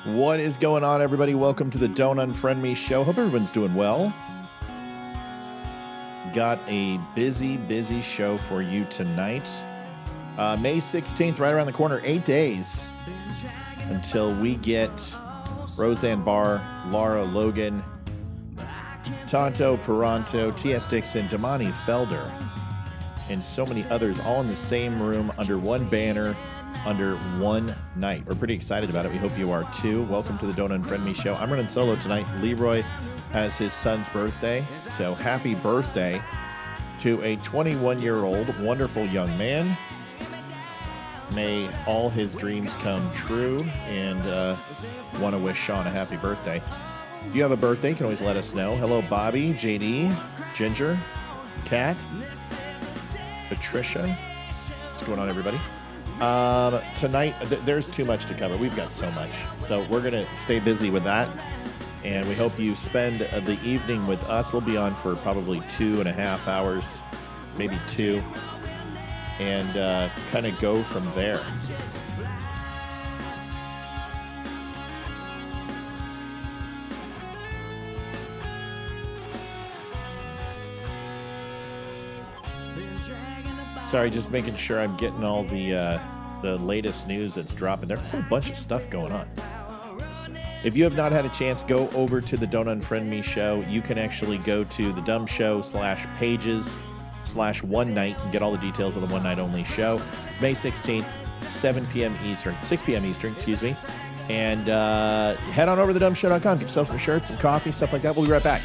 What is going on, everybody? Welcome to the Don't Unfriend Me show. Hope everyone's doing well. Got a busy show for you tonight. May 16th, right around the corner, 8 days until we get Roseanne Barr, Laura Logan, Tonto Peranto, T.S. Dixon, Damani Felder, and so many others all in the same room under one banner, under one night. We're pretty excited about it. We hope you are too. Welcome to the Don't Unfriend Me show. I'm running solo tonight. Leroy has his son's birthday, so happy birthday to a 21-year-old wonderful young man. May all his dreams come true, and want to wish Sean a happy birthday. If you have a birthday, you can always let us know. Hello, Bobby, JD, Ginger, Kat, Patricia. What's going on, everybody? Tonight, there's too much to cover. We've got so much. So we're going to stay busy with that. And we hope you spend the evening with us. We'll be on for probably 2.5 hours, maybe 2. And kind of go from there. Sorry, just making sure I'm getting all the latest news that's dropping. There's a whole bunch of stuff going on. If you have not had a chance, go over to the Don't Unfriend Me show. You can actually go to the DUM show /pages/one night and get all the details of the one night only show. It's May 16th, 7 p.m. Eastern, 6 p.m. Eastern, excuse me. And head on over to thedumshow.com. Get yourself some shirts, some coffee, stuff like that. We'll be right back.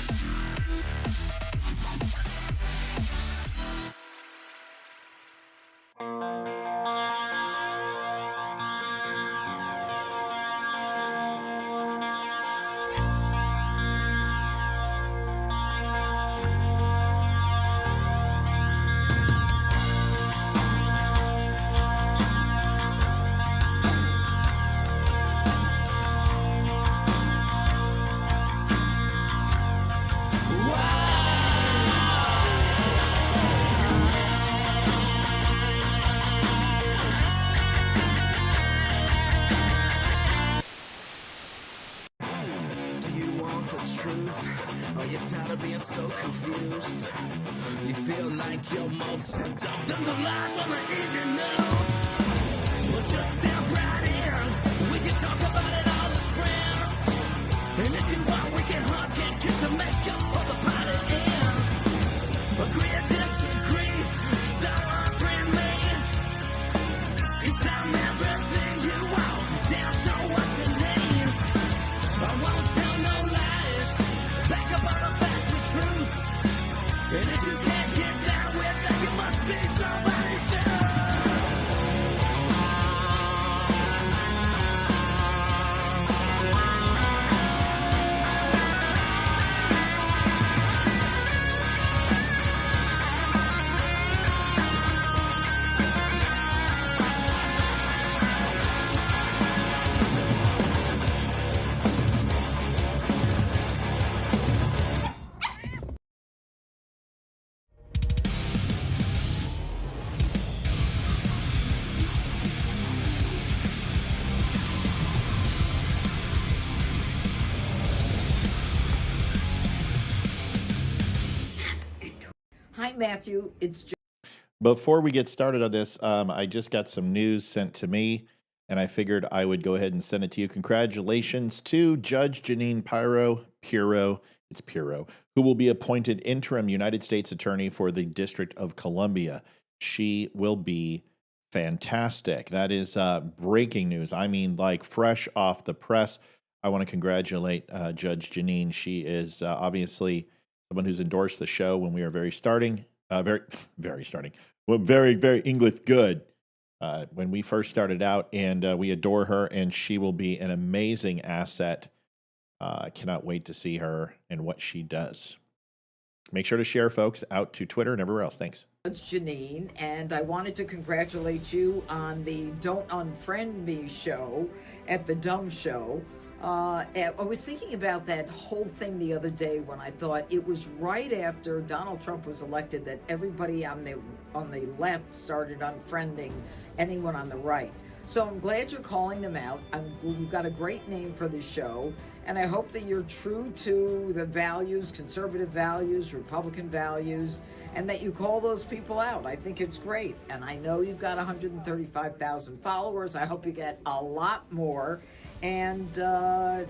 Hi, Matthew. It's Before we get started on this, I just got some news sent to me, and I figured I would go ahead and send it to you. Congratulations to Judge Janine Puro, who will be appointed interim United States Attorney for the District of Columbia. She will be fantastic. That is breaking news. I mean, like fresh off the press. I want to congratulate Judge Janine. She is obviously someone who's endorsed the show when we are very English good when we first started out, and we adore her, and she will be an amazing asset. I cannot wait to see her and what she does. Make sure to share, folks, out to Twitter and everywhere else. Thanks. It's Janine, and I wanted to congratulate you on the Don't Unfriend Me show at the DUM show. I was thinking about that whole thing the other day when I thought it was right after Donald Trump was elected that everybody on the left started unfriending anyone on the right. So I'm glad you're calling them out. You've got a great name for the show, and I hope that you're true to the values, conservative values, Republican values, and that you call those people out. I think it's great. And I know you've got 135,000 followers. I hope you get a lot more. And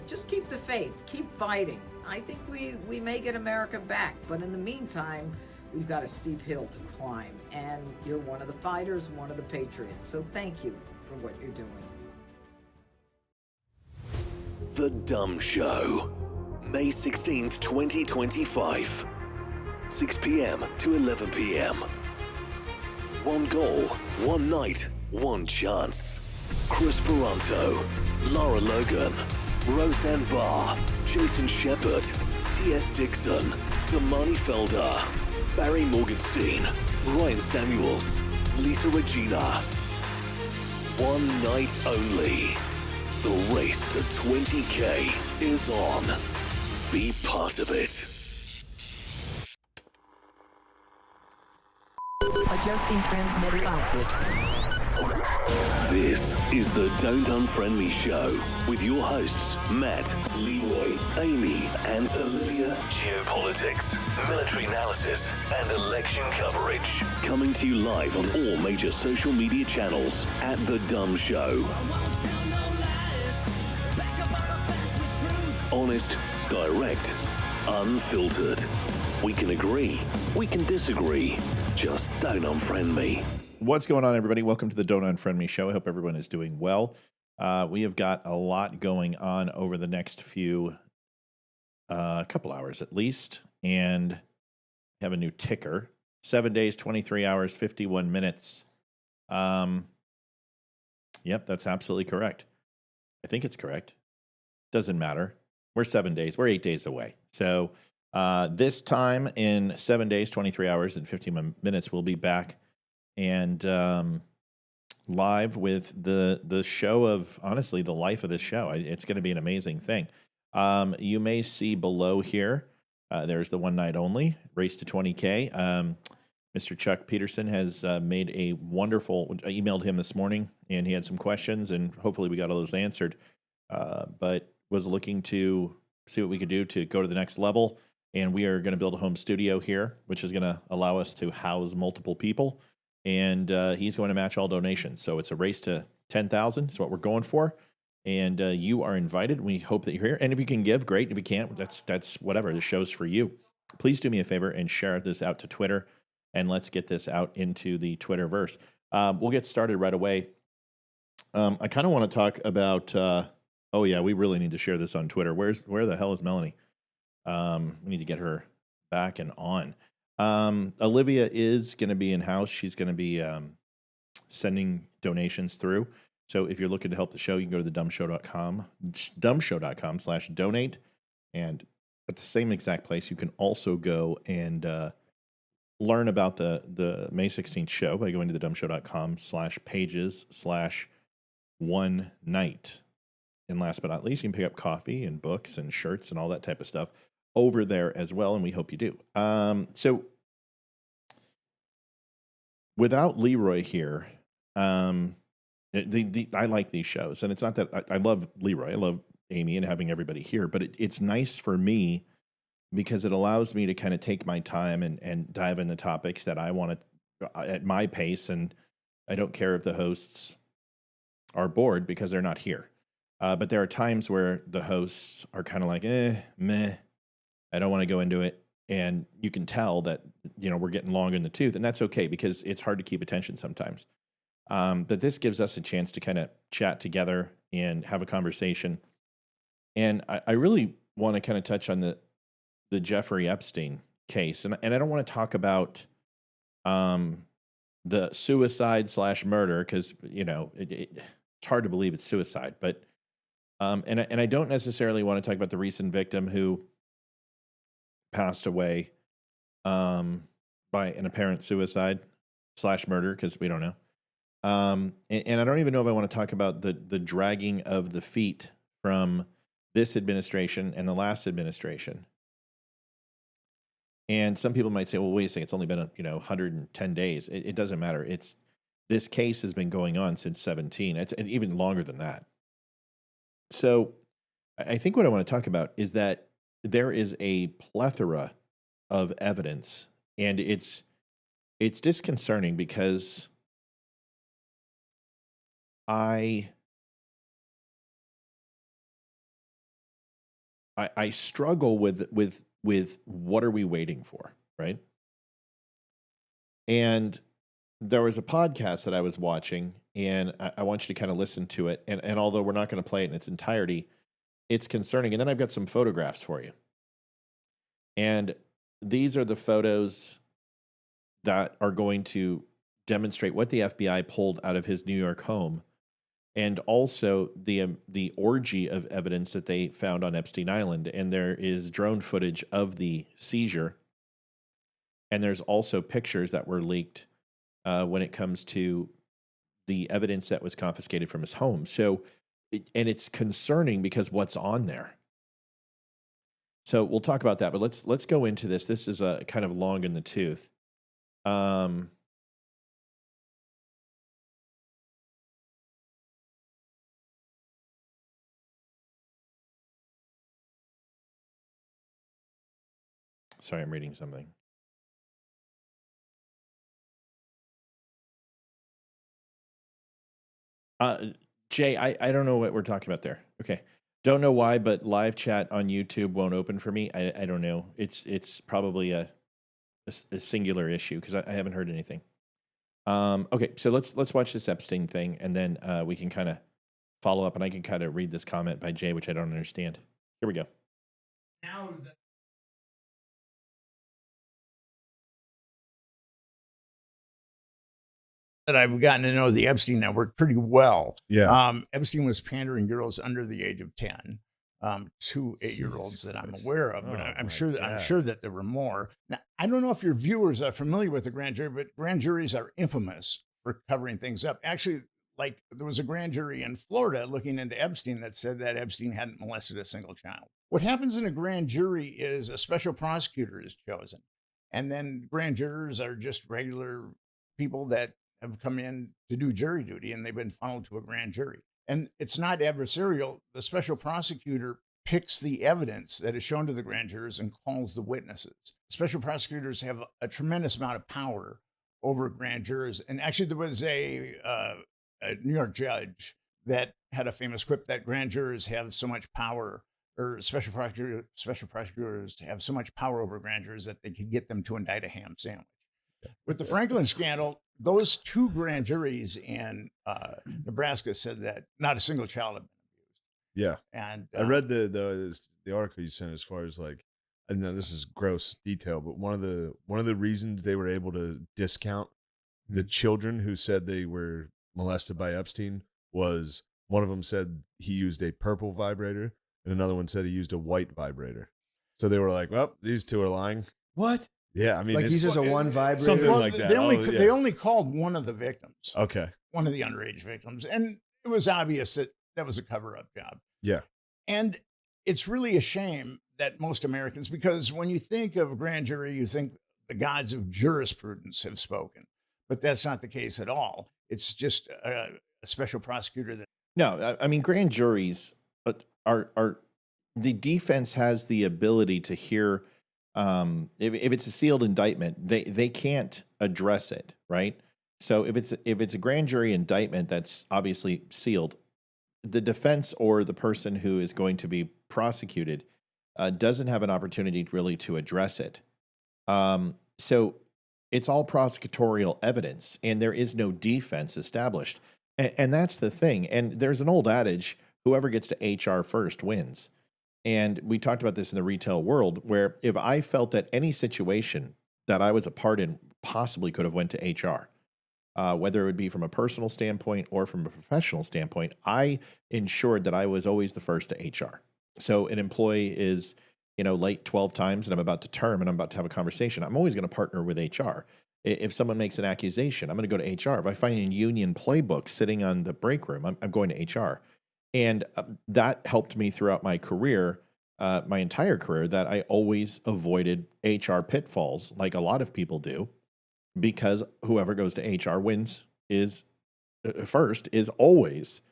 just keep the faith. Keep fighting. I think we may get America back. But in the meantime, we've got a steep hill to climb. And you're one of the fighters, one of the patriots. So thank you for what you're doing. The DUM Show, May 16th, 2025, 6 p.m. to 11 p.m. One goal, one night, one chance. Chris Peranto, Laura Logan, Roseanne Barr, Jason Shepard, T.S. Dixon, Damani Felder, Barry Morgenstein, Ryan Samuels, Lisa Regina. One night only. The race to 20K is on. Be part of it. Adjusting transmitter output. This is the Don't Unfriend Me Show with your hosts, Matt, Leroy, Amy, and Olivia. Geopolitics, military analysis, and election coverage. Coming to you live on all major social media channels at The DUM Show. Honest, direct, unfiltered. We can agree, we can disagree. Just don't unfriend me. What's going on, everybody? Welcome to the Don't Unfriend Me Show. I hope everyone is doing well. We have got a lot going on over the next few couple hours at least, and have a new ticker. 7 days, 23 hours, 51 minutes. Yep, that's absolutely correct. I think it's correct. Doesn't matter. We're 7 days. We're 8 days away. So this time in 7 days, 23 hours, and 51 minutes, we'll be back and live with the show of, honestly, the life of this show. It's going to be an amazing thing. You may see below here, there's the one night only, race to 20K. Mr. Chuck Peterson has made a wonderful, I emailed him this morning, and he had some questions, and hopefully we got all those answered. But was looking to see what we could do to go to the next level. And we are going to build a home studio here, which is going to allow us to house multiple people. And he's going to match all donations. So it's a race to 10,000 is what we're going for. And you are invited. We hope that you're here. And if you can give, great. If you can't, that's whatever. The show's for you. Please do me a favor and share this out to Twitter. And let's get this out into the Twitterverse. We'll get started right away. I kind of want to talk about... oh, yeah, we really need to share this on Twitter. Where the hell is Melanie? We need to get her back and on. Olivia is going to be in-house. She's going to be sending donations through. So if you're looking to help the show, you can go to the dumshow.com/donate. And at the same exact place, you can also go and learn about the May 16th show by going to the dumshow.com/pages/one night. And last but not least, you can pick up coffee and books and shirts and all that type of stuff over there as well, and we hope you do. So without Leroy here, I like these shows. And it's not that I love Leroy. I love Amy and having everybody here. But it's nice for me because it allows me to kind of take my time and dive into topics that I want to at my pace. And I don't care if the hosts are bored because they're not here. But there are times where the hosts are kind of like, meh, I don't want to go into it. And you can tell that, we're getting long in the tooth, and that's okay because it's hard to keep attention sometimes. But this gives us a chance to kind of chat together and have a conversation. And I really want to kind of touch on the Jeffrey Epstein case. And I don't want to talk about the suicide/murder because, it's hard to believe it's suicide, but and I don't necessarily want to talk about the recent victim who passed away by an apparent suicide/murder because we don't know. And I don't even know if I want to talk about the dragging of the feet from this administration and the last administration. And some people might say, well, wait a second, it's only been 110 days. It doesn't matter. This case has been going on since 17. It's even longer than that. So I think what I want to talk about is that there is a plethora of evidence, and it's disconcerting because I struggle with what are we waiting for, right? And there was a podcast that I was watching, and I want you to kind of listen to it. And although we're not going to play it in its entirety, it's concerning. And then I've got some photographs for you. And these are the photos that are going to demonstrate what the FBI pulled out of his New York home, and also the orgy of evidence that they found on Epstein Island. And there is drone footage of the seizure. And there's also pictures that were leaked when it comes to the evidence that was confiscated from his home. So, and it's concerning because what's on there. So we'll talk about that, but let's go into this. This is a kind of long in the tooth. Sorry, I'm reading something. Jay, I don't know what we're talking about there. Okay. Don't know why, but live chat on YouTube won't open for me. I don't know. It's probably a singular issue because I haven't heard anything. Okay, so let's watch this Epstein thing, and then we can kind of follow up, and I can kind of read this comment by Jay, which I don't understand. Here we go. Now that I've gotten to know the Epstein network pretty well. Yeah. Epstein was pandering girls under the age of 10, 2 8-year-olds that I'm aware of, but I'm sure that there were more. Now, I don't know if your viewers are familiar with the grand jury, but grand juries are infamous for covering things up. Actually, like there was a grand jury in Florida looking into Epstein that said that Epstein hadn't molested a single child. What happens in a grand jury is a special prosecutor is chosen, and then grand jurors are just regular people that have come in to do jury duty, and they've been funneled to a grand jury. And it's not adversarial. The special prosecutor picks the evidence that is shown to the grand jurors and calls the witnesses. Special prosecutors have a tremendous amount of power over grand jurors. And actually, there was a New York judge that had a famous quip that grand jurors have so much power, or special prosecutors have so much power over grand jurors that they could get them to indict a ham sandwich. With the Franklin scandal, those 2 grand juries in Nebraska said that not a single child had been abused. Yeah. And I read the article you sent as far as like, I know this is gross detail, but one of the reasons they were able to discount the children who said they were molested by Epstein was one of them said he used a purple vibrator and another one said he used a white vibrator. So they were like, well, these 2 are lying. What? Yeah, I mean, Like he's just a one vibrator. something like that. They only called one of the victims. Okay. One of the underage victims. And it was obvious that was a cover-up job. Yeah. And it's really a shame that most Americans, because when you think of a grand jury, you think the gods of jurisprudence have spoken. But that's not the case at all. It's just a special prosecutor that. No, I mean, grand juries are the defense has the ability to hear. If it's a sealed indictment, they can't address it, right? So if it's a grand jury indictment that's obviously sealed, the defense or the person who is going to be prosecuted doesn't have an opportunity really to address it. So it's all prosecutorial evidence, and there is no defense established, and that's the thing. And there's an old adage: whoever gets to HR first wins. And we talked about this in the retail world, where if I felt that any situation that I was a part in possibly could have went to HR, whether it would be from a personal standpoint or from a professional standpoint, I ensured that I was always the first to HR. So an employee is, late 12 times and I'm about to term and I'm about to have a conversation, I'm always going to partner with HR. If someone makes an accusation, I'm going to go to HR. If I find a union playbook sitting on the break room, I'm going to HR. And that helped me throughout my career, my entire career, that I always avoided HR pitfalls like a lot of people do, because whoever goes to HR wins is first is always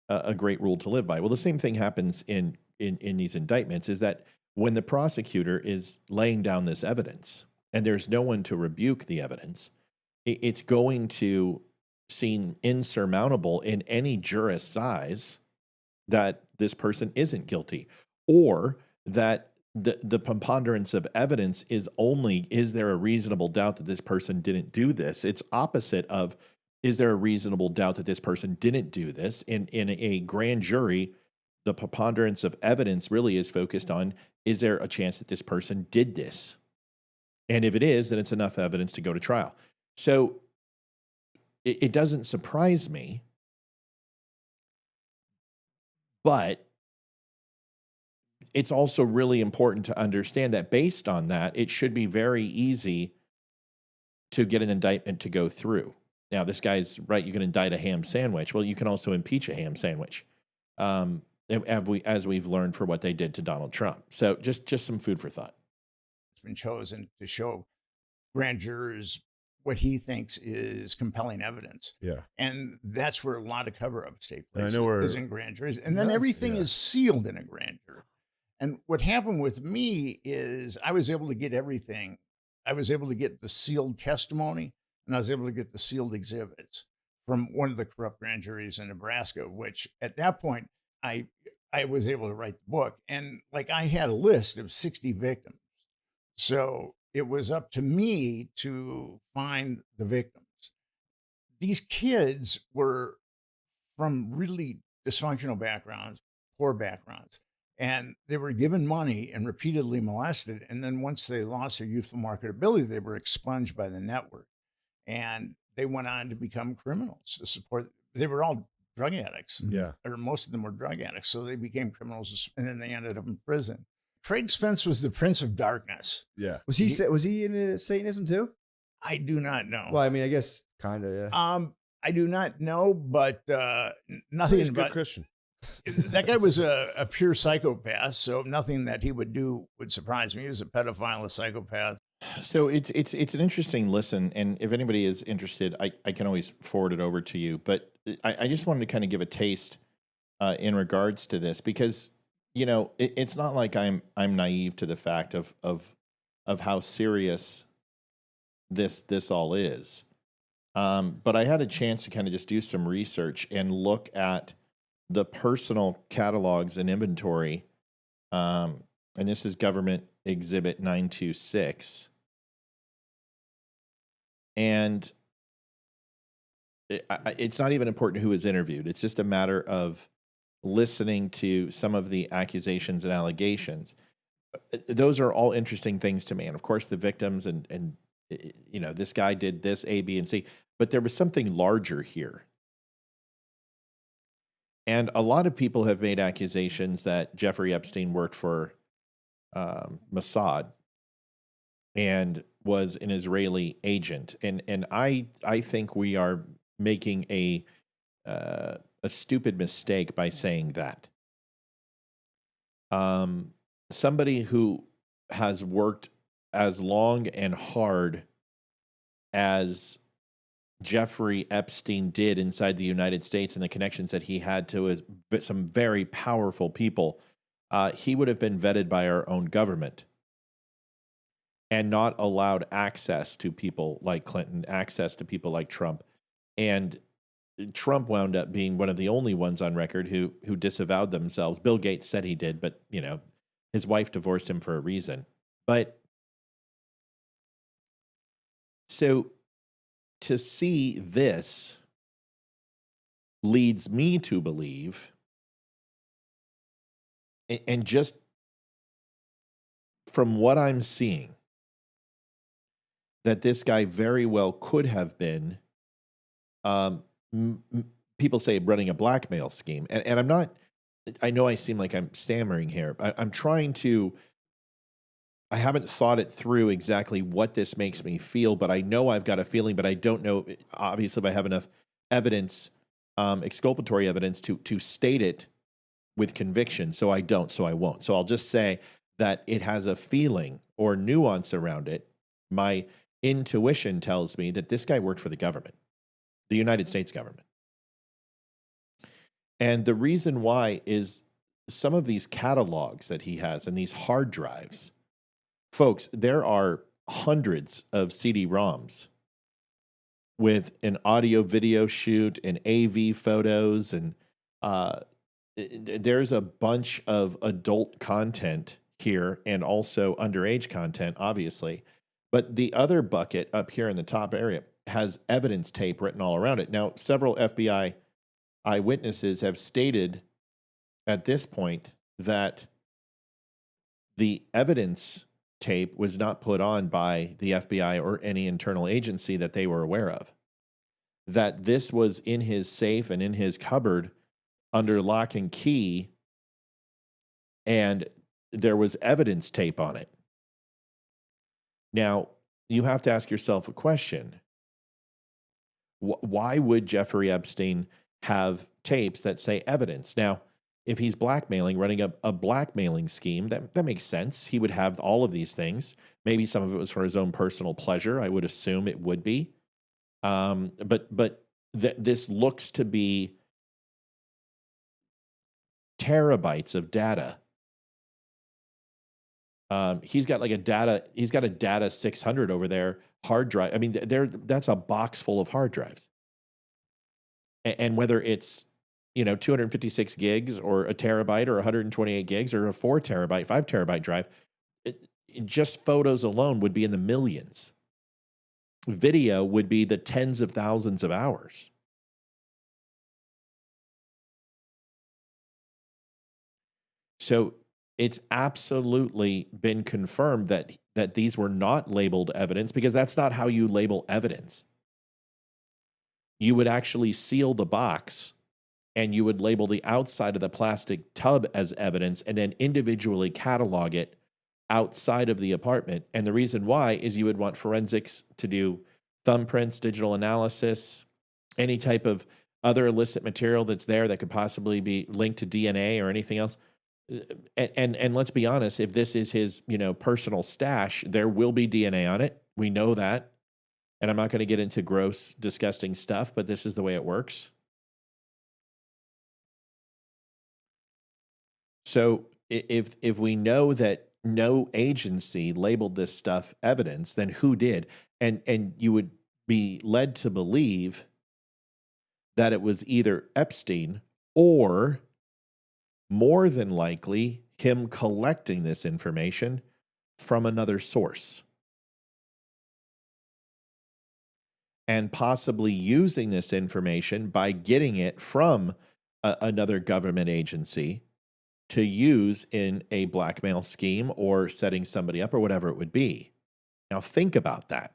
a great rule to live by. Well, the same thing happens in these indictments, is that when the prosecutor is laying down this evidence and there's no one to rebuke the evidence, it's going to seem insurmountable in any jurist's eyes that this person isn't guilty, or that the preponderance of evidence is only, is there a reasonable doubt that this person didn't do this? It's opposite of, is there a reasonable doubt that this person didn't do this? In a grand jury, the preponderance of evidence really is focused on, is there a chance that this person did this? And if it is, then it's enough evidence to go to trial. So it doesn't surprise me, but it's also really important to understand that based on that, it should be very easy to get an indictment to go through. Now, this guy's right, you can indict a ham sandwich. Well, you can also impeach a ham sandwich, as we've learned for what they did to Donald Trump. So just some food for thought. It's been chosen to show grand jurors what he thinks is compelling evidence. Yeah. And that's where a lot of cover-ups take place. I know where, is in grand juries. And then everything is sealed in a grand jury. And what happened with me is I was able to get everything. I was able to get the sealed testimony, and I was able to get the sealed exhibits from one of the corrupt grand juries in Nebraska, which at that point, I was able to write the book. And like, I had a list of 60 victims. So it was up to me to find the victims. These kids were from really dysfunctional backgrounds, poor backgrounds, and they were given money and repeatedly molested. And then once they lost their youthful marketability, they were expunged by the network. And they went on to become criminals to support. They were all drug addicts. Yeah. Or most of them were drug addicts. So they became criminals, and then they ended up in prison. Craig Spence was the Prince of Darkness. Yeah. Was he into Satanism too? I do not know. Well, I mean, I guess kind of, yeah. I do not know, but nothing He's a good about Christian. that guy was a pure psychopath. So nothing that he would do would surprise me. He was a pedophile, a psychopath. So it's an interesting listen, and if anybody is interested, I can always forward it over to you. But I just wanted to kind of give a taste in regards to this, because it's not like I'm naive to the fact of how serious this all is. But I had a chance to kind of just do some research and look at the personal catalogs and inventory. And this is Government Exhibit 926. And it's not even important who was interviewed. It's just a matter of listening to some of the accusations and allegations. Those are all interesting things to me. And of course, the victims and this guy did this, A, B, and C. But there was something larger here. And a lot of people have made accusations that Jeffrey Epstein worked for Mossad and was an Israeli agent. And I think we are making a stupid mistake by saying that. Somebody who has worked as long and hard as Jeffrey Epstein did inside the United States and the connections that he had to some very powerful people, he would have been vetted by our own government and not allowed access to people like Clinton, access to people like Trump. And Trump wound up being one of the only ones on record who disavowed themselves. Bill Gates said he did, but his wife divorced him for a reason. But so to see this leads me to believe, and just from what I'm seeing, that this guy very well could have been, people say, running a blackmail scheme. And I'm not, I know I seem like I'm stammering here. I'm trying to, I haven't thought it through exactly what this makes me feel, but I know I've got a feeling, but I don't know, obviously, if I have enough evidence, exculpatory evidence to state it with conviction, so I don't, so I won't. So I'll just say that it has a feeling or nuance around it. My intuition tells me that this guy worked for the government, the United States government. And the reason why is some of these catalogs that he has and these hard drives. Folks, there are hundreds of CD-ROMs with an audio video shoot and AV photos, and there's a bunch of adult content here and also underage content, obviously. But the other bucket up here in the top area has evidence tape written all around it. Now, several FBI eyewitnesses have stated at this point that the evidence tape was not put on by the FBI or any internal agency that they were aware of. That this was in his safe and in his cupboard under lock and key, and there was evidence tape on it. Now, you have to ask yourself a question. Why would Jeffrey Epstein have tapes that say evidence? Now, if he's blackmailing, running a blackmailing scheme, that makes sense. He would have all of these things. Maybe some of it was for his own personal pleasure. I would assume it would be. But this looks to be terabytes of data. He's got a data 600 over there hard drive. I mean, that's a box full of hard drives. And whether it's 256 gigs or a terabyte or 128 gigs or a 4 terabyte, 5 terabyte drive, just photos alone would be in the millions. Video would be the tens of thousands of hours. So it's absolutely been confirmed that these were not labeled evidence, because that's not how you label evidence. You would actually seal the box and you would label the outside of the plastic tub as evidence and then individually catalog it outside of the apartment. And the reason why is you would want forensics to do thumbprints, digital analysis, any type of other illicit material that's there that could possibly be linked to DNA or anything else. And let's be honest, if this is his, personal stash, there will be DNA on it. We know that. And I'm not going to get into gross, disgusting stuff, but this is the way it works. So if we know that no agency labeled this stuff evidence, then who did? And you would be led to believe that it was either Epstein or, more than likely, him collecting this information from another source and possibly using this information by getting it from another government agency to use in a blackmail scheme or setting somebody up or whatever it would be. Now think about that.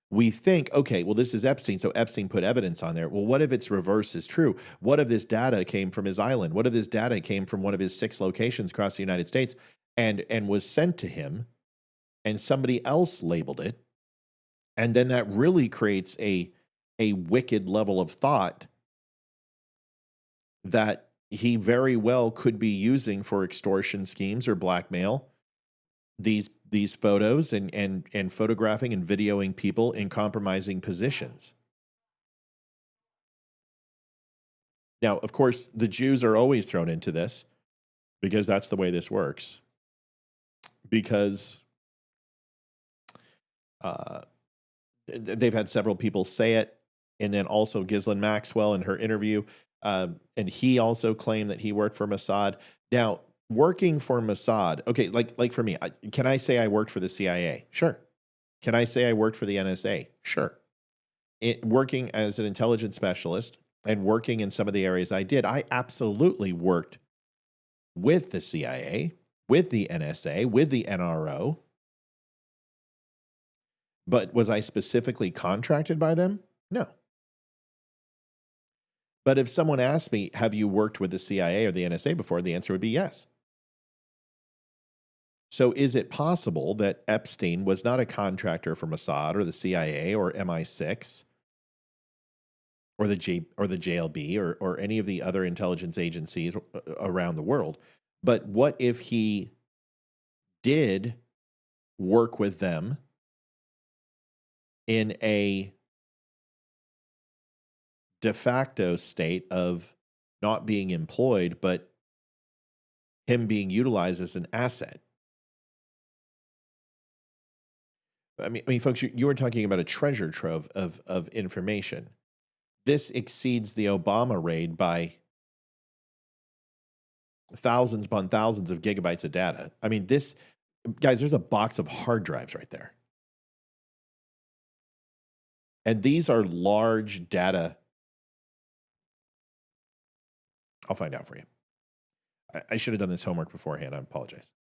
We think, okay, well, this is Epstein, so Epstein put evidence on there. Well, what if its reverse is true? What if this data came from his island? What if this data came from one of his 6 locations across the United States and was sent to him and somebody else labeled it? And then that really creates a wicked level of thought that he very well could be using for extortion schemes or blackmail these photos and photographing and videoing people in compromising positions. Now, of course, the Jews are always thrown into this because that's the way this works. Because they've had several people say it, and then also Ghislaine Maxwell in her interview, and he also claimed that he worked for Mossad. Now, working for Mossad, okay, like for me, can I say I worked for the CIA? Sure. Can I say I worked for the NSA? Sure. Working as an intelligence specialist and working in some of the areas I did, I absolutely worked with the CIA, with the NSA, with the NRO. But was I specifically contracted by them? No. But if someone asked me, have you worked with the CIA or the NSA before? The answer would be yes. So is it possible that Epstein was not a contractor for Mossad or the CIA or MI6 or the JLB or any of the other intelligence agencies around the world. But what if he did work with them in a de facto state of not being employed, but him being utilized as an asset? I mean, folks, you were talking about a treasure trove of information. This exceeds the Obama raid by thousands upon thousands of gigabytes of data. I mean, guys, there's a box of hard drives right there. And these are large data. I'll find out for you. I should have done this homework beforehand. I apologize.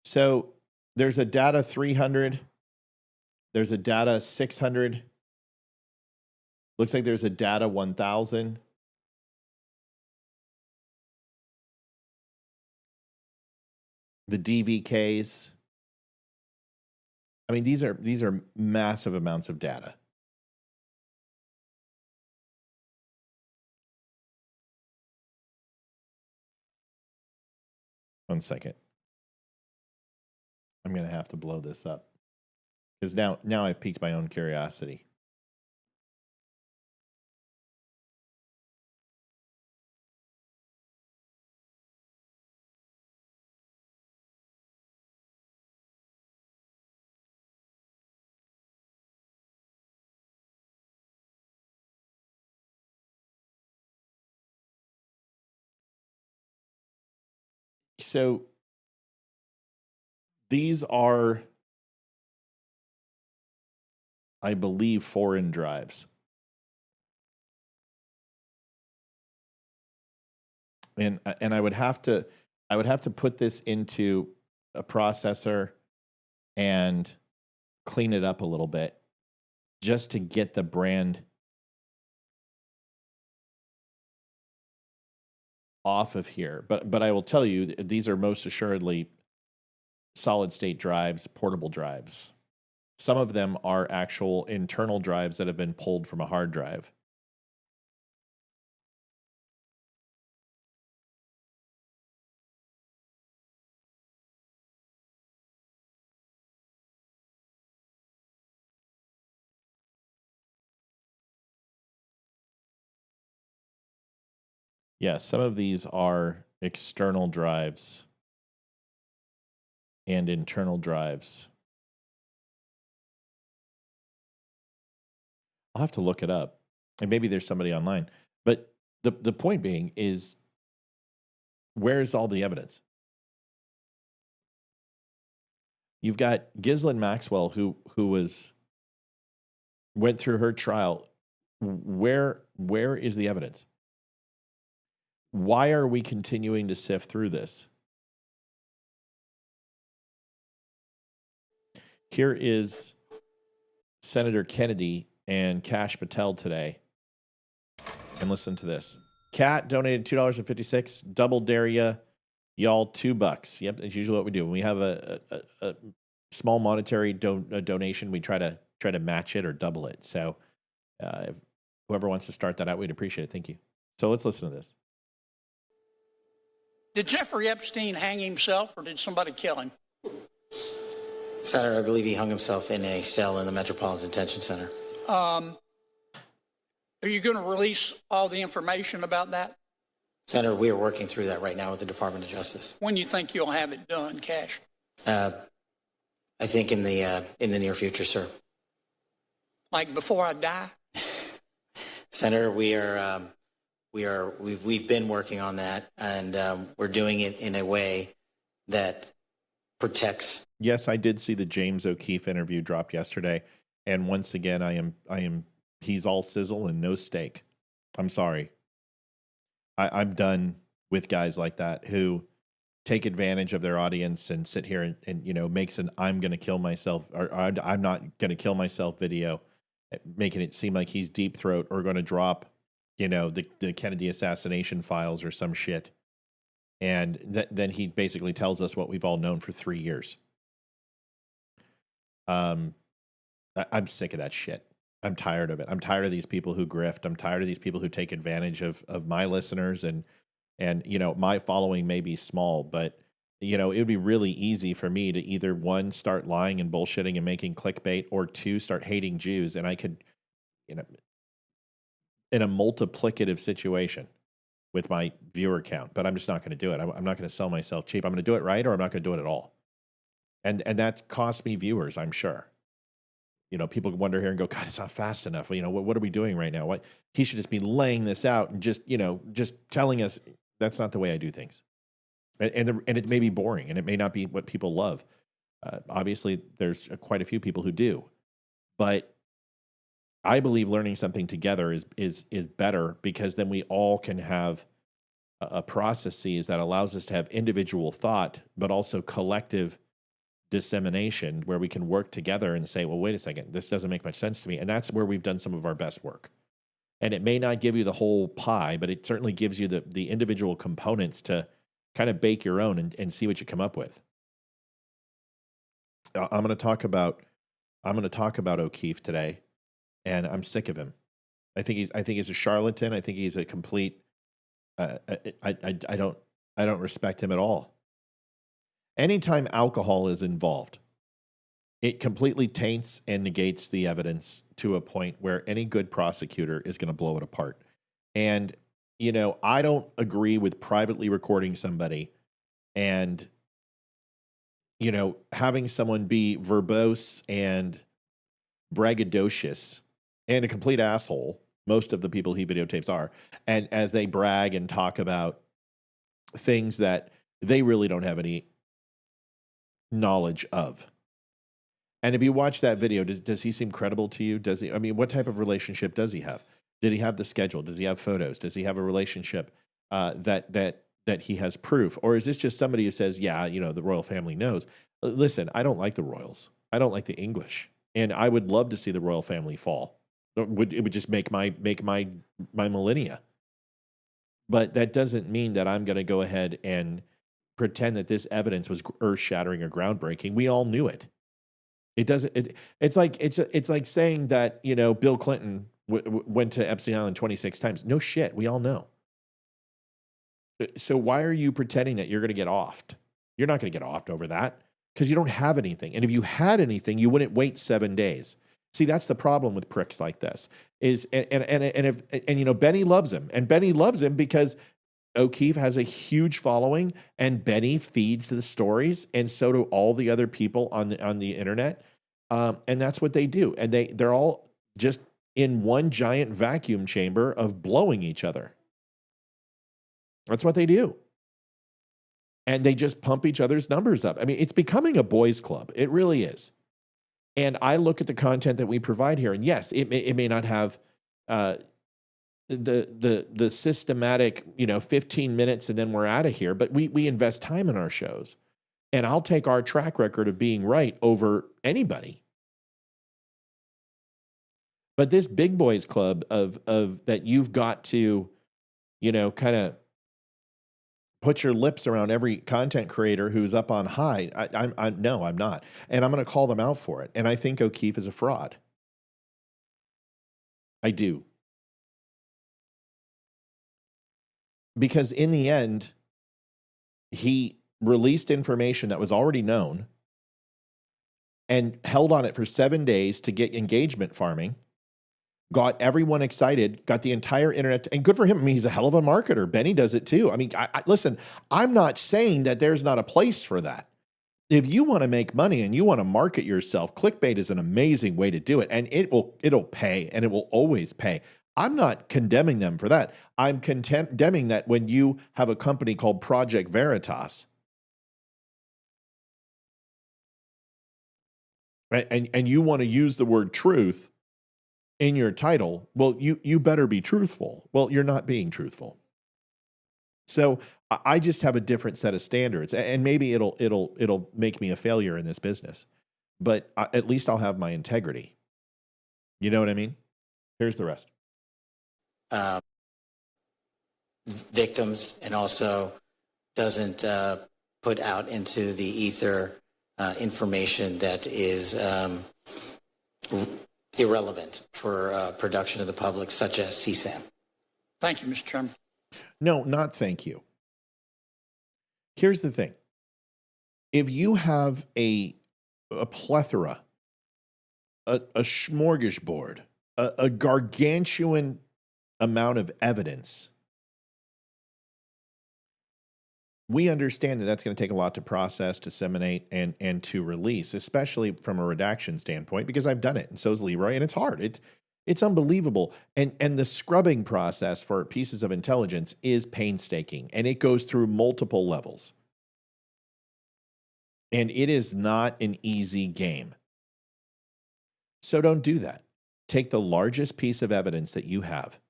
So there's a data 300. There's a data 600. Looks like there's a data 1000. The DVKs. I mean, these are massive amounts of data. One second. I'm going to have to blow this up because now I've piqued my own curiosity. So these are, I believe, foreign drives. And I would have to put this into a processor and clean it up a little bit just to get the brand off of here. But I will tell you, these are most assuredly solid state drives, portable drives. Some of them are actual internal drives that have been pulled from a hard drive. Yeah, some of these are external drives and internal drives. I'll have to look it up. And maybe there's somebody online. But the point being is, where's all the evidence? You've got Ghislaine Maxwell, who went through her trial. Where is the evidence? Why are we continuing to sift through this? Here is Senator Kennedy and Cash Patel today. And listen to this. Kat donated $2.56. Double dare ya. Y'all $2. Yep, that's usually what we do. When we have a small monetary donation, we try to match it or double it. So if whoever wants to start that out, we'd appreciate it. Thank you. So let's listen to this. Did Jeffrey Epstein hang himself or did somebody kill him? Senator, I believe he hung himself in a cell in the Metropolitan Detention Center. Are you going to release all the information about that? Senator, we are working through that right now with the Department of Justice. When do you think you'll have it done, Cash? I think in the near future, sir. Like before I die? Senator, we've been working on that, and we're doing it in a way that protects. Yes, I did see the James O'Keefe interview dropped yesterday, and once again, he's all sizzle and no steak. I'm sorry. I'm done with guys like that who take advantage of their audience and sit here and makes an "I'm going to kill myself" or "I'm not going to kill myself" video, making it seem like he's deep throat or going to drop you know, the Kennedy assassination files or some shit. And then he basically tells us what we've all known for 3 years. I'm sick of that shit. I'm tired of it. I'm tired of these people who grift. I'm tired of these people who take advantage of my listeners. And, you know, my following may be small, but, you know, it would be really easy for me to either, one, start lying and bullshitting and making clickbait, or two, start hating Jews. And I could, you know, in a multiplicative situation with my viewer count, but I'm just not going to do it. I'm not going to sell myself cheap. I'm going to do it right, or I'm not going to do it at all. And that costs me viewers, I'm sure. You know, people wonder here and go, God, it's not fast enough. Well, you know, what are we doing right now? What, he should just be laying this out and just, you know, just telling us. That's not the way I do things. And it may be boring, and it may not be what people love. Obviously, there's quite a few people who do, but I believe learning something together is better, because then we all can have a processes that allows us to have individual thought, but also collective dissemination, where we can work together and say, well, wait a second, this doesn't make much sense to me. And that's where we've done some of our best work. And it may not give you the whole pie, but it certainly gives you the individual components to kind of bake your own and see what you come up with. I'm going to talk about O'Keefe today, and I'm sick of him. I think he's a charlatan. I think he's a complete. I don't respect him at all. Anytime alcohol is involved, it completely taints and negates the evidence to a point where any good prosecutor is going to blow it apart. And, you know, I don't agree with privately recording somebody and, you know, having someone be verbose and braggadocious and a complete asshole. Most of the people he videotapes are. And as they brag and talk about things that they really don't have any knowledge of. And if you watch that video, does he seem credible to you? Does he? I mean, what type of relationship does he have? Did he have the schedule? Does he have photos? Does he have a relationship that he has proof? Or is this just somebody who says, yeah, you know, the royal family knows? Listen, I don't like the royals. I don't like the English, and I would love to see the royal family fall. It would just make my millennia. But that doesn't mean that I'm going to go ahead and pretend that this evidence was earth-shattering or groundbreaking. We all knew it. It doesn't. It's like saying that, you know, Bill Clinton went to Epstein Island 26 times. No shit. We all know. So why are you pretending that you're going to get offed? You're not going to get offed over that, because you don't have anything. And if you had anything, you wouldn't wait 7 days. See, that's the problem with pricks like this. Is and you know, Benny loves him, and Benny loves him because O'Keefe has a huge following, and Benny feeds the stories, and so do all the other people on the internet, and that's what they do. And they're all just in one giant vacuum chamber of blowing each other. That's what they do, and they just pump each other's numbers up. I mean, it's becoming a boys' club. It really is. And I look at the content that we provide here, and yes, it may not have the systematic, you know, 15 minutes and then we're out of here, but we invest time in our shows, and I'll take our track record of being right over anybody. But this big boys club of that you've got to, you know, kind of put your lips around every content creator who's up on high. No, I'm not. And I'm going to call them out for it. And I think O'Keefe is a fraud. I do. Because in the end, he released information that was already known and held on it for 7 days to get engagement farming, got everyone excited, got the entire internet, and good for him. I mean, he's a hell of a marketer. Benny does it too. I mean, listen, I'm not saying that there's not a place for that. If you want to make money and you want to market yourself, clickbait is an amazing way to do it, and it'll pay, and it will always pay. I'm not condemning them for that. I'm condemning that when you have a company called Project Veritas, and you want to use the word truth in your title, well, you better be truthful. Well, you're not being truthful. So I just have a different set of standards, and maybe it'll make me a failure in this business, but at least I'll have my integrity. You know what I mean? Here's the rest. victims and also doesn't put out into the ether information that is irrelevant for production of the public, such as CSAM. Thank you, Mr. Chairman. No, not thank you. Here's the thing. If you have a plethora, a smorgasbord, a gargantuan amount of evidence, we understand that that's going to take a lot to process, disseminate, and to release, especially from a redaction standpoint, because I've done it, and so is Leroy, and it's hard. It's unbelievable. And the scrubbing process for pieces of intelligence is painstaking, and it goes through multiple levels. And it is not an easy game. So don't do that. Take the largest piece of evidence that you have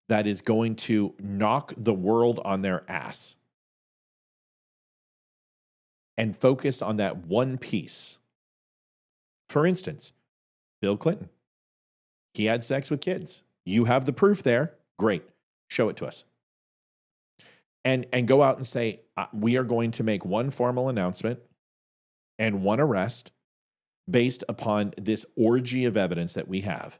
that is going to knock the world on their ass and focus on that one piece. For instance, Bill Clinton. He had sex with kids. You have the proof there. Great. Show it to us. And go out and say, we are going to make one formal announcement and one arrest based upon this orgy of evidence that we have.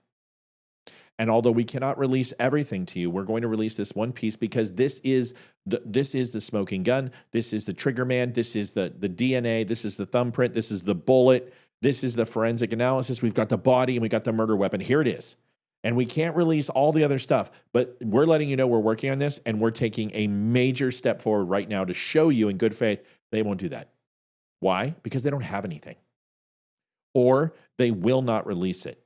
And although we cannot release everything to you, we're going to release this one piece because this is the smoking gun. This is the trigger man. This is the DNA. This is the thumbprint. This is the bullet. This is the forensic analysis. We've got the body and we got the murder weapon. Here it is. And we can't release all the other stuff, but we're letting you know we're working on this and we're taking a major step forward right now to show you in good faith they won't do that. Why? Because they don't have anything. Or they will not release it.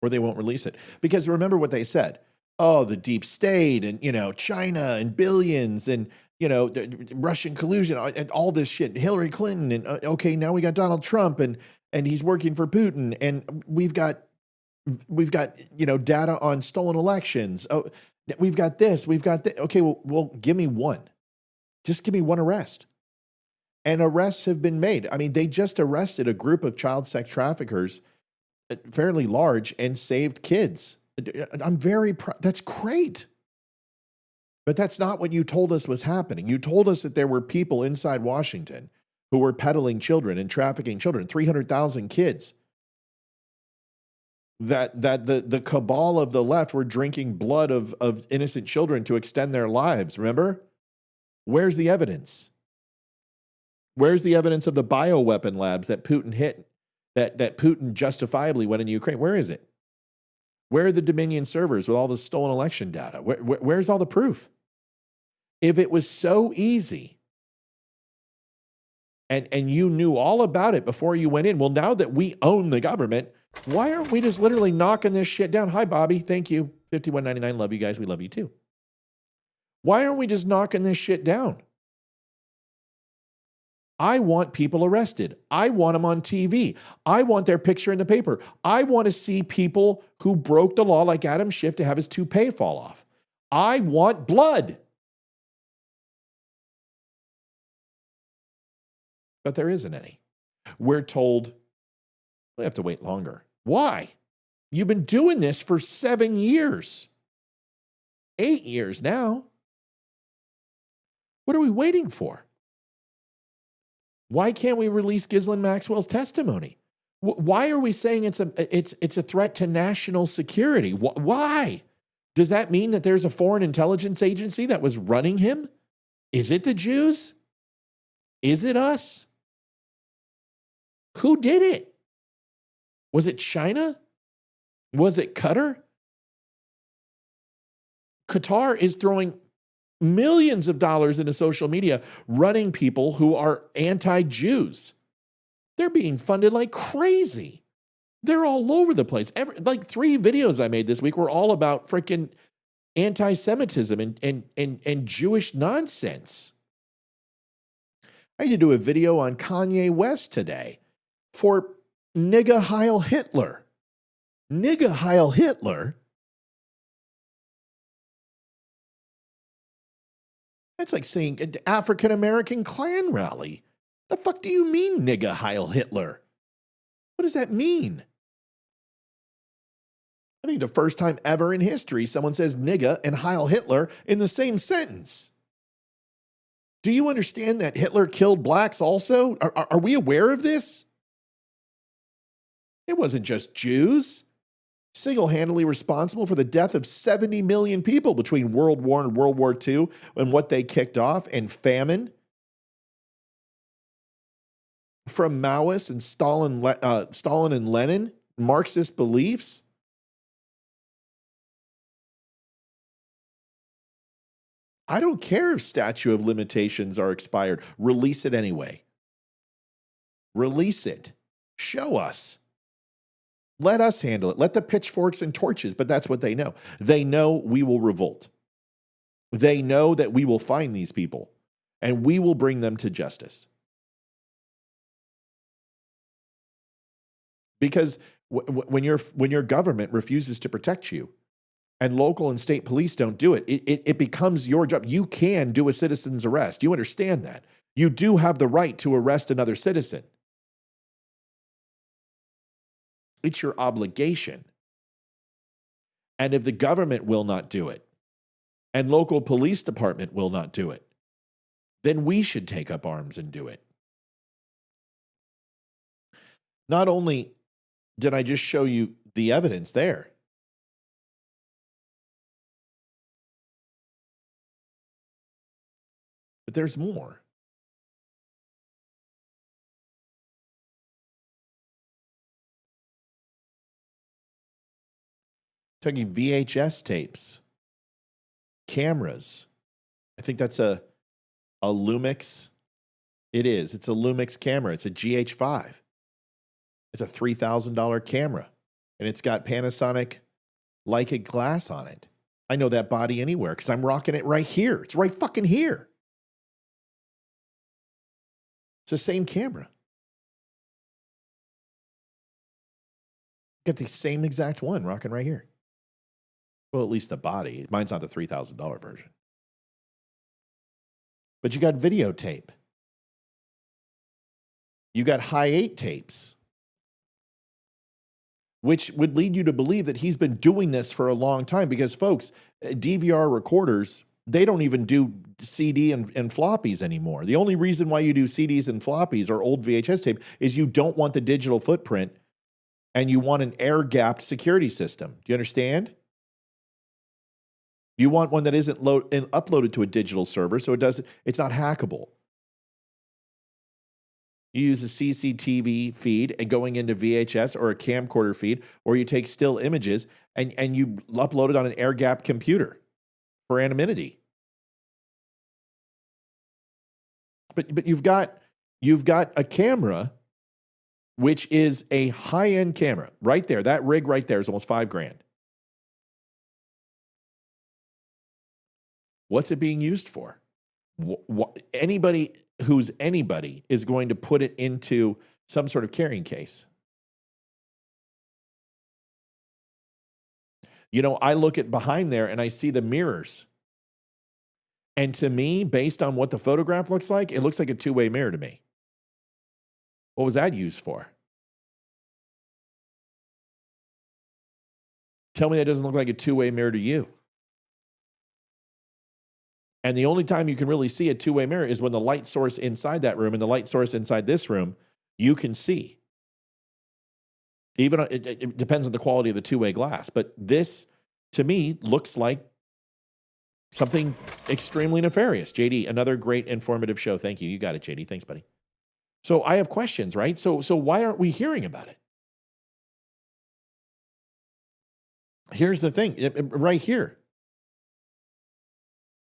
Or they won't release it. Because remember what they said. Oh, the deep state and, China and billions and, the Russian collusion and all this shit, Hillary Clinton. And okay, now we got Donald Trump and he's working for Putin. And we've got, data on stolen elections. Oh, we've got this, we've got that. Okay, well, give me one. Just give me one arrest. And arrests have been made. I mean, they just arrested a group of child sex traffickers, fairly large, and saved kids. I'm very proud. That's great. But that's not what you told us was happening. You told us that there were people inside Washington who were peddling children and trafficking children, 300,000 kids. That the cabal of the left were drinking blood of innocent children to extend their lives, remember? Where's the evidence? Where's the evidence of the bioweapon labs that Putin hit, that Putin justifiably went into Ukraine? Where is it? Where are the Dominion servers with all the stolen election data? Where's all the proof? If it was so easy and you knew all about it before you went in, well, now that we own the government, why aren't we just literally knocking this shit down? Hi, Bobby. Thank you. $51.99. Love you guys. We love you too. Why aren't we just knocking this shit down? I want people arrested. I want them on TV. I want their picture in the paper. I want to see people who broke the law like Adam Schiff to have his toupee fall off. I want blood. But there isn't any. We're told we have to wait longer. Why? You've been doing this for 7 years. 8 years now. What are we waiting for? Why can't we release Ghislaine Maxwell's testimony? Why are we saying it's a threat to national security? Why? Does that mean that there's a foreign intelligence agency that was running him? Is it the Jews? Is it us? Who did it? Was it China? Was it Qatar? Qatar is throwing millions of dollars into social media, running people who are anti-Jews. They're being funded like crazy. They're all over the place. Like 3 videos I made this week were all about freaking anti-Semitism and Jewish nonsense. I need to do a video on Kanye West today for Nigga Heil Hitler. Nigga Heil Hitler? That's like saying an African-American Klan rally. The fuck do you mean, nigga Heil Hitler? What does that mean? I think the first time ever in history someone says nigga and Heil Hitler in the same sentence. Do you understand that Hitler killed blacks also? Are we aware of this? It wasn't just Jews. Single-handedly responsible for the death of 70 million people between World War and World War II and what they kicked off, and famine. From Maoists and Stalin and Lenin, Marxist beliefs. I don't care if statute of limitations are expired. Release it anyway. Release it. Show us. Let us handle it. Let the pitchforks and torches, but that's what they know. They know we will revolt. They know that we will find these people and we will bring them to justice. Because when your government refuses to protect you, and local and state police don't do it, it becomes your job. You can do a citizen's arrest. You understand that. You do have the right to arrest another citizen. It's your obligation. And if the government will not do it, and local police department will not do it, then we should take up arms and do it. Not only did I just show you the evidence there, but there's more. Talking VHS tapes, cameras. I think that's a Lumix. It is. It's a Lumix camera. It's a GH5. It's a $3,000 camera. And it's got Panasonic Leica glass on it. I know that body anywhere because I'm rocking it right here. It's right fucking here. It's the same camera. Got the same exact one rocking right here. Well, at least the body. Mine's not the $3,000 version. But you got videotape. You got high 8 tapes, which would lead you to believe that he's been doing this for a long time because, folks, DVR recorders, they don't even do CD and floppies anymore. The only reason why you do CDs and floppies or old VHS tape is you don't want the digital footprint and you want an air-gapped security system. Do you understand? You want one that isn't uploaded to a digital server so it's not hackable. You use a CCTV feed and going into VHS or a camcorder feed, or you take still images and you upload it on an air-gapped computer for anonymity. But you've got a camera, which is a high-end camera right there. That rig right there is almost $5,000. What's it being used for? Anybody who's anybody is going to put it into some sort of carrying case. You know, I look at behind there and I see the mirrors. And to me, based on what the photograph looks like, it looks like a two-way mirror to me. What was that used for? Tell me that doesn't look like a two-way mirror to you. And the only time you can really see a two-way mirror is when the light source inside that room and the light source inside this room, you can see. Even it depends on the quality of the two-way glass. But this, to me, looks like something extremely nefarious. JD, another great informative show. Thank you. You got it, JD. Thanks, buddy. So I have questions, right? So why aren't we hearing about it? Here's the thing, right here.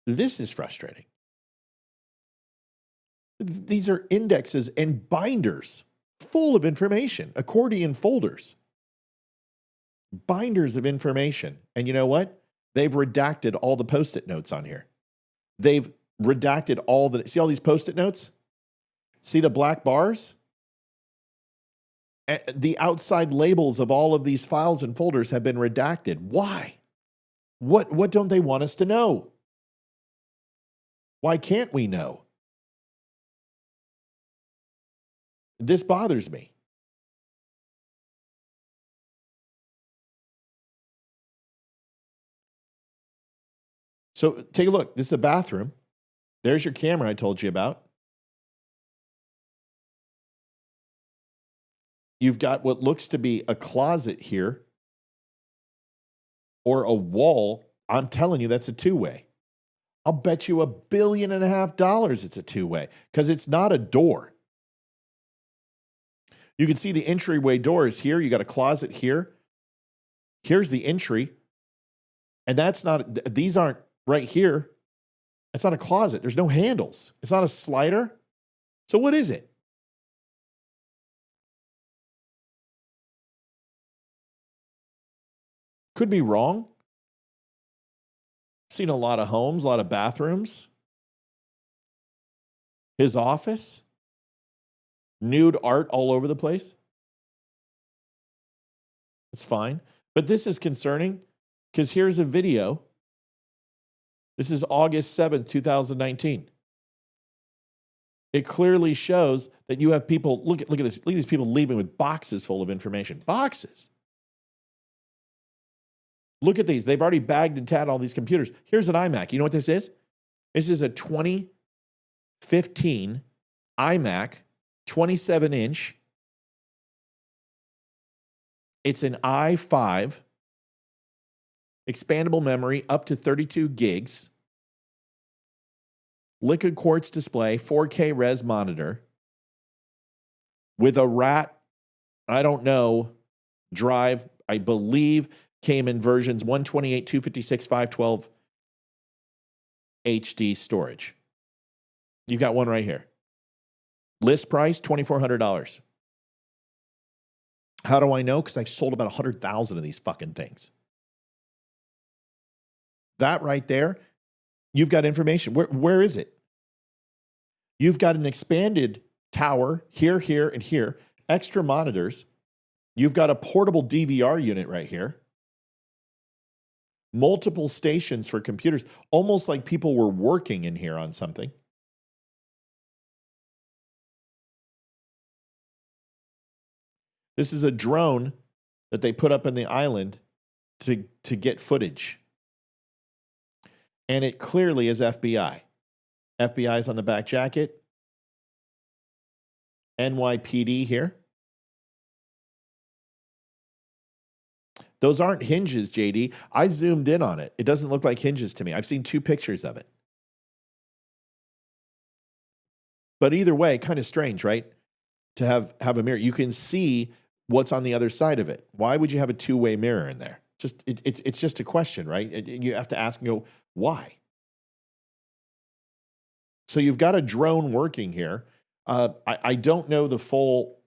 This is frustrating. These are indexes and binders full of information, accordion folders, binders of information. And you know what? They've redacted all the Post-it notes on here. They've redacted see all these Post-it notes? See the black bars? The outside labels of all of these files and folders have been redacted. Why? What don't they want us to know? Why can't we know? This bothers me. So take a look. This is a bathroom. There's your camera I told you about. You've got what looks to be a closet here or a wall. I'm telling you, that's a two-way. I'll bet you $1.5 billion it's a two-way because it's not a door. You can see the entryway door is here. You got a closet here. Here's the entry. And that's not, these aren't right here. It's not a closet. There's no handles. It's not a slider. So what is it? Could be wrong. Seen a lot of homes, a lot of bathrooms. His office. Nude art all over the place. It's fine. But this is concerning because here's a video. This is August 7th, 2019. It clearly shows that you have people, look at this. Look at these people leaving with boxes full of information. Boxes. Look at these. They've already bagged and tagged all these computers. Here's an iMac. You know what this is? This is a 2015 iMac, 27-inch. It's an i5, expandable memory up to 32 gigs, liquid quartz display, 4K res monitor with a RAT, I don't know, drive, I believe came in versions 128, 256, 512 HD storage. You've got one right here. List price, $2,400. How do I know? Because I've sold about 100,000 of these fucking things. That right there, you've got information. Where is it? You've got an expanded tower here, here, and here. Extra monitors. You've got a portable DVR unit right here. Multiple stations for computers. Almost like people were working in here on something. This is a drone that they put up in the island to get footage. And it clearly is FBI. FBI is on the back jacket. NYPD here. Those aren't hinges, JD. I zoomed in on it. It doesn't look like hinges to me. I've seen 2 pictures of it. But either way, kind of strange, right? To have a mirror. You can see what's on the other side of it. Why would you have a two-way mirror in there? It's just a question, right? You have to ask and go, why? So you've got a drone working here. I don't know the full.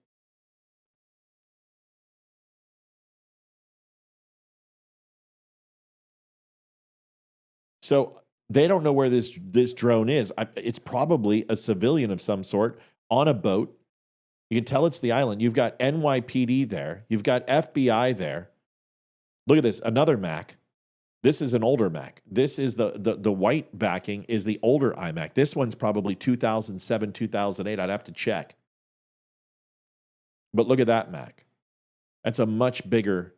So they don't know where this drone is. It's probably a civilian of some sort on a boat. You can tell it's the island. You've got NYPD there. You've got FBI there. Look at this, another Mac. This is an older Mac. This is the white backing is the older iMac. This one's probably 2007, 2008. I'd have to check. But look at that Mac. That's a much bigger,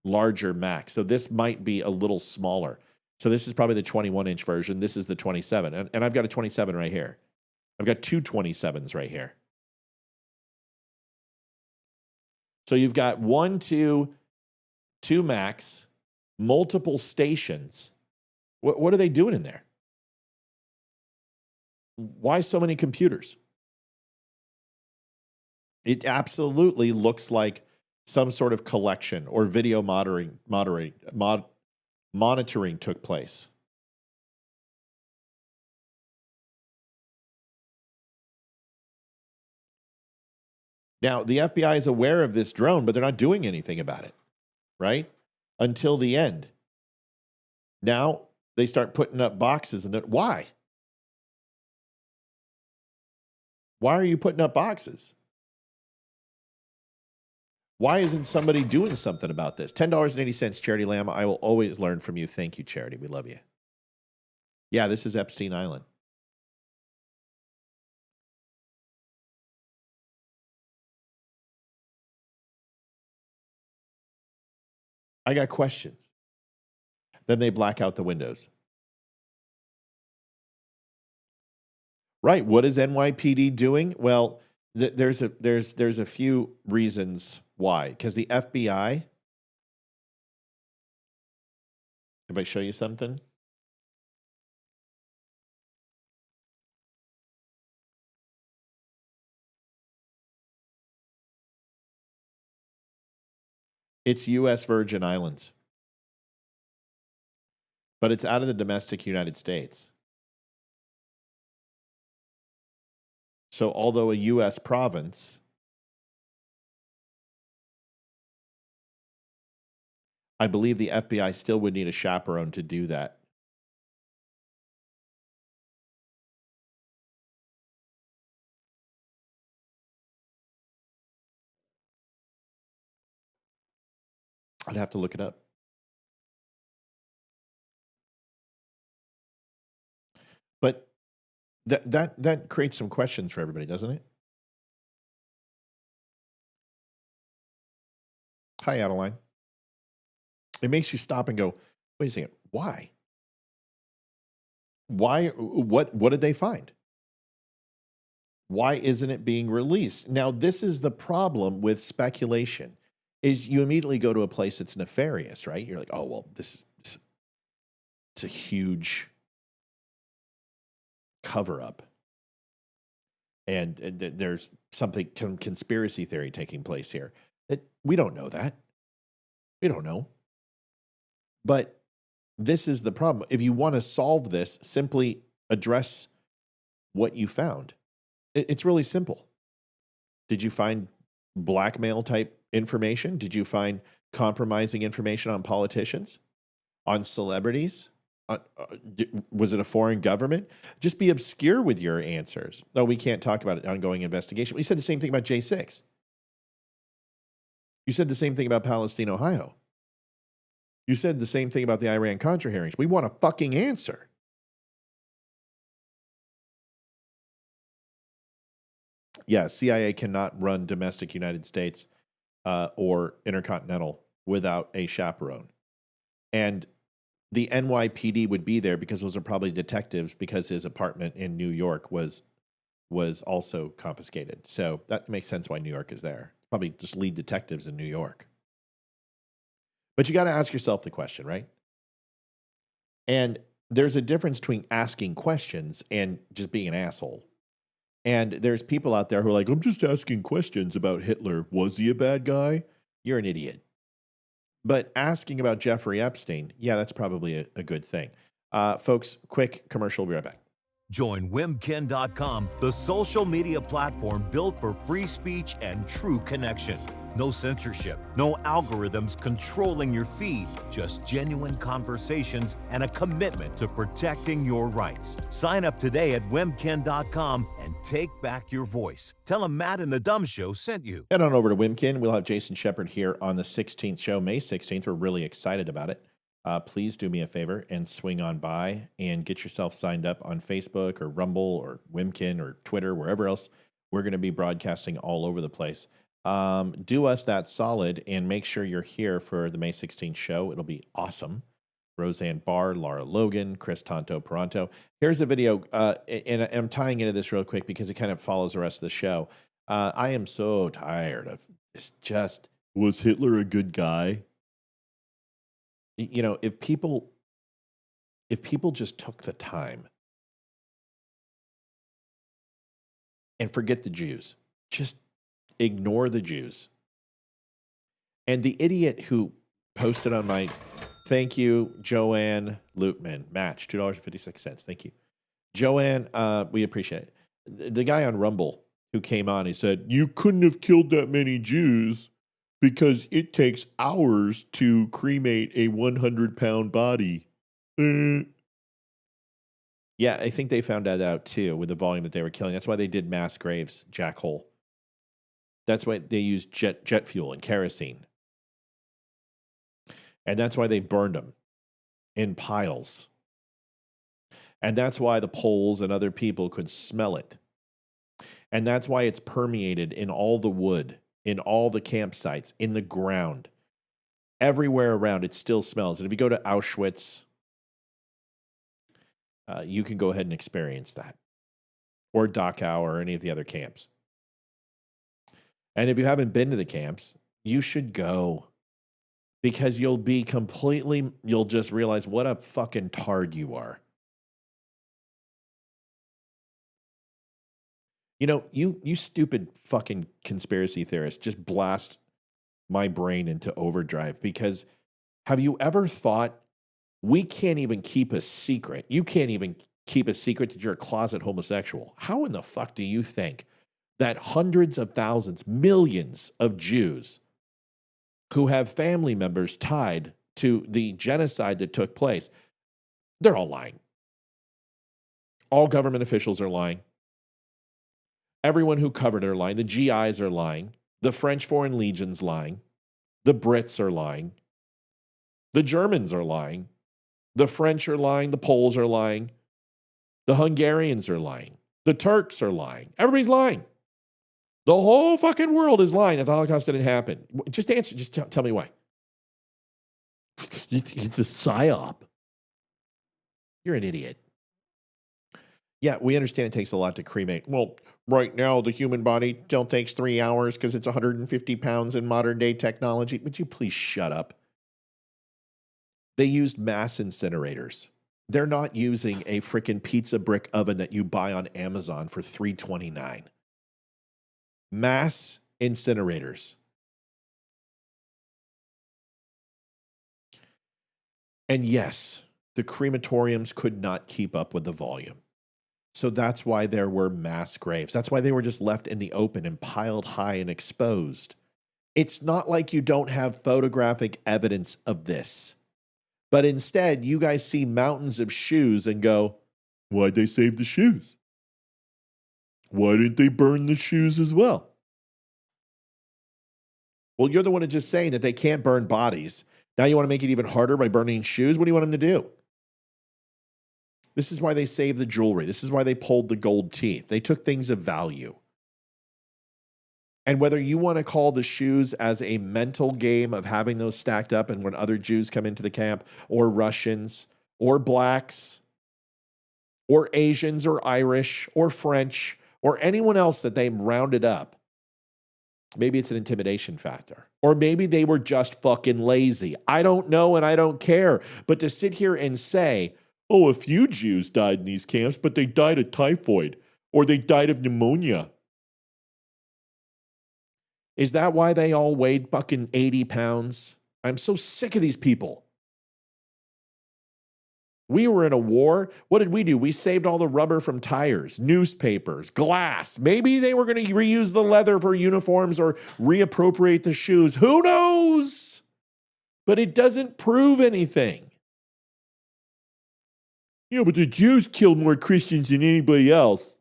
larger Mac. So this might be a little smaller. So this is probably the 21-inch version. This is the 27. And I've got a 27 right here. I've got 2 27s right here. So you've got 2 Macs, multiple stations. What are they doing in there? Why so many computers? It absolutely looks like some sort of collection or video monitoring took place. Now, the FBI is aware of this drone, but they're not doing anything about it, right? Until the end. Now, they start putting up boxes. And why? Why are you putting up boxes? Why isn't somebody doing something about this? $10.80, Charity Lamb. I will always learn from you. Thank you, Charity. We love you. Yeah, this is Epstein Island. I got questions. Then they black out the windows. Right. What is NYPD doing? Well, there's a few reasons why. Because the FBI, if I show you something, it's U.S. Virgin Islands, but it's out of the domestic United States. So although a U.S. province, I believe the FBI still would need a chaperone to do that. I'd have to look it up. But that creates some questions for everybody, doesn't it? Hi, Adeline. It makes you stop and go, wait a second, why? Why? What did they find? Why isn't it being released? Now, this is the problem with speculation, is you immediately go to a place that's nefarious, right? You're like, oh, well, it's a huge cover-up. And there's something, conspiracy theory taking place here. We don't know that. We don't know. But this is the problem. If you want to solve this, simply address what you found. It's really simple. Did you find blackmail type information? Did you find compromising information on politicians, on celebrities? Was it a foreign government? Just be obscure with your answers. No, we can't talk about an ongoing investigation. We said the same thing about J6. You said the same thing about Palestine, Ohio. You said the same thing about the Iran-Contra hearings. We want a fucking answer. Yeah, CIA cannot run domestic United States or intercontinental without a chaperone. And the NYPD would be there because those are probably detectives, because his apartment in New York was also confiscated. So that makes sense why New York is there. Probably just lead detectives in New York. But you got to ask yourself the question, right? And there's a difference between asking questions and just being an asshole. And there's people out there who are like, I'm just asking questions about Hitler. Was he a bad guy? You're an idiot. But asking about Jeffrey Epstein, yeah, that's probably a good thing. Folks, quick commercial. We'll be right back. Join wimkin.com, the social media platform built for free speech and true connection. No censorship, no algorithms controlling your feed, just genuine conversations and a commitment to protecting your rights. Sign up today at wimkin.com and take back your voice. Tell them Matt and the Dumb Show sent you. Head on over to Wimkin. We'll have Jason Shepard here on the 16th show, May 16th. We're really excited about it. Please do me a favor and swing on by and get yourself signed up on Facebook or Rumble or Wimkin or Twitter, wherever else. We're going to be broadcasting all over the place. Do us that solid and make sure you're here for the May 16th show. It'll be awesome. Roseanne Barr, Lara Logan, Chris Paranto. Here's the video, and I'm tying into this real quick because it kind of follows the rest of the show. I am so tired of this. Just, was Hitler a good guy? You know, if people just took the time and forget the Jews, just ignore the Jews. And the idiot who posted on my, thank you, Joanne Lootman, match, $2.56. Thank you. Joanne, we appreciate it. The guy on Rumble who came on, he said, you couldn't have killed that many Jews because it takes hours to cremate a 100-pound body. Yeah, I think they found that out too with the volume that they were killing. That's why they did mass graves, jackhole. That's why they used jet fuel and kerosene. And that's why they burned them in piles. And that's why the Poles and other people could smell it. And that's why it's permeated in all the wood, in all the campsites, in the ground. Everywhere around, it still smells. And if you go to Auschwitz, you can go ahead and experience that. or Dachau or any of the other camps. And if you haven't been to the camps, you should go, because you'll just realize what a fucking tard you are. You know, you stupid fucking conspiracy theorists just blast my brain into overdrive, because have you ever thought we can't even keep a secret? You can't even keep a secret that you're a closet homosexual. How in the fuck do you think that hundreds of thousands, millions of Jews who have family members tied to the genocide that took place, they're all lying? All government officials are lying. Everyone who covered it are lying. The GIs are lying. The French Foreign Legion's lying. The Brits are lying. The Germans are lying. The French are lying. The Poles are lying. The Hungarians are lying. The Turks are lying. Everybody's lying. The whole fucking world is lying that the Holocaust didn't happen. Just answer. Just tell me why. It's a psyop. You're an idiot. Yeah, we understand it takes a lot to cremate. Well, right now, the human body still takes 3 hours because it's 150 pounds in modern day technology. Would you please shut up? They used mass incinerators. They're not using a freaking pizza brick oven that you buy on Amazon for $3.29. Mass incinerators. And yes, the crematoriums could not keep up with the volume. So that's why there were mass graves. That's why they were just left in the open and piled high and exposed. It's not like you don't have photographic evidence of this. But instead, you guys see mountains of shoes and go, why'd they save the shoes? Why didn't they burn the shoes as well? Well, you're the one just saying that they can't burn bodies. Now you want to make it even harder by burning shoes? What do you want them to do? This is why they saved the jewelry. This is why they pulled the gold teeth. They took things of value. And whether you want to call the shoes as a mental game of having those stacked up and when other Jews come into the camp, or Russians, or blacks, or Asians, or Irish, or French, or anyone else that they rounded up, maybe it's an intimidation factor. Or maybe they were just fucking lazy. I don't know and I don't care. But to sit here and say, oh, a few Jews died in these camps, but they died of typhoid or they died of pneumonia. Is that why they all weighed fucking 80 pounds? I'm so sick of these people. We were in a war. What did we do? We saved all the rubber from tires, newspapers, glass. Maybe they were going to reuse the leather for uniforms or reappropriate the shoes. Who knows? But it doesn't prove anything. Yeah, but the Jews killed more Christians than anybody else.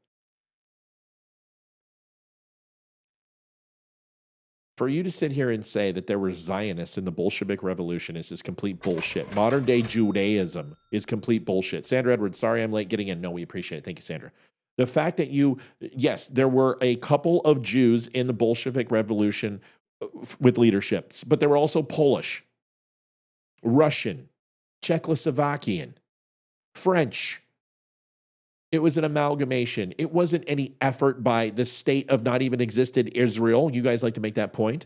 For you to sit here and say that there were Zionists in the Bolshevik Revolution is just complete bullshit. Modern day Judaism is complete bullshit. Sandra Edwards, sorry I'm late getting in. No, we appreciate it. Thank you, Sandra. The fact that yes, there were a couple of Jews in the Bolshevik Revolution with leaderships, but there were also Polish, Russian, Czechoslovakian, French. It was an amalgamation. It wasn't any effort by the state of not even existed Israel. You guys like to make that point.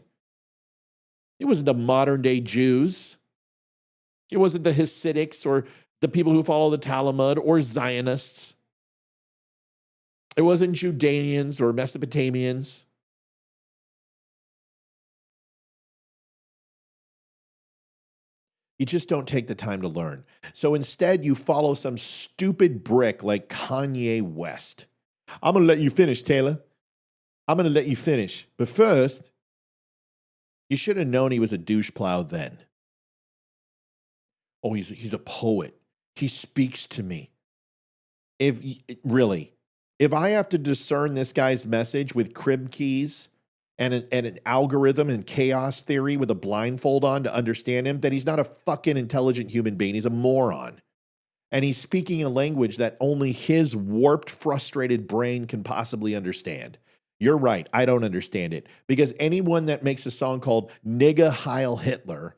It wasn't the modern day Jews. It wasn't the Hasidics or the people who follow the Talmud or Zionists. It wasn't Judeans or Mesopotamians. You just don't take the time to learn. So instead, you follow some stupid brick like Kanye West. I'm going to let you finish, Taylor. I'm going to let you finish. But first, you should have known he was a douche plow then. Oh, he's a poet. He speaks to me. If I have to discern this guy's message with crib keys and an algorithm and chaos theory with a blindfold on to understand him, then he's not a fucking intelligent human being. He's a moron. And he's speaking a language that only his warped, frustrated brain can possibly understand. You're right. I don't understand it. Because anyone that makes a song called Nigga Heil Hitler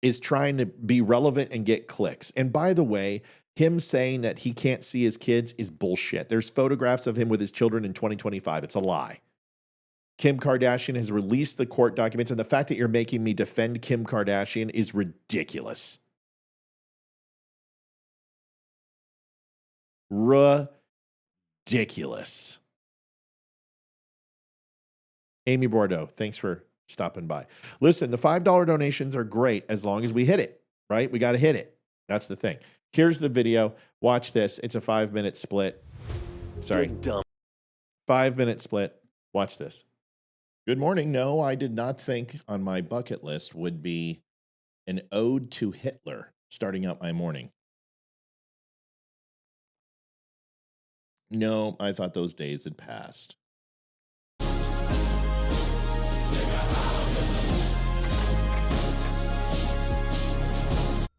is trying to be relevant and get clicks. And by the way, him saying that he can't see his kids is bullshit. There's photographs of him with his children in 2025. It's a lie. Kim Kardashian has released the court documents, and the fact that you're making me defend Kim Kardashian is ridiculous. Ridiculous. Amy Bordeaux, thanks for stopping by. Listen, the $5 donations are great as long as we hit it, right? We got to hit it. That's the thing. Here's the video. Watch this. It's a 5-minute split. Sorry. 5-minute split. Watch this. Good morning. No, I did not think on my bucket list would be an ode to Hitler starting out my morning. No, I thought those days had passed.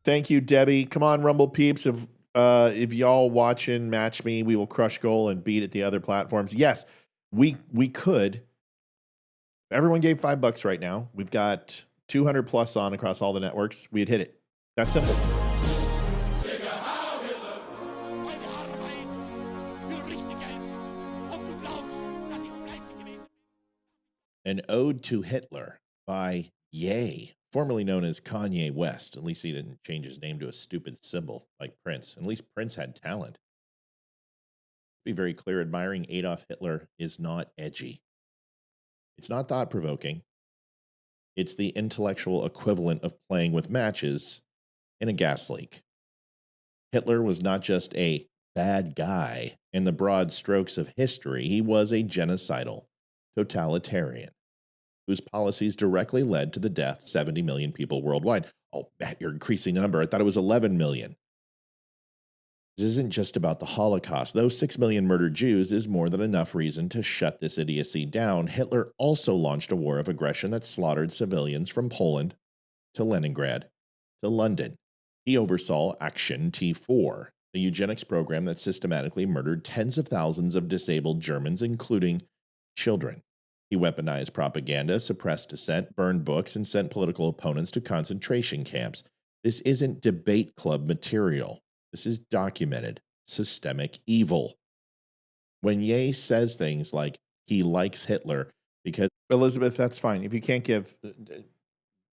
Thank you, Debbie. Come on, Rumble peeps. If y'all watching Match Me, we will crush goal and beat at the other platforms. Yes, we could. Everyone gave $5 right now. We've got 200 plus on across all the networks. We'd hit it. That's simple. An Ode to Hitler by Ye, formerly known as Kanye West. At least he didn't change his name to a stupid symbol like Prince. At least Prince had talent. To be very clear, admiring Adolf Hitler is not edgy. It's not thought-provoking. It's the intellectual equivalent of playing with matches in a gas leak. Hitler was not just a bad guy in the broad strokes of history. He was a genocidal totalitarian whose policies directly led to the death of 70 million people worldwide. Oh, Matt, you're increasing the number. I thought it was 11 million. This isn't just about the Holocaust. Though 6 million murdered Jews is more than enough reason to shut this idiocy down, Hitler also launched a war of aggression that slaughtered civilians from Poland to Leningrad to London. He oversaw Action T4, a eugenics program that systematically murdered tens of thousands of disabled Germans, including children. He weaponized propaganda, suppressed dissent, burned books, and sent political opponents to concentration camps. This isn't debate club material. This is documented systemic evil. When Ye says things like he likes Hitler because Elizabeth, that's fine. If you can't give,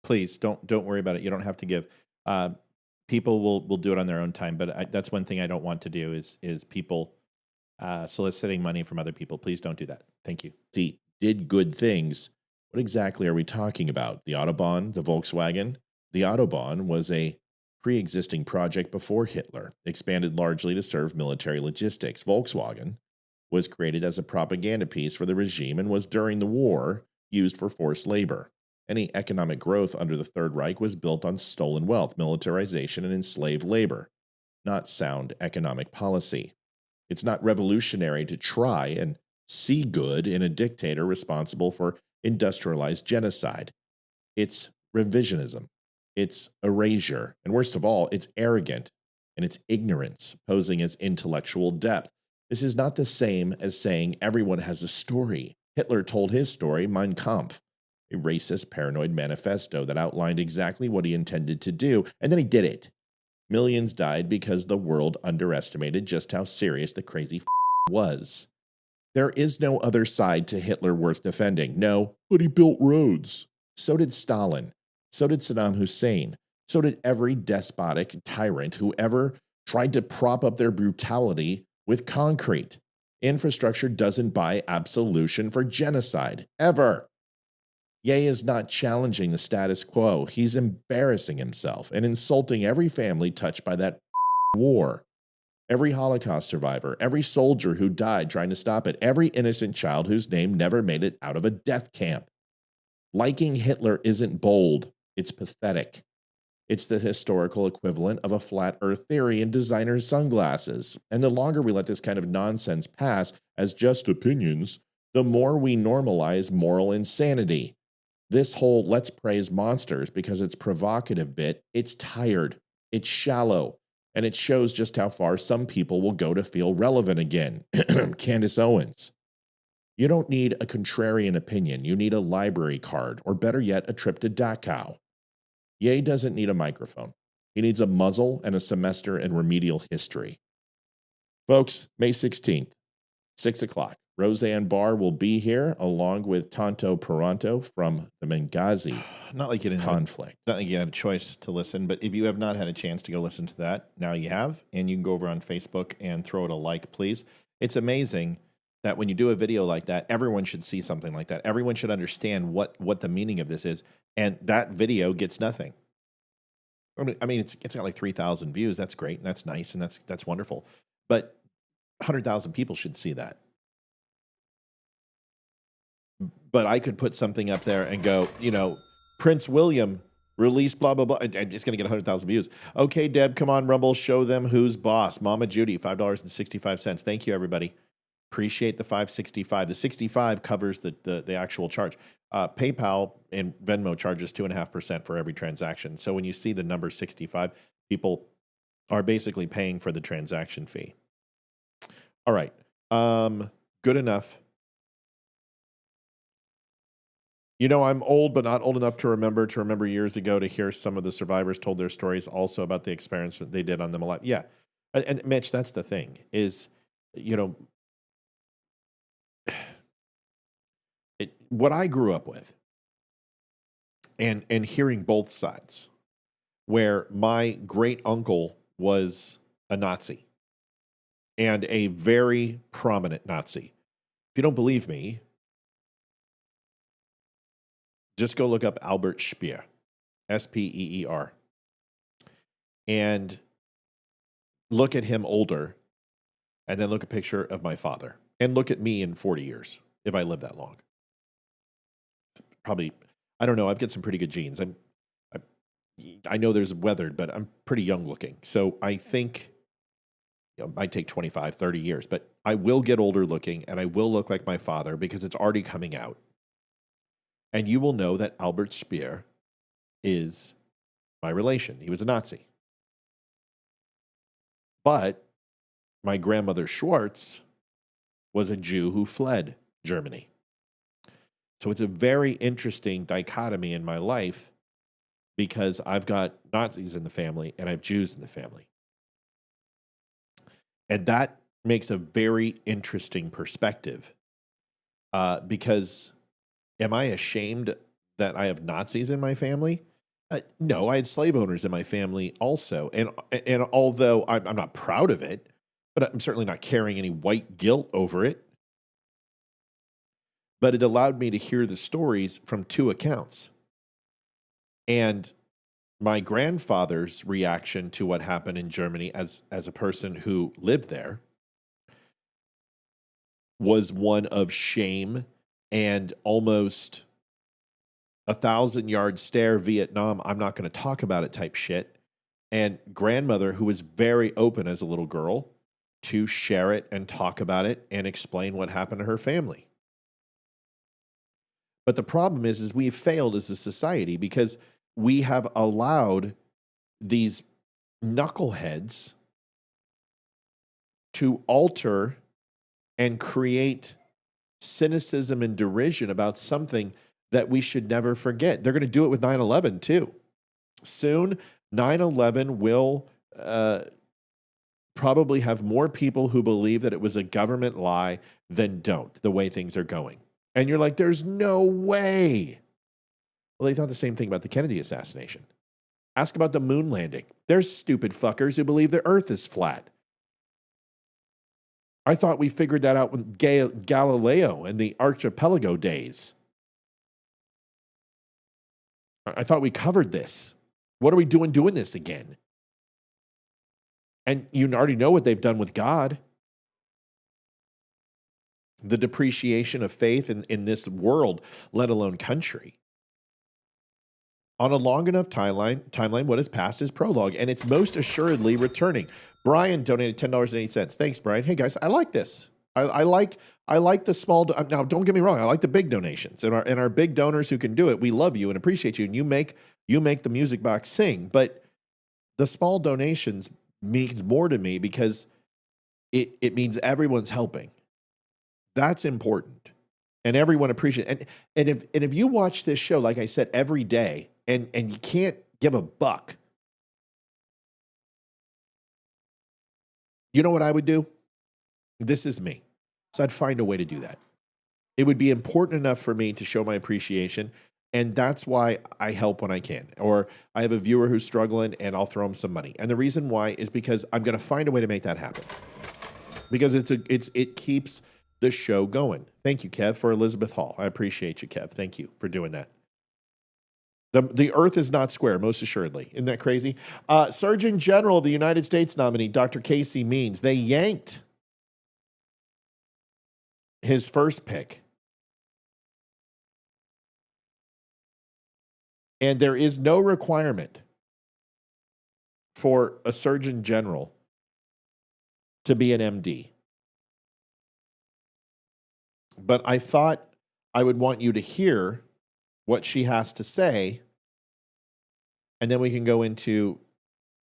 please don't worry about it. You don't have to give. People will do it on their own time. But that's one thing I don't want to do is people soliciting money from other people. Please don't do that. Thank you. See, did good things. What exactly are we talking about? The Autobahn, the Volkswagen? The Autobahn was a pre-existing project before Hitler, expanded largely to serve military logistics. Volkswagen was created as a propaganda piece for the regime and was during the war used for forced labor. Any economic growth under the Third Reich was built on stolen wealth, militarization, and enslaved labor, not sound economic policy. It's not revolutionary to try and see good in a dictator responsible for industrialized genocide. It's revisionism. It's erasure. And worst of all, it's arrogant and it's ignorance posing as intellectual depth. This is not the same as saying everyone has a story. Hitler told his story, Mein Kampf, a racist, paranoid manifesto that outlined exactly what he intended to do, and then he did it. Millions died because the world underestimated just how serious the crazy was. There is no other side to Hitler worth defending. No, but he built roads. So did Stalin. So did Saddam Hussein. So did every despotic tyrant who ever tried to prop up their brutality with concrete. Infrastructure doesn't buy absolution for genocide, ever. Ye is not challenging the status quo. He's embarrassing himself and insulting every family touched by that war. Every Holocaust survivor, every soldier who died trying to stop it, every innocent child whose name never made it out of a death camp. Liking Hitler isn't bold, it's pathetic. It's the historical equivalent of a flat earth theory in designer's sunglasses. And the longer we let this kind of nonsense pass as just opinions, the more we normalize moral insanity. This whole let's praise monsters because it's provocative bit, it's tired, it's shallow. And it shows just how far some people will go to feel relevant again. Candace Owens. You don't need a contrarian opinion. You need a library card, or better yet, a trip to Dachau. Ye doesn't need a microphone. He needs a muzzle and a semester in remedial history. Folks, May 16th, 6 o'clock. Roseanne Barr will be here along with Tonto Peranto from the Benghazi not like you didn't conflict. Not like you had a choice to listen, but if you have not had a chance to go listen to that, now you have, and you can go over on Facebook and throw it a like, please. It's amazing that when you do a video like that, everyone should see something like that. Everyone should understand what the meaning of this is, and that video gets nothing. I mean, it's got like 3,000 views. That's great, and that's nice, and that's wonderful. But 100,000 people should see that. But I could put something up there and go, Prince William released blah, blah, blah. And it's going to get 100,000 views. Okay, Deb, come on, Rumble. Show them who's boss. Mama Judy, $5.65. Thank you, everybody. Appreciate the $5.65. The 65 covers the actual charge. PayPal and Venmo charges 2.5% for every transaction. So when you see the number 65, people are basically paying for the transaction fee. All right. Good enough. I'm old, but not old enough to remember years ago to hear some of the survivors told their stories also about the experiments they did on them alive. Yeah. And Mitch, that's the thing is, what I grew up with and hearing both sides, where my great uncle was a Nazi and a very prominent Nazi. If you don't believe me, just go look up Albert Speer, Speer, and look at him older, and then look at a picture of my father, and look at me in 40 years, if I live that long. Probably, I don't know, I've got some pretty good genes. I know there's weathered, but I'm pretty young looking. So I think it might take 25, 30 years, but I will get older looking, and I will look like my father because it's already coming out. And you will know that Albert Speer is my relation. He was a Nazi. But my grandmother Schwartz was a Jew who fled Germany. So it's a very interesting dichotomy in my life because I've got Nazis in the family and I have Jews in the family. And that makes a very interesting perspective because am I ashamed that I have Nazis in my family? No, I had slave owners in my family also. And although I'm not proud of it, but I'm certainly not carrying any white guilt over it. But it allowed me to hear the stories from two accounts. And my grandfather's reaction to what happened in Germany as a person who lived there was one of shame and almost 1,000-yard stare, Vietnam, I'm not going to talk about it type shit. And grandmother, who was very open as a little girl to share it and talk about it and explain what happened to her family. But the problem is we've failed as a society because we have allowed these knuckleheads to alter and create cynicism and derision about something that we should never forget. They're going to do it with 9/11 too. Soon, 9/11 will probably have more people who believe that it was a government lie than don't, the way things are going. And you're like, there's no way. Well, they thought the same thing about the Kennedy assassination. Ask about the moon landing. There's stupid fuckers who believe the earth is flat. I thought we figured that out with Galileo and the archipelago days. I thought we covered this. What are we doing this again? And you already know what they've done with God. The depreciation of faith in this world, let alone country. On a long enough timeline, what is past is prologue, and it's most assuredly returning. Brian donated $10.80. Thanks, Brian. Hey guys, I like this. I like the small. Now, don't get me wrong. I like the big donations and our big donors who can do it. We love you and appreciate you, and you make the music box sing. But the small donations means more to me because it means everyone's helping. That's important, and everyone appreciates it. And if you watch this show, like I said, every day, and you can't give a buck, You know what I would do? This is me. So I'd find a way to do that. It would be important enough for me to show my appreciation. And that's why I help when I can. Or I have a viewer who's struggling and I'll throw him some money. And the reason why is because I'm going to find a way to make that happen. Because it keeps the show going. Thank you, Kev, for Elizabeth Hall. I appreciate you, Kev. Thank you for doing that. The earth is not square, most assuredly. Isn't that crazy? Surgeon General of the United States nominee, Dr. Casey Means, they yanked his first pick. And there is no requirement for a Surgeon General to be an MD. But I thought I would want you to hear what she has to say, and then we can go into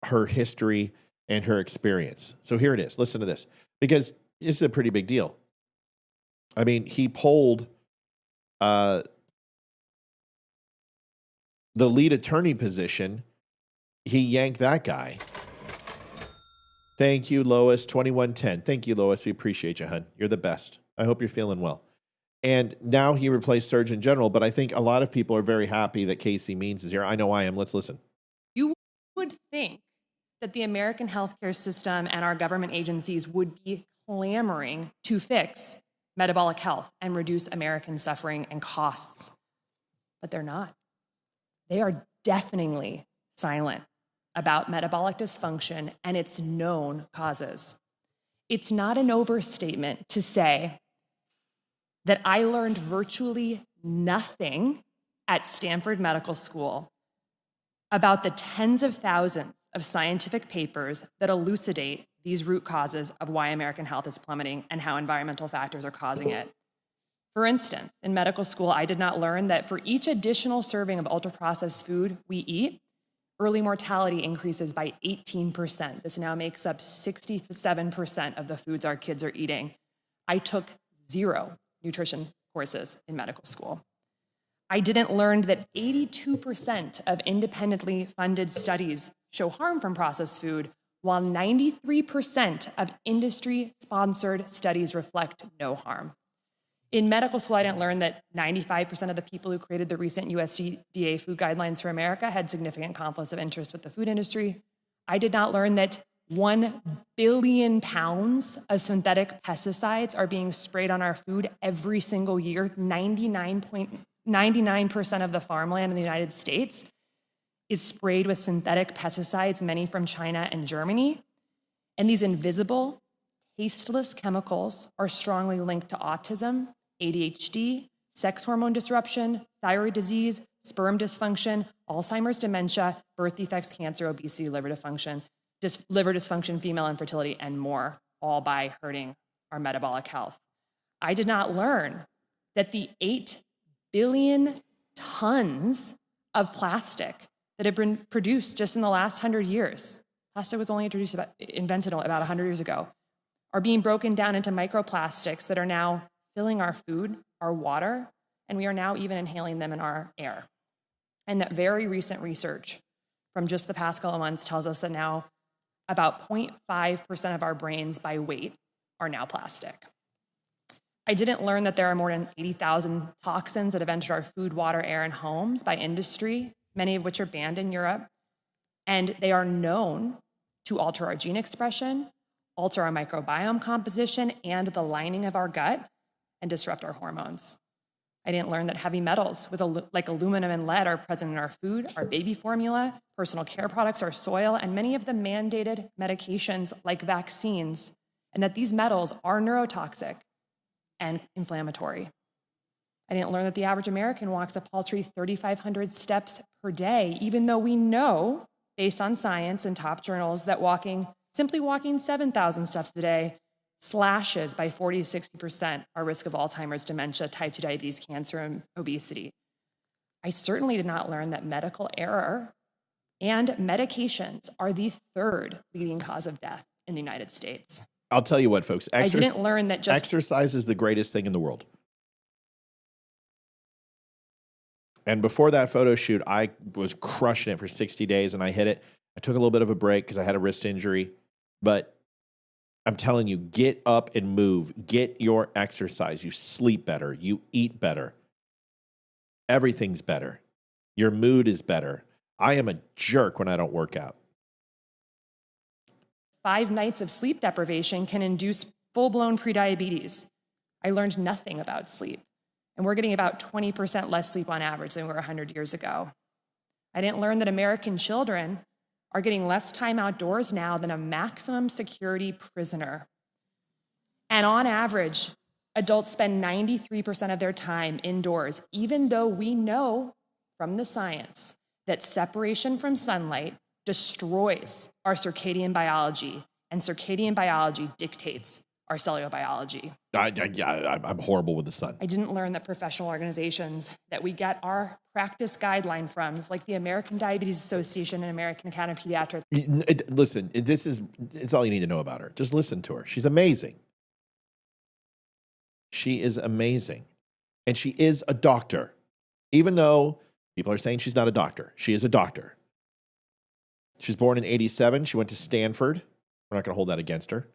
her history and her experience. So here it is. Listen to this, because this is a pretty big deal. I mean, he polled the lead attorney position. He yanked that guy. Thank you, Lois, 2110. Thank you, Lois. We appreciate you, hun. You're the best. I hope you're feeling well. And now he replaced Surgeon General, but I think a lot of people are very happy that Casey Means is here. I know I am. Let's listen. You would think that the American healthcare system and our government agencies would be clamoring to fix metabolic health and reduce American suffering and costs, but they're not. They are deafeningly silent about metabolic dysfunction and its known causes. It's not an overstatement to say that I learned virtually nothing at Stanford Medical School about the tens of thousands of scientific papers that elucidate these root causes of why American health is plummeting and how environmental factors are causing it. For instance, in medical school, I did not learn that for each additional serving of ultra-processed food we eat, early mortality increases by 18%. This now makes up 67% of the foods our kids are eating. I took 0 nutrition courses in medical school. I didn't learn that 82% of independently funded studies show harm from processed food, while 93% of industry-sponsored studies reflect no harm. In medical school, I didn't learn that 95% of the people who created the recent USDA food guidelines for America had significant conflicts of interest with the food industry. I did not learn that 1 billion pounds of synthetic pesticides are being sprayed on our food every single year. 99% of the farmland in the United States is sprayed with synthetic pesticides, many from China and Germany. And these invisible, tasteless chemicals are strongly linked to autism, ADHD, sex hormone disruption, thyroid disease, sperm dysfunction, Alzheimer's, dementia, birth defects, cancer, obesity, liver dysfunction, female infertility, and more, all by hurting our metabolic health. I did not learn that the 8 billion tons of plastic that have been produced just in the last 100 years, plastic was only invented about 100 years ago, are being broken down into microplastics that are now filling our food, our water, and we are now even inhaling them in our air. And that very recent research from just the past couple of months tells us that now about 0.5% of our brains by weight are now plastic. I didn't learn that there are more than 80,000 toxins that have entered our food, water, air, and homes by industry, many of which are banned in Europe. And they are known to alter our gene expression, alter our microbiome composition and the lining of our gut, and disrupt our hormones. I didn't learn that heavy metals like aluminum and lead are present in our food, our baby formula, personal care products, our soil, and many of the mandated medications like vaccines, and that these metals are neurotoxic and inflammatory. I didn't learn that the average American walks a paltry 3,500 steps per day, even though we know, based on science and top journals, that simply walking 7,000 steps a day slashes by 40 to 60% our risk of Alzheimer's, dementia, type 2 diabetes, cancer, and obesity. I certainly did not learn that medical error and medications are the 3rd leading cause of death in the United States. I'll tell you what, folks. I didn't learn that exercise is the greatest thing in the world. And before that photo shoot, I was crushing it for 60 days, and I hit it. I took a little bit of a break because I had a wrist injury, but I'm telling you, get up and move. Get your exercise. You sleep better. You eat better. Everything's better. Your mood is better. I am a jerk when I don't work out. 5 nights of sleep deprivation can induce full-blown prediabetes. I learned nothing about sleep, and we're getting about 20% less sleep on average than we were 100 years ago. I didn't learn that American children are getting less time outdoors now than a maximum security prisoner. And on average, adults spend 93% of their time indoors, even though we know from the science that separation from sunlight destroys our circadian biology, and circadian biology dictates our cellular biology. I'm horrible with the sun. I didn't learn that professional organizations that we get our practice guideline from, like the American Diabetes Association and American Academy of Pediatrics. Listen, it's all you need to know about her. Just listen to her. She's amazing. She is amazing. And she is a doctor. Even though people are saying she's not a doctor, she is a doctor. She's born in 1987. She went to Stanford. We're not going to hold that against her.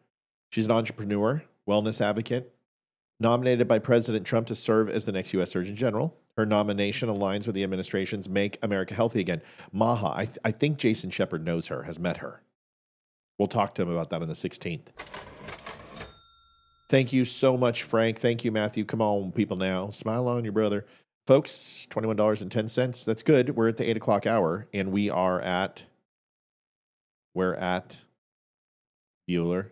She's an entrepreneur, wellness advocate, nominated by President Trump to serve as the next U.S. Surgeon General. Her nomination aligns with the administration's Make America Healthy Again. MAGA, I think Jason Shepard knows her, has met her. We'll talk to him about that on the 16th. Thank you so much, Frank. Thank you, Matthew. Come on, people now. Smile on your brother. Folks, $21.10. That's good. We're at the 8 o'clock hour, and we're at Bueller.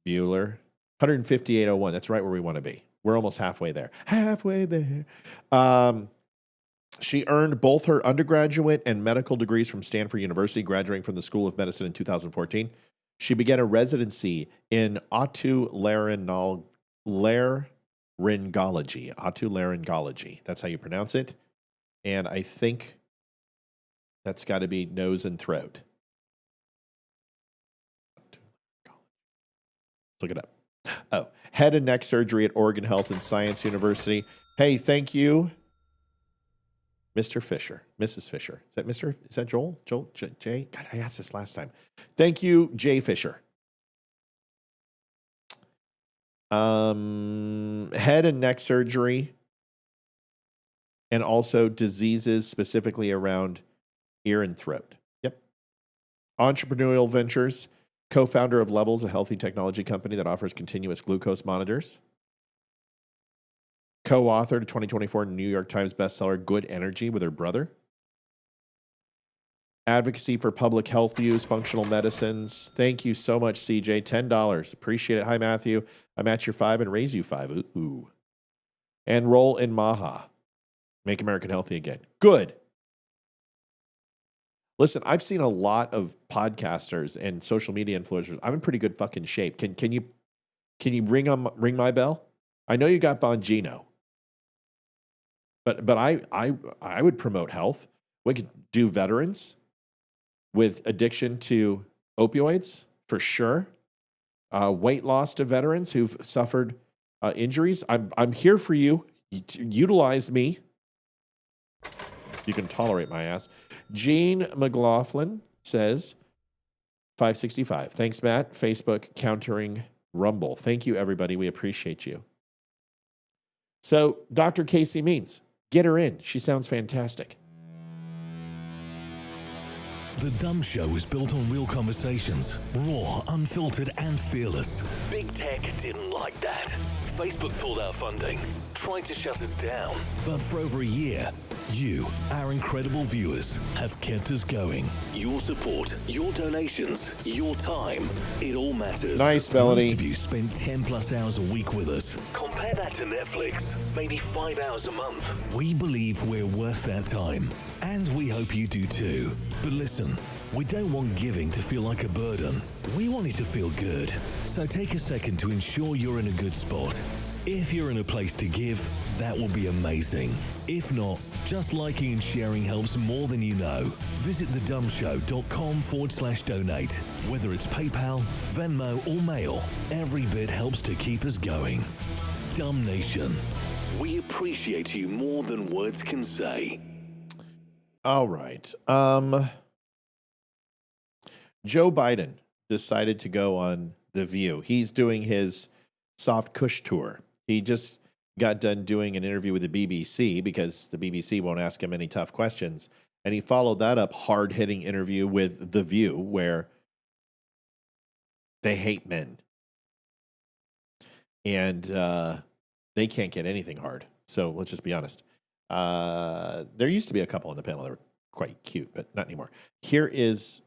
158.01. That's right where we want to be. We're almost halfway there. She earned both her undergraduate and medical degrees from Stanford University, graduating from the School of Medicine in 2014. She began a residency in otolaryngology. Otolaryngology. That's how you pronounce it. And I think that's got to be nose and throat. Look it up. Oh, head and neck surgery at Oregon Health and Science University. Hey, thank you, Mr. Fisher, Mrs. Fisher. Is that Mr.? Is that Joel? Jay? God, I asked this last time. Thank you, Jay Fisher. Head and neck surgery, and also diseases specifically around ear and throat. Yep. Entrepreneurial ventures. Co-founder of Levels, a healthy technology company that offers continuous glucose monitors. Co-authored a 2024 New York Times bestseller, Good Energy, with her brother. Advocacy for public health use, functional medicines. Thank you so much, CJ. $10. Appreciate it. Hi, Matthew. I match your 5 and raise you 5. Ooh. Enroll in MAGA. Make America Healthy Again. Good. Listen, I've seen a lot of podcasters and social media influencers. I'm in pretty good fucking shape. Can you ring my bell? I know you got Bongino, but I would promote health. We could do veterans with addiction to opioids for sure. Weight loss to veterans who've suffered injuries. I'm here for you. Utilize me. You can tolerate my ass. Gene McLaughlin says, 565. Thanks, Matt. Facebook countering Rumble. Thank you, everybody. We appreciate you. So, Dr. Casey Means, get her in. She sounds fantastic. The DUM Show is built on real conversations, raw, unfiltered, and fearless. Big tech didn't like that. Facebook pulled out funding, tried to shut us down. But for over a year, you, our incredible viewers, have kept us going. Your support, your donations, your time, it all matters. Nice, Melody. Most of you spend 10 plus hours a week with us. Compare that to Netflix, maybe 5 hours a month. We believe we're worth that time, and we hope you do too. But listen, we don't want giving to feel like a burden. We want it to feel good. So take a second to ensure you're in a good spot. If you're in a place to give, that will be amazing. If not, just liking and sharing helps more than you know. Visit thedumshow.com/donate. Whether it's PayPal, Venmo, or Mail, every bit helps to keep us going. DUM Nation, we appreciate you more than words can say. All right. Joe Biden decided to go on The View. He's doing his soft cush tour. He just got done doing an interview with the BBC because the BBC won't ask him any tough questions. And he followed that up hard-hitting interview with The View, where they hate men. And they can't get anything hard. So let's just be honest. There used to be a couple on the panel that were quite cute, but not anymore. Here is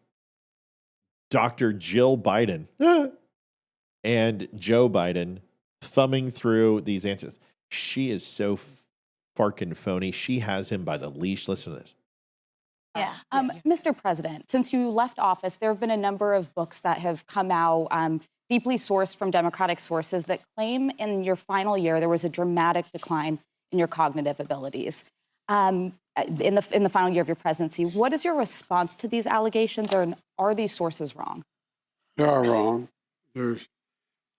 Dr. Jill Biden and Joe Biden thumbing through these answers. She is so farkin' phony. She has him by the leash. Listen to this. Yeah. Mr. President, since you left office, there have been a number of books that have come out, deeply sourced from Democratic sources, that claim in your final year there was a dramatic decline in your cognitive abilities. In the final year of your presidency, what is your response to these allegations, or are these sources wrong? They are wrong. There's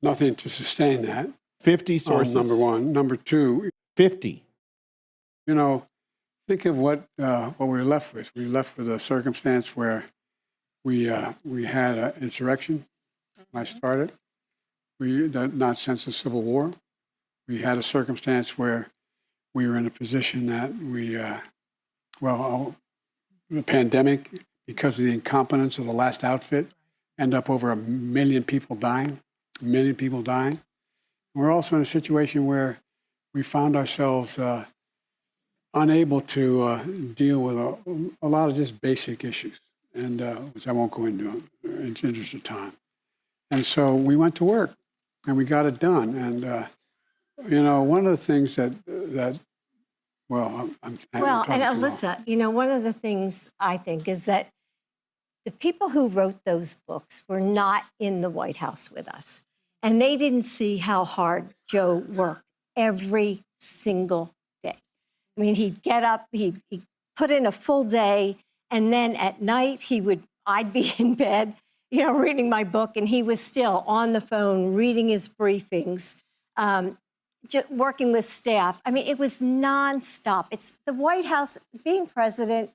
nothing to sustain that. 50 sources. Number one. Number two. 50. You know, think of what we're left with. We're left with a circumstance where we had an insurrection when I started. We did not sense a civil war. We had a circumstance where we were in a position that the pandemic, because of the incompetence of the last outfit, end up over 1 million people dying. 1 million people dying. We're also in a situation where we found ourselves unable to deal with a lot of just basic issues, and which I won't go into in interest of time. And so we went to work, and we got it done. And one of the things and Alyssa, one of the things I think is that the people who wrote those books were not in the White House with us, and they didn't see how hard Joe worked every single day. I mean, he'd get up, he'd put in a full day, and then at night I'd be in bed, reading my book, and he was still on the phone reading his briefings, working with staff. I mean, it was nonstop. It's the White House. Being president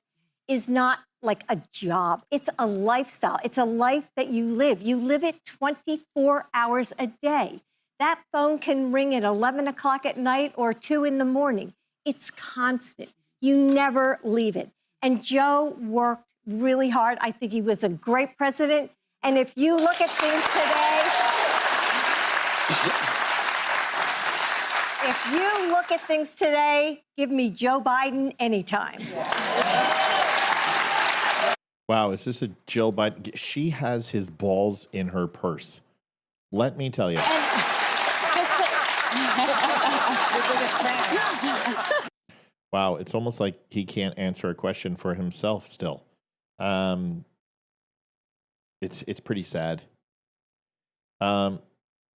is not like a job. It's a lifestyle. It's a life that you live. You live it 24 hours a day. That phone can ring at 11 o'clock at night or 2 in the morning. It's constant. You never leave it. And Joe worked really hard. I think he was a great president. And if you look at things today, give me Joe Biden anytime. Wow, is this a Jill Biden? She has his balls in her purse. Let me tell you. Wow, it's almost like he can't answer a question for himself still. It's pretty sad.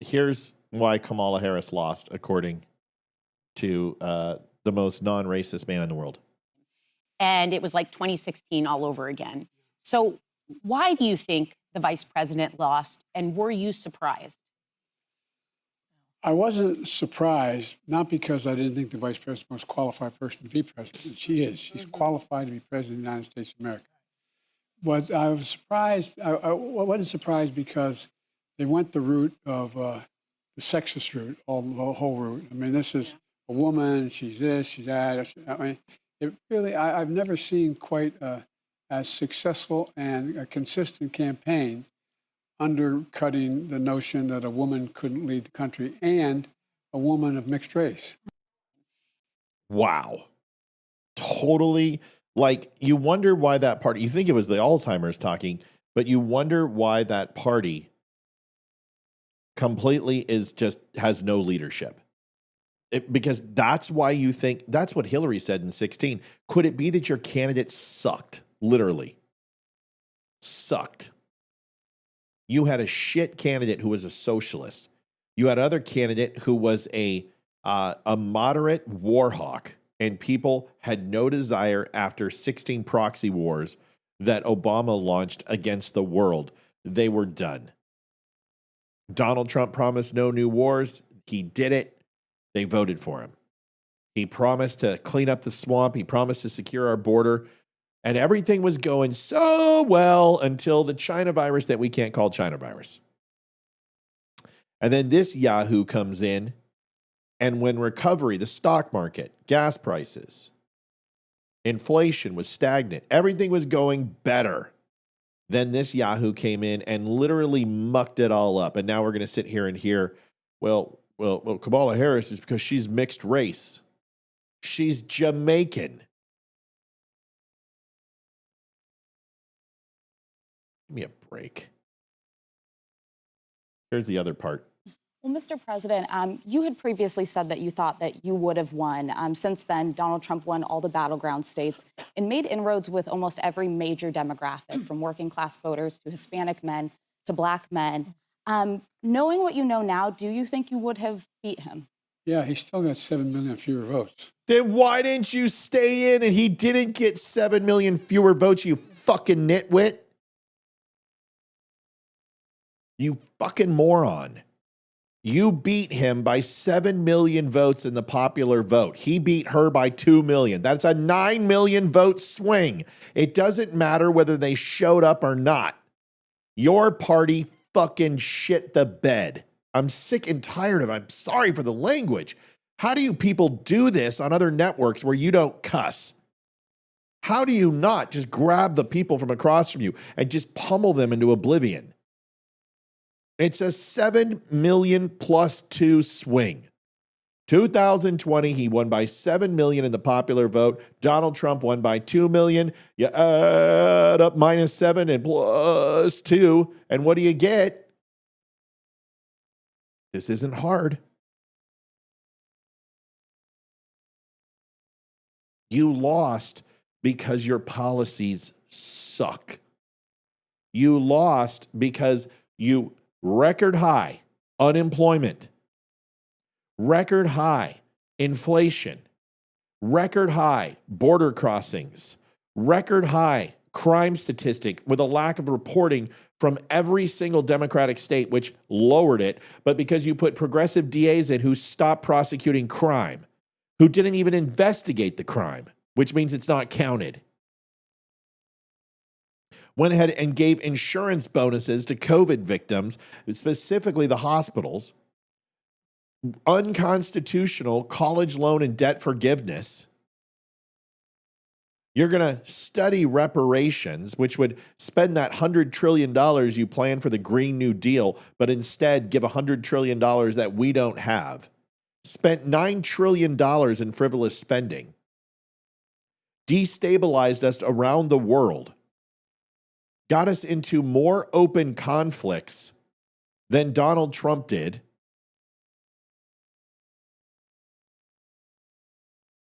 Here's why Kamala Harris lost, according to the most non-racist man in the world. And it was like 2016 all over again. So why do you think the vice president lost, and were you surprised? I wasn't surprised, not because I didn't think the vice president was the most qualified person to be president. She is. She's qualified to be president of the United States of America. But I was surprised. I wasn't surprised because they went the route of the sexist route, the whole route. I mean, this is a woman. She's this. She's that. I mean, it really. I've never seen quite as successful and a consistent campaign undercutting the notion that a woman couldn't lead the country, and a woman of mixed race. Wow. Totally. Like, you wonder why that party, you think it was the Alzheimer's talking, but you wonder why that party completely has no leadership. Because that's why you think, that's what Hillary said in 16. Could it be that your candidate sucked? Literally. Sucked. You had a shit candidate who was a socialist. You had another candidate who was a moderate war hawk, and people had no desire after 16 proxy wars that Obama launched against the world. They were done. Donald Trump promised no new wars. He did it. They voted for him. He promised to clean up the swamp. He promised to secure our border. And everything was going so well until the China virus that we can't call China virus. And then this Yahoo comes in, and when recovery, the stock market, gas prices, inflation was stagnant, everything was going better. Then this Yahoo came in and literally mucked it all up. And now we're going to sit here and hear, well, Kamala Harris is because she's mixed race. She's Jamaican. Give me a break. Here's the other part. Well, Mr. President, you had previously said that you thought that you would have won. Since then, Donald Trump won all the battleground states and made inroads with almost every major demographic, from working class voters to Hispanic men to black men. Knowing what you know now, do you think you would have beat him? Yeah, he still got 7 million fewer votes. Then why didn't you stay in and he didn't get 7 million fewer votes, you fucking nitwit? You fucking moron. You beat him by 7 million votes in the popular vote. He beat her by 2 million. That's a 9 million vote swing. It doesn't matter whether they showed up or not. Your party fucking shit the bed. I'm sick and tired of it. I'm sorry for the language. How do you people do this on other networks where you don't cuss? How do you not just grab the people from across from you and just pummel them into oblivion? It's a 7 million plus 2 swing. 2020, he won by 7 million in the popular vote. Donald Trump won by 2 million. You add up -7 and +2. And what do you get? This isn't hard. You lost because your policies suck. You lost because you record high unemployment, record high inflation, record high border crossings, record high crime statistic with a lack of reporting from every single Democratic state, which lowered it, but because you put progressive DAs in who stopped prosecuting crime, who didn't even investigate the crime, which means it's not counted. Went ahead and gave insurance bonuses to COVID victims, specifically the hospitals, unconstitutional college loan and debt forgiveness. You're going to study reparations, which would spend that $100 trillion you plan for the Green New Deal, but instead give $100 trillion that we don't have. Spent $9 trillion in frivolous spending. Destabilized us around the world. Got us into more open conflicts than Donald Trump did.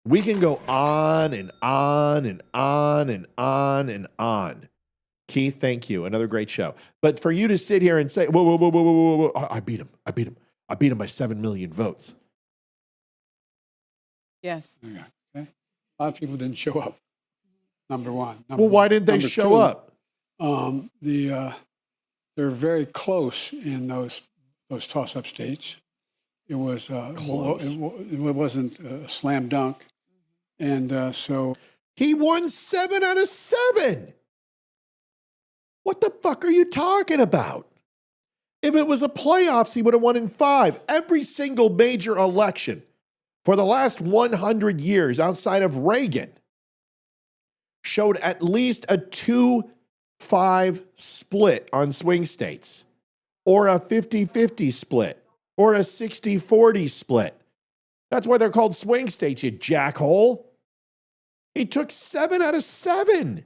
We can go on and on and on and on and on. Keith, thank you. Another great show. But for you to sit here and say, whoa, I beat him. I beat him by 7 million votes. Yes. Okay. A lot of people didn't show up. Number one. Why didn't they show up? They're very close in those toss-up states. It was it wasn't a slam dunk, and so he won 7 out of 7. What the fuck are you talking about? If it was a playoffs, he would have won in 5. Every single major election for the last 100 years outside of Reagan showed at least a 2-5 split on swing states, or a 50-50 split, or a 60-40 split. That's why they're called swing states, you jackhole. He took 7 out of 7.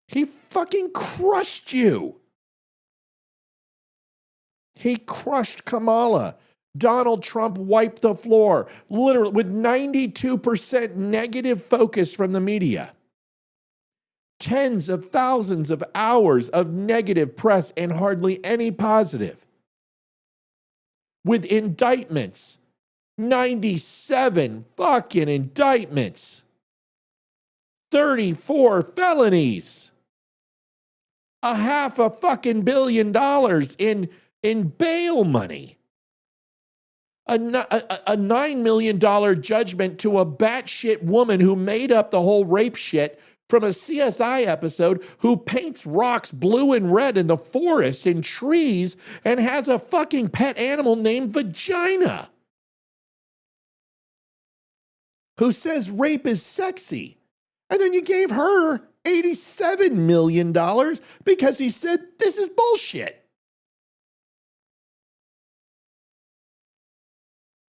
He fucking crushed you. He crushed Kamala. Donald Trump wiped the floor, literally with 92% negative focus from the media. Tens of thousands of hours of negative press and hardly any positive. With indictments, 97 fucking indictments, 34 felonies, $500 million in bail money, a $9 million judgment to a batshit woman who made up the whole rape shit from a CSI episode, who paints rocks blue and red in the forest and trees and has a fucking pet animal named Vagina, who says rape is sexy. And then you gave her $87 million because he said this is bullshit.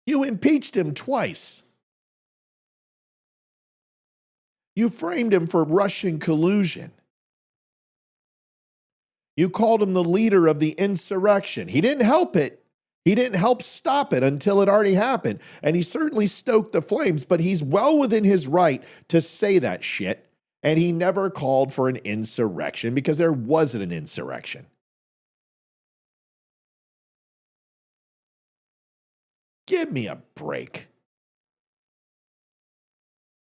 You impeached him twice. You framed him for Russian collusion. You called him the leader of the insurrection. He didn't help it. He didn't help stop it until it already happened. And he certainly stoked the flames, but he's well within his right to say that shit. And he never called for an insurrection because there wasn't an insurrection. Give me a break.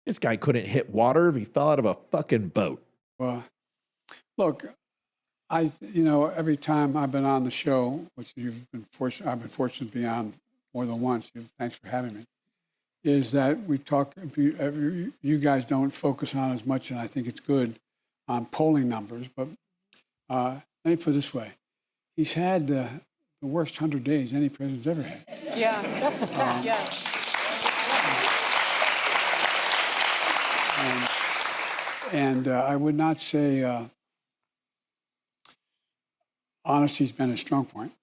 This guy couldn't hit water if he fell out of a fucking boat. Well, look, every time I've been on the show, which I've been fortunate to be on more than once. Thanks for having me. Is that we talk? You guys don't focus on as much, and I think it's good on polling numbers. But let me put it this way: he's had the worst 100 days any president's ever had. Yeah, that's a fact. And I would not say honesty's been a strong point.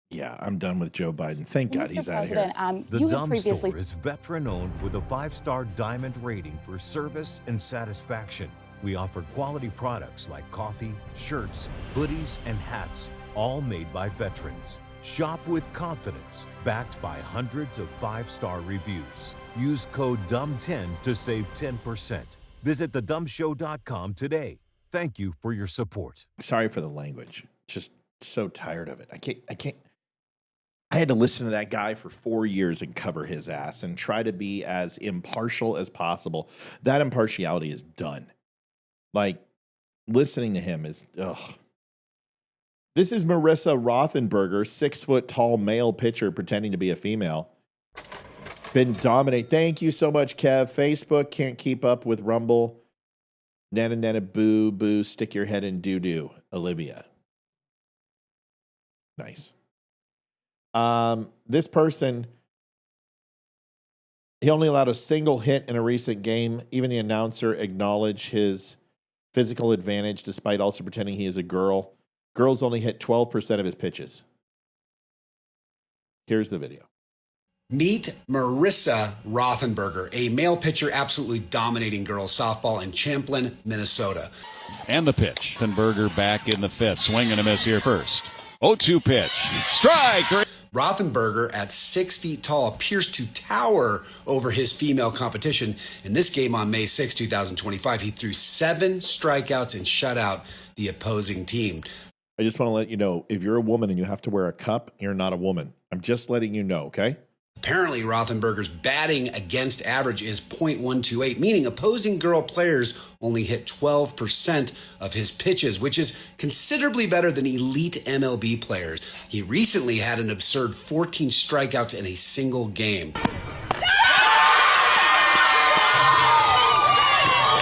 Yeah, I'm done with Joe Biden. Thank God he's out of here. The DUM store is veteran-owned with a 5-star diamond rating for service and satisfaction. We offer quality products like coffee, shirts, hoodies, and hats, all made by veterans. Shop with confidence, backed by hundreds of 5-star reviews. Use code DUM10 to save 10%. Visit thedumshow.com today. Thank you for your support. Sorry for the language. Just so tired of it. I can't. I had to listen to that guy for 4 years and cover his ass and try to be as impartial as possible. That impartiality is done. Like, listening to him is, ugh. This is Marissa Rothenberger, 6-foot-tall male pitcher pretending to be a female. Been dominating. Thank you so much, Kev. Facebook can't keep up with Rumble. Nana, nana, boo, boo, stick your head in doo-doo. Olivia. Nice. This person, he only allowed a single hit in a recent game. Even the announcer acknowledged his physical advantage despite also pretending he is a girl. Girls only hit 12% of his pitches. Here's the video. Meet Marissa Rothenberger, a male pitcher absolutely dominating girls softball in Champlin, Minnesota. And the pitch. Rothenberger back in the fifth. Swing and a miss here first. 0-2 pitch. Strike. Rothenberger, at 6 feet tall, appears to tower over his female competition. In this game on May 6, 2025, he threw 7 strikeouts and shut out the opposing team. I just want to let you know, if you're a woman and you have to wear a cup, you're not a woman. I'm just letting you know, okay? Apparently, Rothenberger's batting against average is .128, meaning opposing girl players only hit 12% of his pitches, which is considerably better than elite MLB players. He recently had an absurd 14 strikeouts in a single game.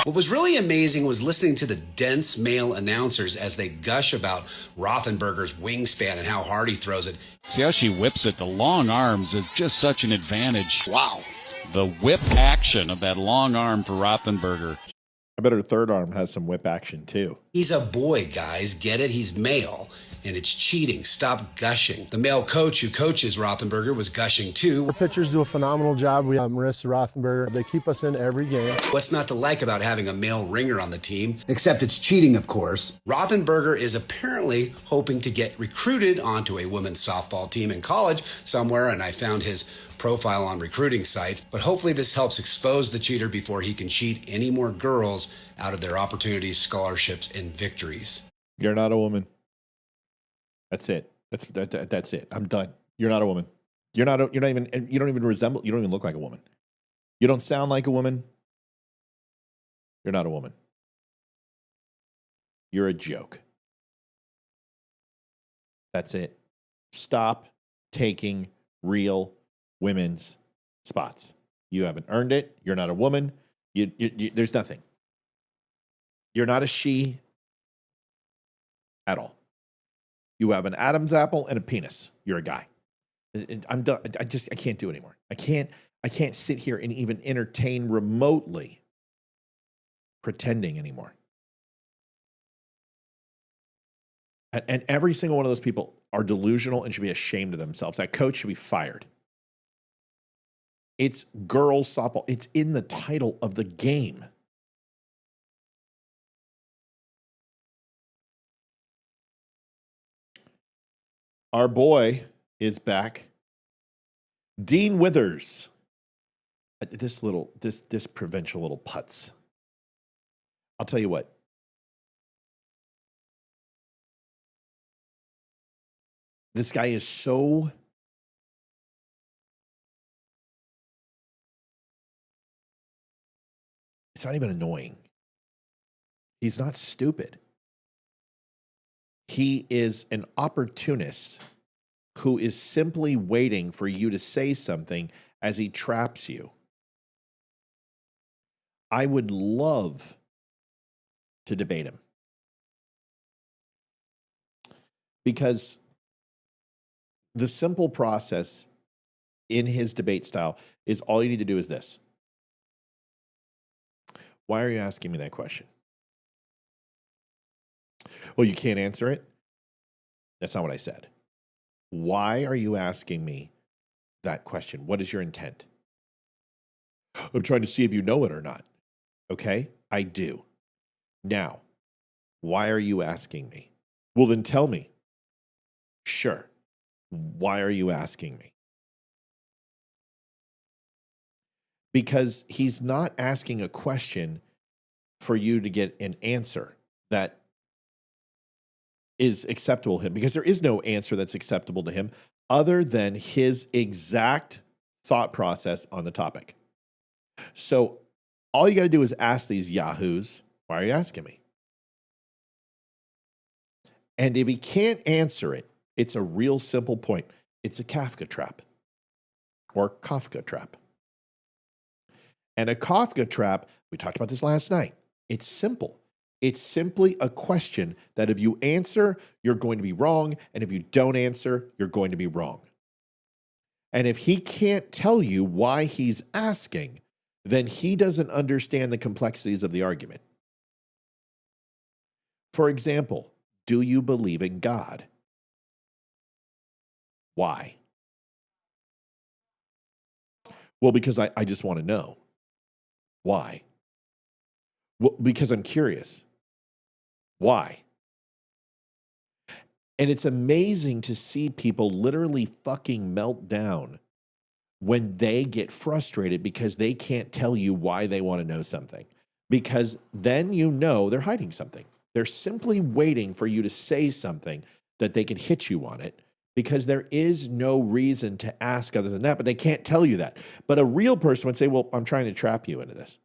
What was really amazing was listening to the dense male announcers as they gush about Rothenberger's wingspan and how hard he throws it. See how she whips it? The long arms is just such an advantage. Wow. The whip action of that long arm for Rothenberger. I bet her third arm has some whip action too. He's a boy, guys. Get it? He's male. And it's cheating. Stop gushing. The male coach who coaches Rothenberger was gushing too. Our pitchers do a phenomenal job. We have Marissa Rothenberger. They keep us in every game. What's not to like about having a male ringer on the team? Except it's cheating, of course. Rothenberger is apparently hoping to get recruited onto a women's softball team in college somewhere, and I found his profile on recruiting sites. But hopefully this helps expose the cheater before he can cheat any more girls out of their opportunities, scholarships, and victories. You're not a woman. That's it. That's it. I'm done. You're not a woman. You don't even look like a woman. You don't sound like a woman. You're not a woman. You're a joke. That's it. Stop taking real women's spots. You haven't earned it. You're not a woman. There's nothing. You're not a she at all. You have an Adam's apple and a penis. You're a guy. I'm done. I can't do it anymore. I can't sit here and even entertain remotely pretending anymore. And every single one of those people are delusional and should be ashamed of themselves. That coach should be fired. It's girls softball. It's in the title of the game. Our boy is back. Dean Withers. This provincial little putz. I'll tell you what. This guy is so it's not even annoying. He's not stupid. He is an opportunist who is simply waiting for you to say something as he traps you. I would love to debate him. Because the simple process in his debate style is all you need to do is this. Why are you asking me that question? Well, you can't answer it. That's not what I said. Why are you asking me that question? What is your intent? I'm trying to see if you know it or not. Okay, I do. Now, why are you asking me? Well, then tell me. Sure. Why are you asking me? Because he's not asking a question for you to get an answer that is acceptable to him, because there is no answer that's acceptable to him other than his exact thought process on the topic. So all you got to do is ask these yahoos, why are you asking me? And if he can't answer it, it's a real simple point. It's a Kafka trap or Kafka trap. And a Kafka trap, we talked about this last night. It's simple. It's simply a question that if you answer, you're going to be wrong. And if you don't answer, you're going to be wrong. And if he can't tell you why he's asking, then he doesn't understand the complexities of the argument. For example, do you believe in God? Why? Well, because I just want to know. Why? Well, because I'm curious. Why? And it's amazing to see people literally fucking melt down when they get frustrated because they can't tell you why they want to know something. Because then you know they're hiding something. They're simply waiting for you to say something that they can hit you on it, because there is no reason to ask other than that, but they can't tell you that. But a real person would say, well, I'm trying to trap you into this.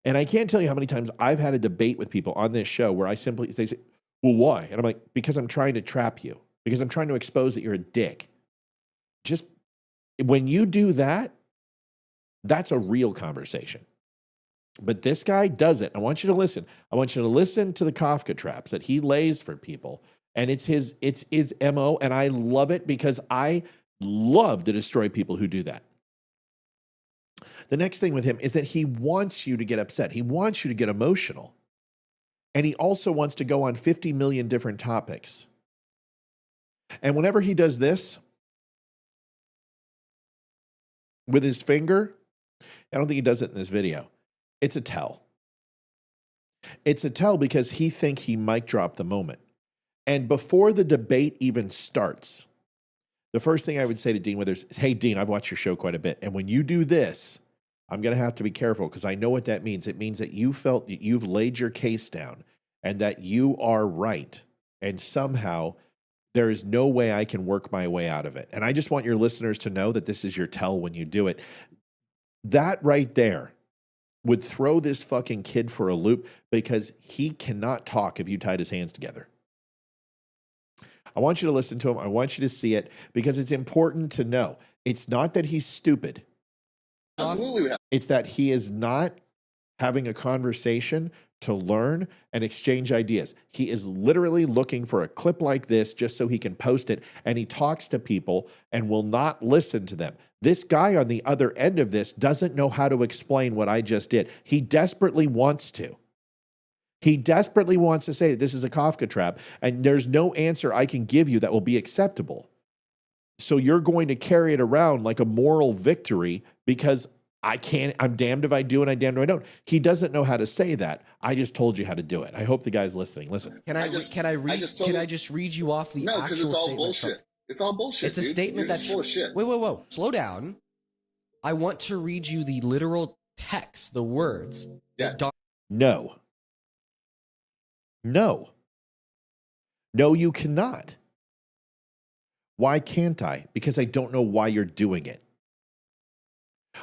And I can't tell you how many times I've had a debate with people on this show where they say, well, why? And I'm like, because I'm trying to trap you, because I'm trying to expose that you're a dick. Just when you do that, that's a real conversation. But this guy does it. I want you to listen. I want you to listen to the Kafka traps that he lays for people. And it's his MO, and I love it because I love to destroy people who do that. The next thing with him is that he wants you to get upset. He wants you to get emotional. And he also wants to go on 50 million different topics. And whenever he does this with his finger, I don't think he does it in this video. It's a tell. It's a tell because he thinks he mic dropped the moment. And before the debate even starts, the first thing I would say to Dean Withers is, hey, Dean, I've watched your show quite a bit. And when you do this, I'm going to have to be careful because I know what that means. It means that you felt that you've laid your case down and that you are right. And somehow there is no way I can work my way out of it. And I just want your listeners to know that this is your tell when you do it. That right there would throw this fucking kid for a loop because he cannot talk if you tied his hands together. I want you to listen to him. I want you to see it because it's important to know. It's not that he's stupid. Absolutely. It's that he is not having a conversation to learn and exchange ideas. He is literally looking for a clip like this just so he can post it, and he talks to people and will not listen to them. This guy on the other end of this doesn't know how to explain what I just did. He desperately wants to. He desperately wants to say that this is a Kafka trap, and there's no answer I can give you that will be acceptable. So you're going to carry it around like a moral victory because I'm damned if I do and I'm damned if I don't. He doesn't know how to say that. I just told you how to do it. I hope the guy's listening. Listen. Can I just read you off the No, actual because it's all statement? bullshit. It's all bullshit. It's a dude. statement You're that's just full of shit. Wait. Slow down. I want to read you the literal text, the words. Yeah. No. No. No, you cannot. Why can't I? Because I don't know why you're doing it.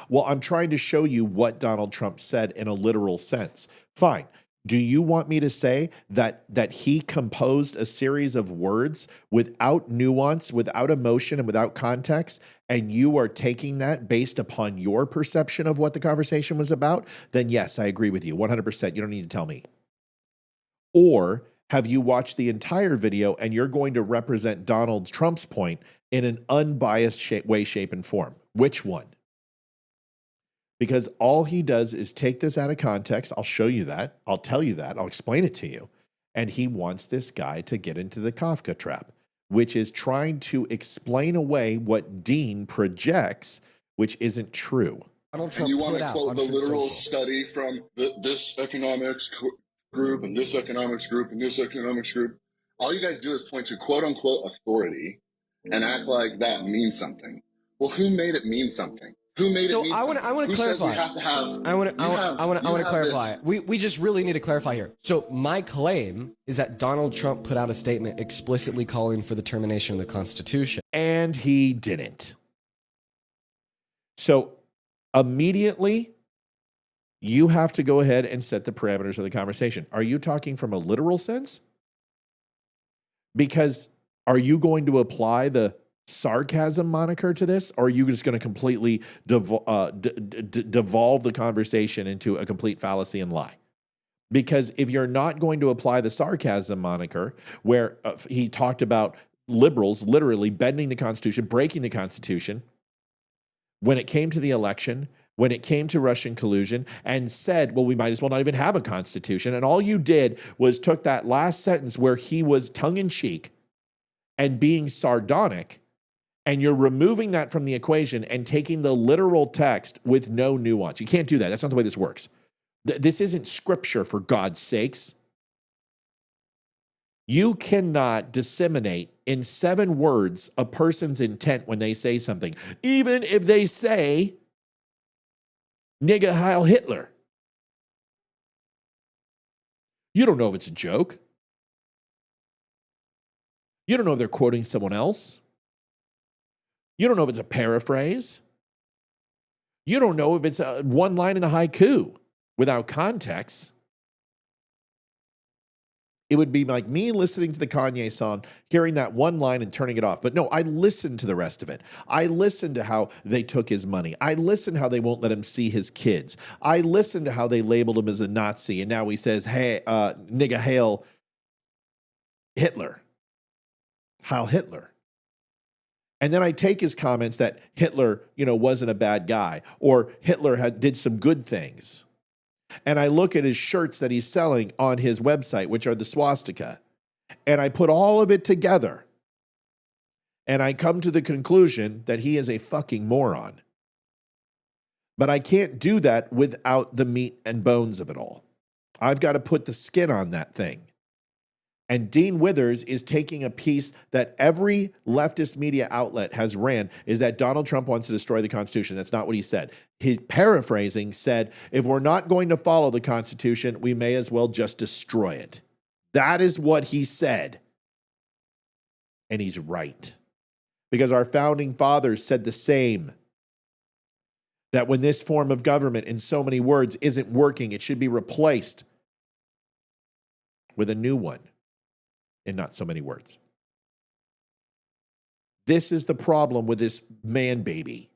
Well, I'm trying to show you what Donald Trump said in a literal sense. Fine. Do you want me to say that he composed a series of words without nuance, without emotion, and without context, and you are taking that based upon your perception of what the conversation was about? Then yes, I agree with you 100%. You don't need to tell me. Or have you watched the entire video and you're going to represent Donald Trump's point in an unbiased way, shape, and form? Which one? Because all he does is take this out of context. I'll show you that. I'll tell you that. I'll explain it to you. And he wants this guy to get into the Kafka trap, which is trying to explain away what Dean projects, which isn't true. And you want to quote the literal study from this economics group and this economics group and this economics group. All you guys do is point to quote unquote authority and act like that means something. Well, who made it mean something? Who made it mean something? I want to clarify. I want to clarify. We just really need to clarify here. So my claim is that Donald Trump put out a statement explicitly calling for the termination of the Constitution. And he didn't. So immediately, you have to go ahead and set the parameters of the conversation. Are you talking from a literal sense? Because are you going to apply the sarcasm moniker to this, or are you just going to completely devolve the conversation into a complete fallacy and lie? Because if you're not going to apply the sarcasm moniker, where he talked about liberals literally bending the Constitution, breaking the Constitution, when it came to the election, when it came to Russian collusion, and said, well, we might as well not even have a Constitution. And all you did was took that last sentence where he was tongue-in-cheek and being sardonic, and you're removing that from the equation and taking the literal text with no nuance. You can't do that. That's not the way this works. This isn't scripture, for God's sakes. You cannot disseminate in 7 words a person's intent when they say something, even if they say, nigga Heil Hitler. You don't know if it's a joke. You don't know if they're quoting someone else. You don't know if it's a paraphrase. You don't know if it's one line in a haiku without context. It would be like me listening to the Kanye song, hearing that one line and turning it off. But no, I listened to the rest of it. I listened to how they took his money. I listened to how they won't let him see his kids. I listened to how they labeled him as a Nazi. And now he says, hey, nigga, hail Hitler. Heil Hitler. And then I take his comments that Hitler, wasn't a bad guy, or Hitler did some good things. And I look at his shirts that he's selling on his website, which are the swastika, and I put all of it together. And I come to the conclusion that he is a fucking moron. But I can't do that without the meat and bones of it all. I've got to put the skin on that thing. And Dean Withers is taking a piece that every leftist media outlet has ran, is that Donald Trump wants to destroy the Constitution. That's not what he said. His paraphrasing said, if we're not going to follow the Constitution, we may as well just destroy it. That is what he said. And he's right. Because our founding fathers said the same. That when this form of government, in so many words, isn't working, it should be replaced with a new one. In not so many words. This is the problem with this man baby.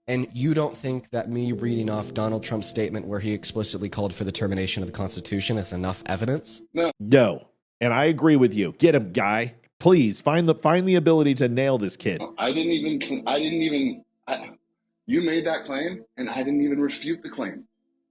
And you don't think that me reading off Donald Trump's statement where he explicitly called for the termination of the Constitution is enough evidence? No. And I agree with you. Get him, guy. Please find the ability to nail this kid. You made that claim, and I didn't even refute the claim.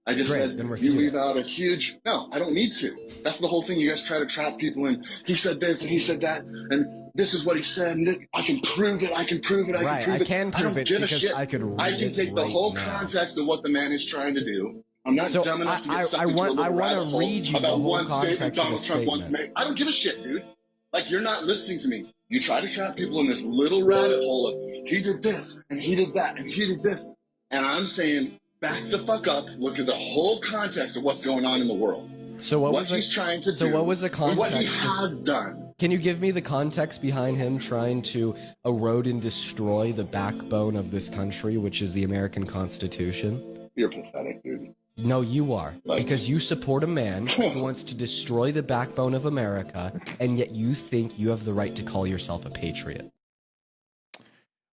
I just said you leave out a huge. No, I don't need to. That's the whole thing. You guys try to trap people in. He said this and he said that, and this is what he said. And I can prove it. I can prove it. I can prove it. I don't give a shit. I can take the whole context of what the man is trying to do. I'm not dumb enough to get sucked into a little rabbit hole about one statement Donald Trump once made. I don't give a shit, dude. Like, you're not listening to me. You try to trap people in this little rabbit hole of he did this and he did that and he did this. And I'm saying, back the fuck up. Look at the whole context of what's going on in the world. So what he's trying to do. So what was the context? And what he has done. Can you give me the context behind him trying to erode and destroy the backbone of this country, which is the American Constitution? You're pathetic, dude. No, you are. Because you support a man who wants to destroy the backbone of America, and yet you think you have the right to call yourself a patriot.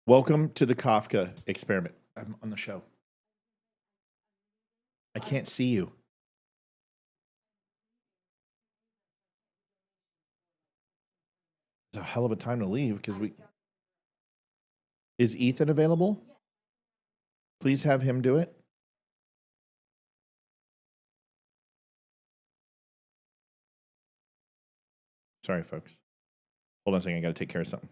Welcome to the Kafka experiment. I'm on the show. I can't see you. It's a hell of a time to leave because we... Is Ethan available? Please have him do it. Sorry, folks. Hold on a second. I got to take care of something.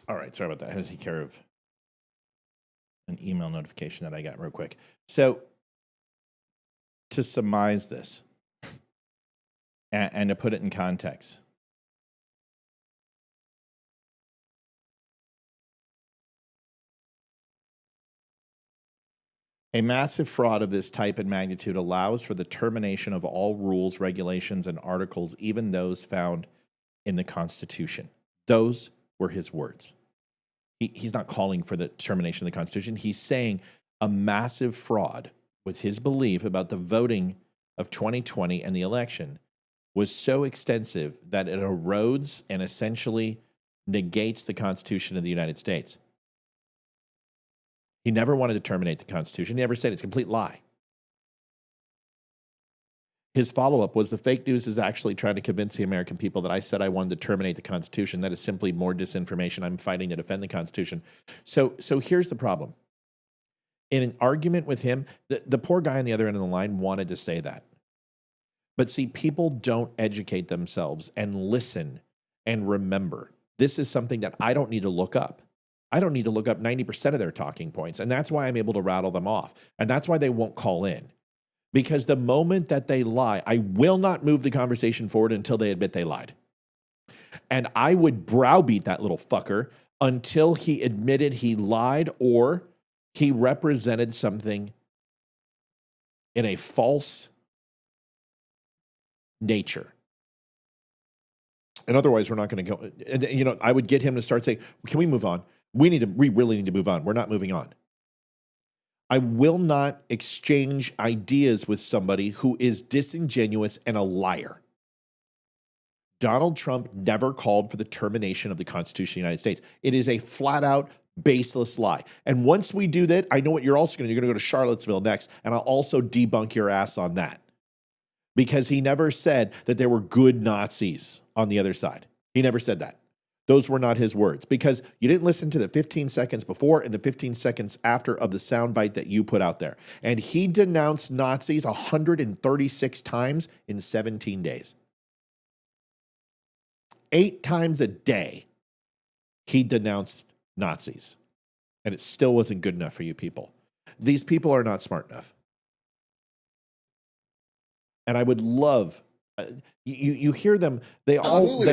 All right, sorry about that. I had to take care of an email notification that I got real quick. So, to surmise this and to put it in context, a massive fraud of this type and magnitude allows for the termination of all rules, regulations, and articles, even those found in the Constitution. Those were his words. He's not calling for the termination of the Constitution. He's saying a massive fraud with his belief about the voting of 2020 and the election was so extensive that it erodes and essentially negates the Constitution of the United States. He never wanted to terminate the Constitution. He never said it's a complete lie. His follow-up was the fake news is actually trying to convince the American people that I said I wanted to terminate the Constitution. That is simply more disinformation. I'm fighting to defend the Constitution. So here's the problem. In an argument with him, the poor guy on the other end of the line wanted to say that. But see, people don't educate themselves and listen and remember. This is something that I don't need to look up. I don't need to look up 90% of their talking points. And that's why I'm able to rattle them off. And that's why they won't call in. Because the moment that they lie, I will not move the conversation forward until they admit they lied. And I would browbeat that little fucker until he admitted he lied or he represented something in a false nature. And otherwise, we're not going to go. And, you know, I would get him to start saying, can we move on? We really need to move on. We're not moving on. I will not exchange ideas with somebody who is disingenuous and a liar. Donald Trump never called for the termination of the Constitution of the United States. It is a flat out baseless lie. And once we do that, I know what you're also going to do. You're going to go to Charlottesville next, and I'll also debunk your ass on that. Because he never said that there were good Nazis on the other side. He never said that. Those were not his words because you didn't listen to the 15 seconds before and the 15 seconds after of the soundbite that you put out there. And he denounced Nazis 136 times in 17 days. 8 times a day, he denounced Nazis. And it still wasn't good enough for you people. These people are not smart enough. And I would love, you hear them, they all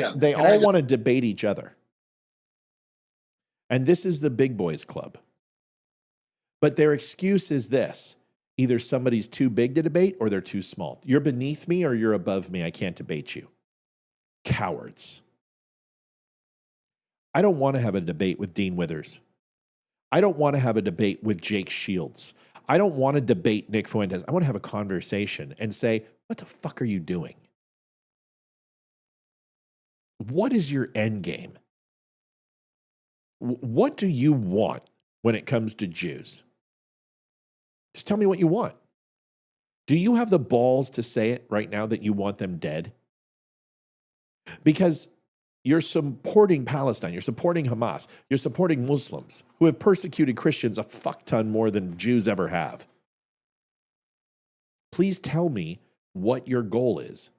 want to debate each other. And this is the big boys club. But their excuse is this. Either somebody's too big to debate or they're too small. You're beneath me or you're above me. I can't debate you. Cowards. I don't want to have a debate with Dean Withers. I don't want to have a debate with Jake Shields. I don't want to debate Nick Fuentes. I want to have a conversation and say, what the fuck are you doing? What is your end game? What do you want when it comes to Jews? Just tell me what you want. Do you have the balls to say it right now that you want them dead? Because you're supporting Palestine, you're supporting Hamas, you're supporting Muslims who have persecuted Christians a fuck ton more than Jews ever have. Please tell me what your goal is.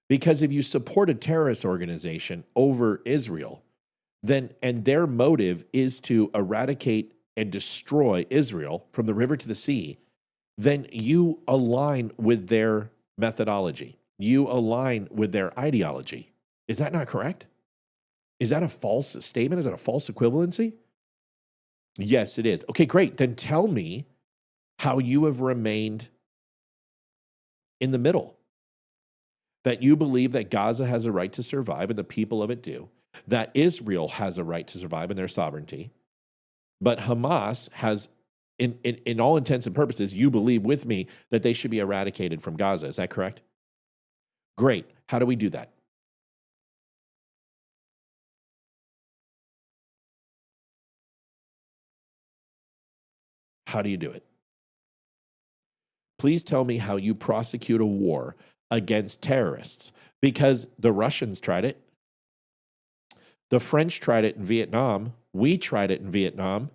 Because if you support a terrorist organization over Israel, then and their motive is to eradicate and destroy Israel from the river to the sea, then you align with their methodology. You align with their ideology. Is that not correct? Is that a false statement? Is that a false equivalency? Yes, it is. Okay, great. Then tell me how you have remained in the middle. That you believe that Gaza has a right to survive and the people of it do. That Israel has a right to survive and their sovereignty. But Hamas has, in all intents and purposes, you believe with me that they should be eradicated from Gaza. Is that correct? Great. How do we do that? How do you do it? Please tell me how you prosecute a war against terrorists, because the Russians tried it. The French tried it in Vietnam. We tried it in Vietnam.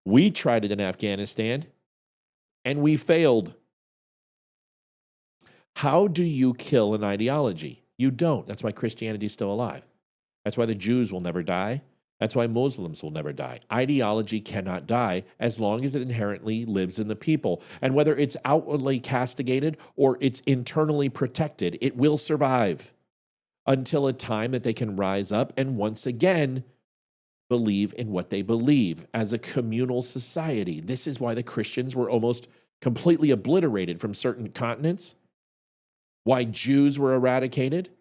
We tried it in Afghanistan, and we failed. How do you kill an ideology? You don't. That's why Christianity is still alive. That's why the Jews will never die. That's why Muslims will never die. Ideology cannot die as long as it inherently lives in the people. And whether it's outwardly castigated or it's internally protected, it will survive until a time that they can rise up and once again believe in what they believe as a communal society. This is why the Christians were almost completely obliterated from certain continents, why Jews were eradicated.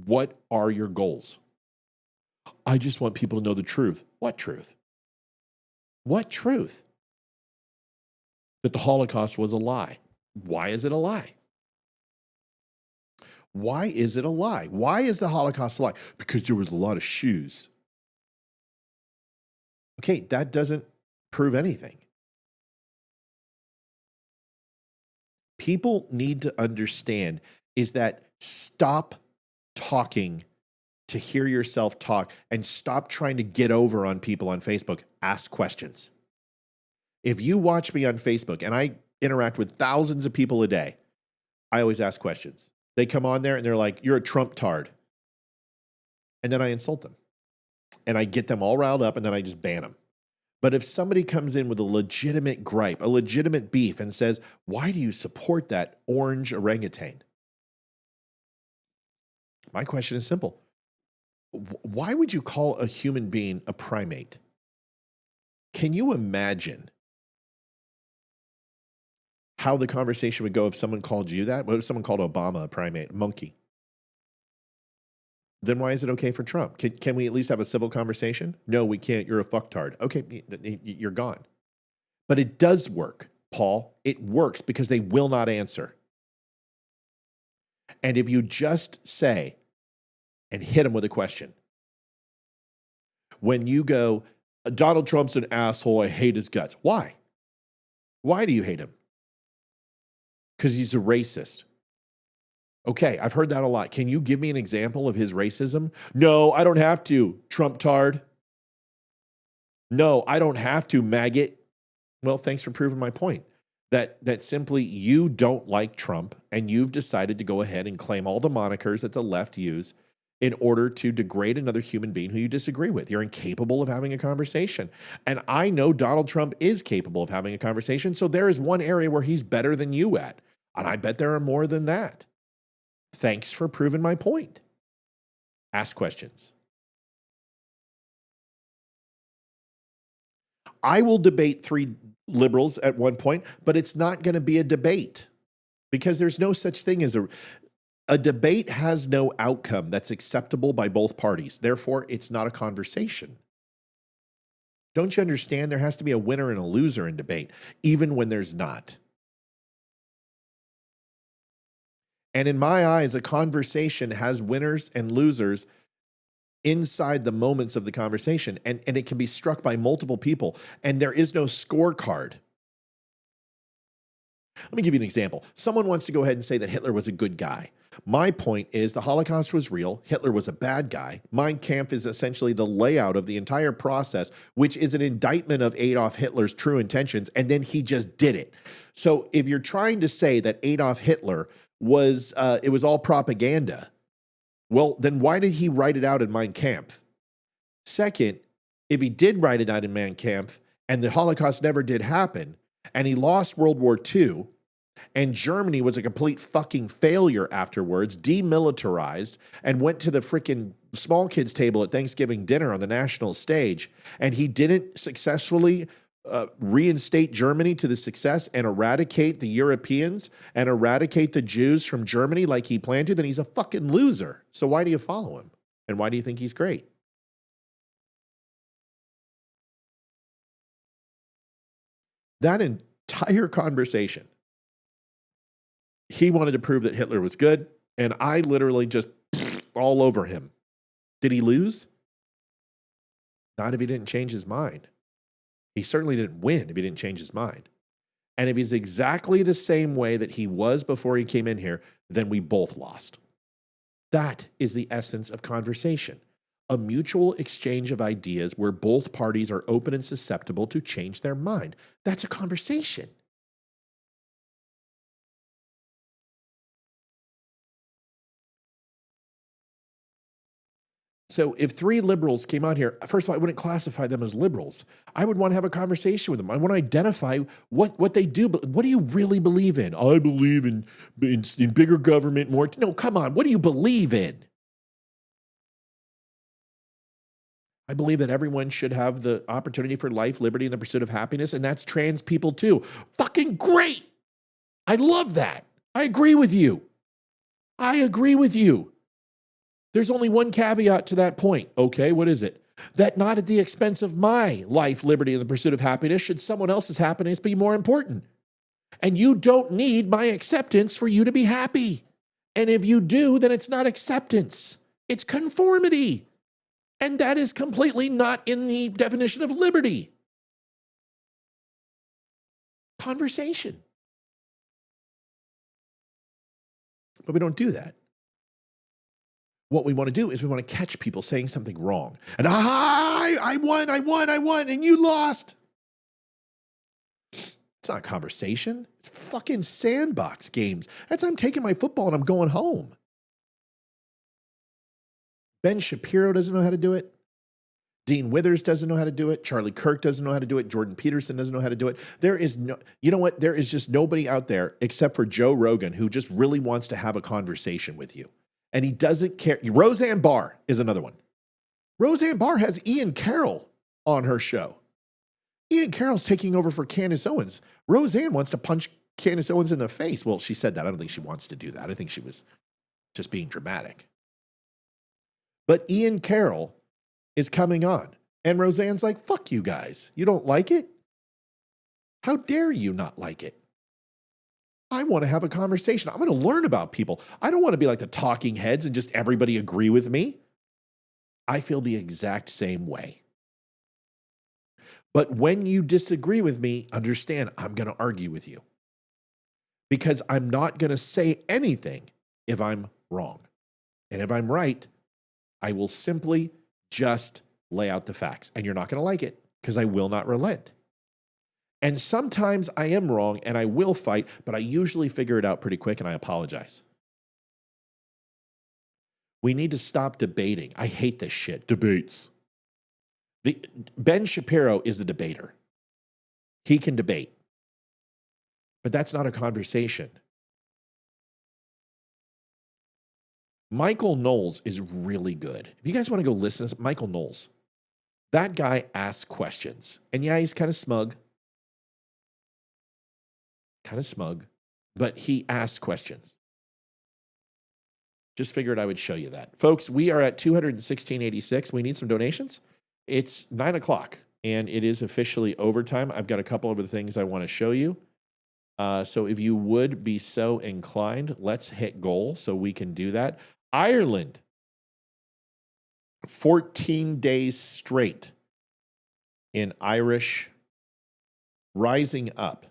What are your goals? I just want people to know the truth. What truth? What truth? That the Holocaust was a lie. Why is it a lie? Why is it a lie? Why is the Holocaust a lie? Because there was a lot of shoes. Okay, that doesn't prove anything. People need to understand is that stop talking to hear yourself talk and stop trying to get over on people on Facebook. Ask questions. If you watch me on Facebook, and I interact with thousands of people a day, I always ask questions. They come on there and they're like, you're a Trump tard. And then I insult them. And I get them all riled up and then I just ban them. But if somebody comes in with a legitimate gripe, a legitimate beef and says, why do you support that orange orangutan? My question is simple. Why would you call a human being a primate? Can you imagine how the conversation would go if someone called you that? What if someone called Obama a primate, a monkey? Then why is it okay for Trump? Can we at least have a civil conversation? No, we can't. You're a fucktard. Okay, you're gone. But it does work, Paul. It works because they will not answer. And if you just say and hit them with a question, when you go, Donald Trump's an asshole, I hate his guts. Why? Why do you hate him? Because he's a racist. Okay, I've heard that a lot. Can you give me an example of his racism? No, I don't have to, Trump tard. No, I don't have to, maggot. Well, thanks for proving my point. That simply you don't like Trump and you've decided to go ahead and claim all the monikers that the left use in order to degrade another human being who you disagree with. You're incapable of having a conversation. And I know Donald Trump is capable of having a conversation, so there is one area where he's better than you at. And I bet there are more than that. Thanks for proving my point. Ask questions. I will debate 3 liberals at one point, but it's not going to be a debate because there's no such thing as a debate has no outcome that's acceptable by both parties. Therefore, it's not a conversation. Don't you understand? There has to be a winner and a loser in debate, even when there's not. And in my eyes, a conversation has winners and losers inside the moments of the conversation, and it can be struck by multiple people, and there is no scorecard. Let me give you an example. Someone wants to go ahead and say that Hitler was a good guy. My point is the Holocaust was real. Hitler was a bad guy. Mein Kampf is essentially the layout of the entire process, which is an indictment of Adolf Hitler's true intentions, and then he just did it. So if you're trying to say that Adolf Hitler was it was all propaganda, well, then why did he write it out in Mein Kampf? Second, if he did write it out in Mein Kampf and the Holocaust never did happen and he lost World War II and Germany was a complete fucking failure afterwards, demilitarized, and went to the freaking small kids table at Thanksgiving dinner on the national stage, and he didn't successfully reinstate Germany to the success and eradicate the Europeans and eradicate the Jews from Germany like he planned to, then he's a fucking loser. So why do you follow him? And why do you think he's great? That entire conversation, he wanted to prove that Hitler was good, and I literally just all over him. Did he lose? Not if he didn't change his mind. He certainly didn't win if he didn't change his mind. And if he's exactly the same way that he was before he came in here, then we both lost. That is the essence of conversation. A mutual exchange of ideas where both parties are open and susceptible to change their mind. That's a conversation. So if 3 liberals came out here, first of all, I wouldn't classify them as liberals. I would want to have a conversation with them. I want to identify what they do. But what do you really believe in? I believe in bigger government, more. No, come on. What do you believe in? I believe that everyone should have the opportunity for life, liberty, and the pursuit of happiness, and that's trans people too. Fucking great. I love that. I agree with you. I agree with you. There's only one caveat to that point. Okay, what is it? That not at the expense of my life, liberty, and the pursuit of happiness should someone else's happiness be more important. And you don't need my acceptance for you to be happy. And if you do, then it's not acceptance. It's conformity. And that is completely not in the definition of liberty. Conversation. But we don't do that. What we want to do is we want to catch people saying something wrong. And I won, and you lost. It's not a conversation. It's fucking sandbox games. That's I'm taking my football and I'm going home. Ben Shapiro doesn't know how to do it. Dean Withers doesn't know how to do it. Charlie Kirk doesn't know how to do it. Jordan Peterson doesn't know how to do it. There is no, you know what? There is just nobody out there except for Joe Rogan who just really wants to have a conversation with you. And he doesn't care. Roseanne Barr is another one. Roseanne Barr has Ian Carroll on her show. Ian Carroll's taking over for Candace Owens. Roseanne wants to punch Candace Owens in the face. Well, she said that. I don't think she wants to do that. I think she was just being dramatic. But Ian Carroll is coming on. And Roseanne's like, fuck you guys. You don't like it? How dare you not like it? I want to have a conversation. I'm going to learn about people. I don't want to be like the talking heads and just everybody agree with me. I feel the exact same way. But when you disagree with me, understand I'm going to argue with you. Because I'm not going to say anything if I'm wrong. And if I'm right, I will simply just lay out the facts. And you're not going to like it because I will not relent. And sometimes I am wrong and I will fight, but I usually figure it out pretty quick and I apologize. We need to stop debating. I hate this shit. Debates. Ben Shapiro is a debater. He can debate. But that's not a conversation. Michael Knowles is really good. If you guys want to go listen to Michael Knowles, that guy asks questions. And yeah, he's kind of smug. But he asks questions. Just figured I would show you that. Folks, we are at 216.86. We need some donations. It's 9 o'clock, and it is officially overtime. I've got a couple of the things I want to show you. So if you would be so inclined, let's hit goal so we can do that. Ireland, 14 days straight in Irish rising up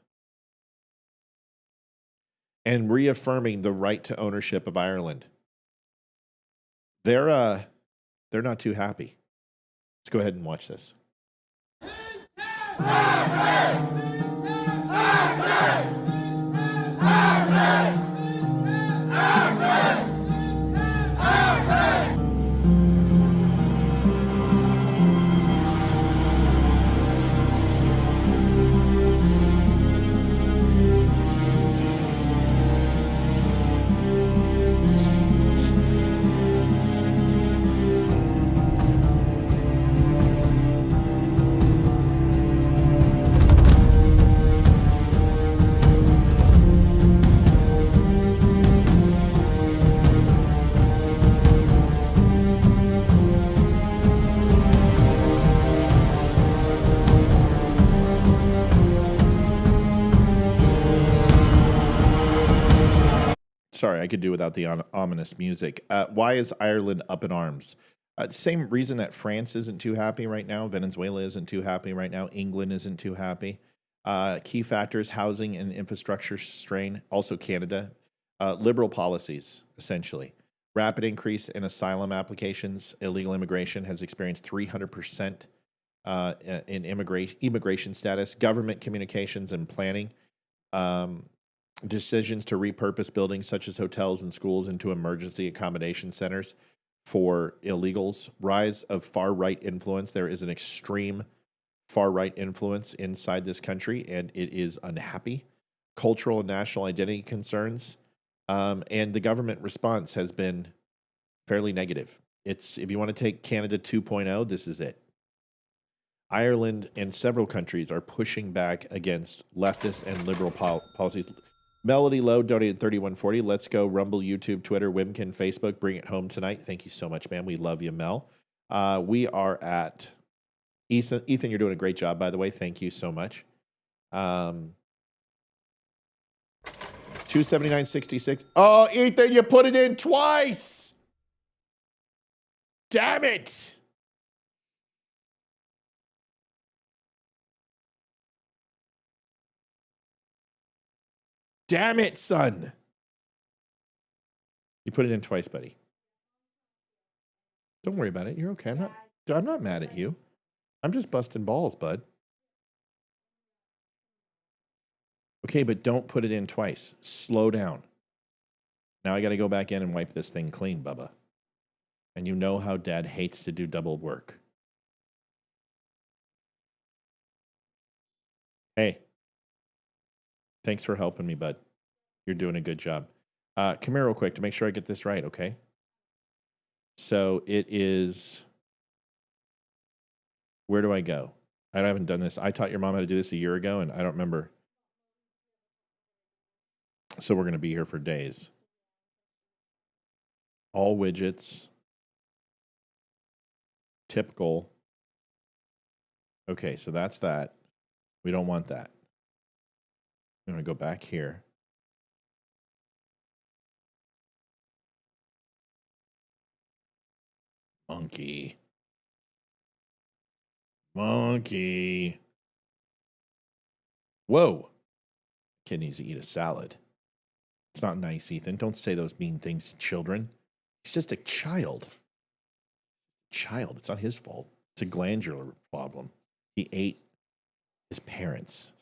and reaffirming the right to ownership of Ireland. They're not too happy. Let's go ahead and watch this. Sorry, I could do without the ominous music. Why is Ireland up in arms? Same reason that France isn't too happy right now. Venezuela isn't too happy right now. England isn't too happy. Key factors, housing and infrastructure strain. Also Canada. Liberal policies, essentially. Rapid increase in asylum applications. Illegal immigration has experienced 300% in immigration status. Government communications and planning. Decisions to repurpose buildings such as hotels and schools into emergency accommodation centers for illegals. Rise of far-right influence. There is an extreme far-right influence inside this country, and it is unhappy. Cultural and national identity concerns. And the government response has been fairly negative. If you want to take Canada 2.0, this is it. Ireland and several countries are pushing back against leftist and liberal policies. Melody Lowe donated $31.40. Let's go. Rumble, YouTube, Twitter, Wimkin, Facebook. Bring it home tonight. Thank you so much, man. We love you, Mel. We are at Ethan. Ethan, you're doing a great job, by the way. Thank you so much. 279.66. Oh, Ethan, you put it in twice. Damn it. Damn it, son. You put it in twice, buddy. Don't worry about it. You're okay. I'm not mad at you. I'm just busting balls, bud. Okay, but don't put it in twice. Slow down. Now I got to go back in and wipe this thing clean, Bubba. And you know how Dad hates to do double work. Hey. Thanks for helping me, bud. You're doing a good job. Come here real quick to make sure I get this right, okay? So it is... Where do I go? I haven't done this. I taught your mom how to do this a year ago, and I don't remember. So we're going to be here for days. All widgets. Typical. Okay, so that's that. We don't want that. I'm going to go back here. Monkey. Monkey. Whoa. Kid needs to eat a salad. It's not nice, Ethan. Don't say those mean things to children. He's just a child. It's not his fault. It's a glandular problem. He ate his parents.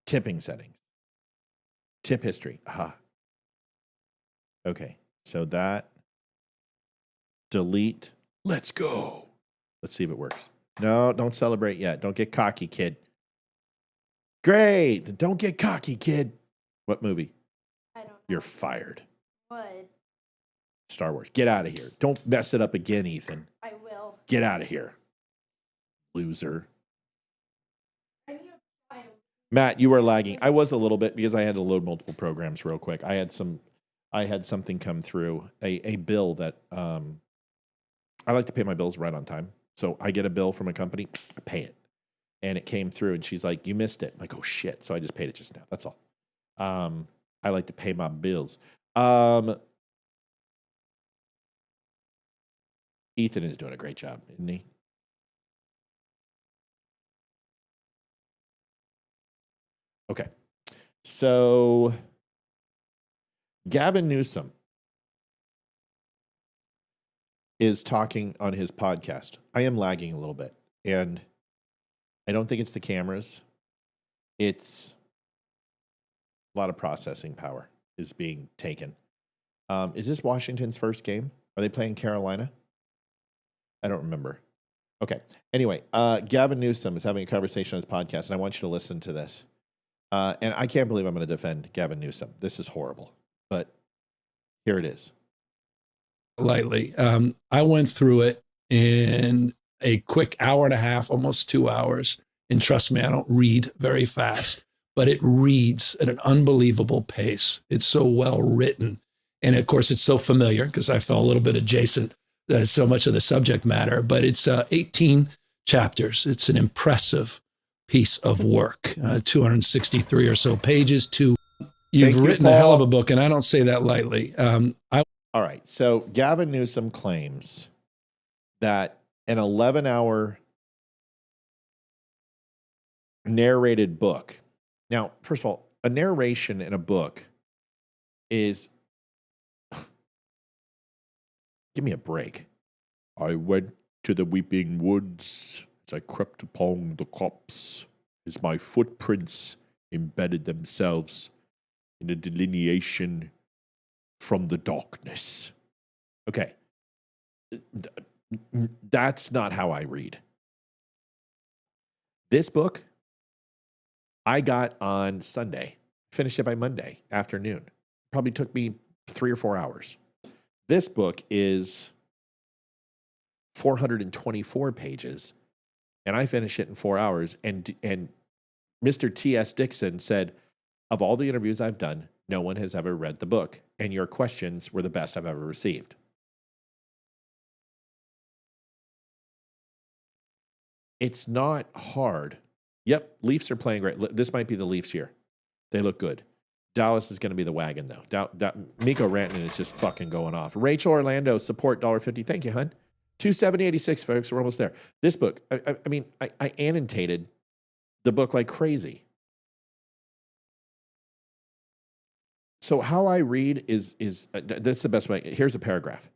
Tipping settings. Tip history. Aha. Okay. So that. Delete. Let's go. Let's see if it works. No, don't celebrate yet. Don't get cocky, kid. Great. Don't get cocky, kid. What movie? I don't know. You're fired. What? Star Wars. Get out of here. Don't mess it up again, Ethan. I will. Get out of here. Loser. Matt, you were lagging. I was a little bit because I had to load multiple programs real quick. I had something come through, a bill that I like to pay my bills right on time. So I get a bill from a company, I pay it. And it came through and she's like, you missed it. I'm like, oh shit. So I just paid it just now. That's all. I like to pay my bills. Ethan is doing a great job, isn't he? Okay. So Gavin Newsom is talking on his podcast. I am lagging a little bit, and I don't think it's the cameras. It's a lot of processing power is being taken. Is this Washington's first game? Are they playing Carolina? I don't remember. Okay. Anyway, Gavin Newsom is having a conversation on his podcast, and I want you to listen to this. And I can't believe I'm going to defend Gavin Newsom. This is horrible, but here it is. Lightly. I went through it in a quick hour and a half, almost 2 hours. And trust me, I don't read very fast, but it reads at an unbelievable pace. It's so well written. And of course, it's so familiar because I felt a little bit adjacent to so much of the subject matter, but it's 18 chapters. It's an impressive piece of work, 263 or so pages. You've written a hell of a book, and I don't say that lightly. All right. So Gavin Newsom claims that an 11-hour narrated book. Now, first of all, a narration in a book is, give me a break. I went to the weeping woods as I crept upon the copse, as my footprints embedded themselves in a delineation from the darkness. Okay. That's not how I read. This book, I got on Sunday, finished it by Monday afternoon. Probably took me 3 or 4 hours. This book is 424 pages, and I finished it in 4 hours. And Mr. T.S. Dixon said, of all the interviews I've done, no one has ever read the book, and your questions were the best I've ever received. It's not hard. Yep, Leafs are playing great. This might be the Leafs year. They look good. Dallas is going to be the wagon, though. Mikko Rantanen is just fucking going off. Rachel Orlando, support $1.50. Thank you, hun. 270.86, folks. We're almost there. This book, I annotated the book like crazy. So how I read is that's the best way. Here's a paragraph.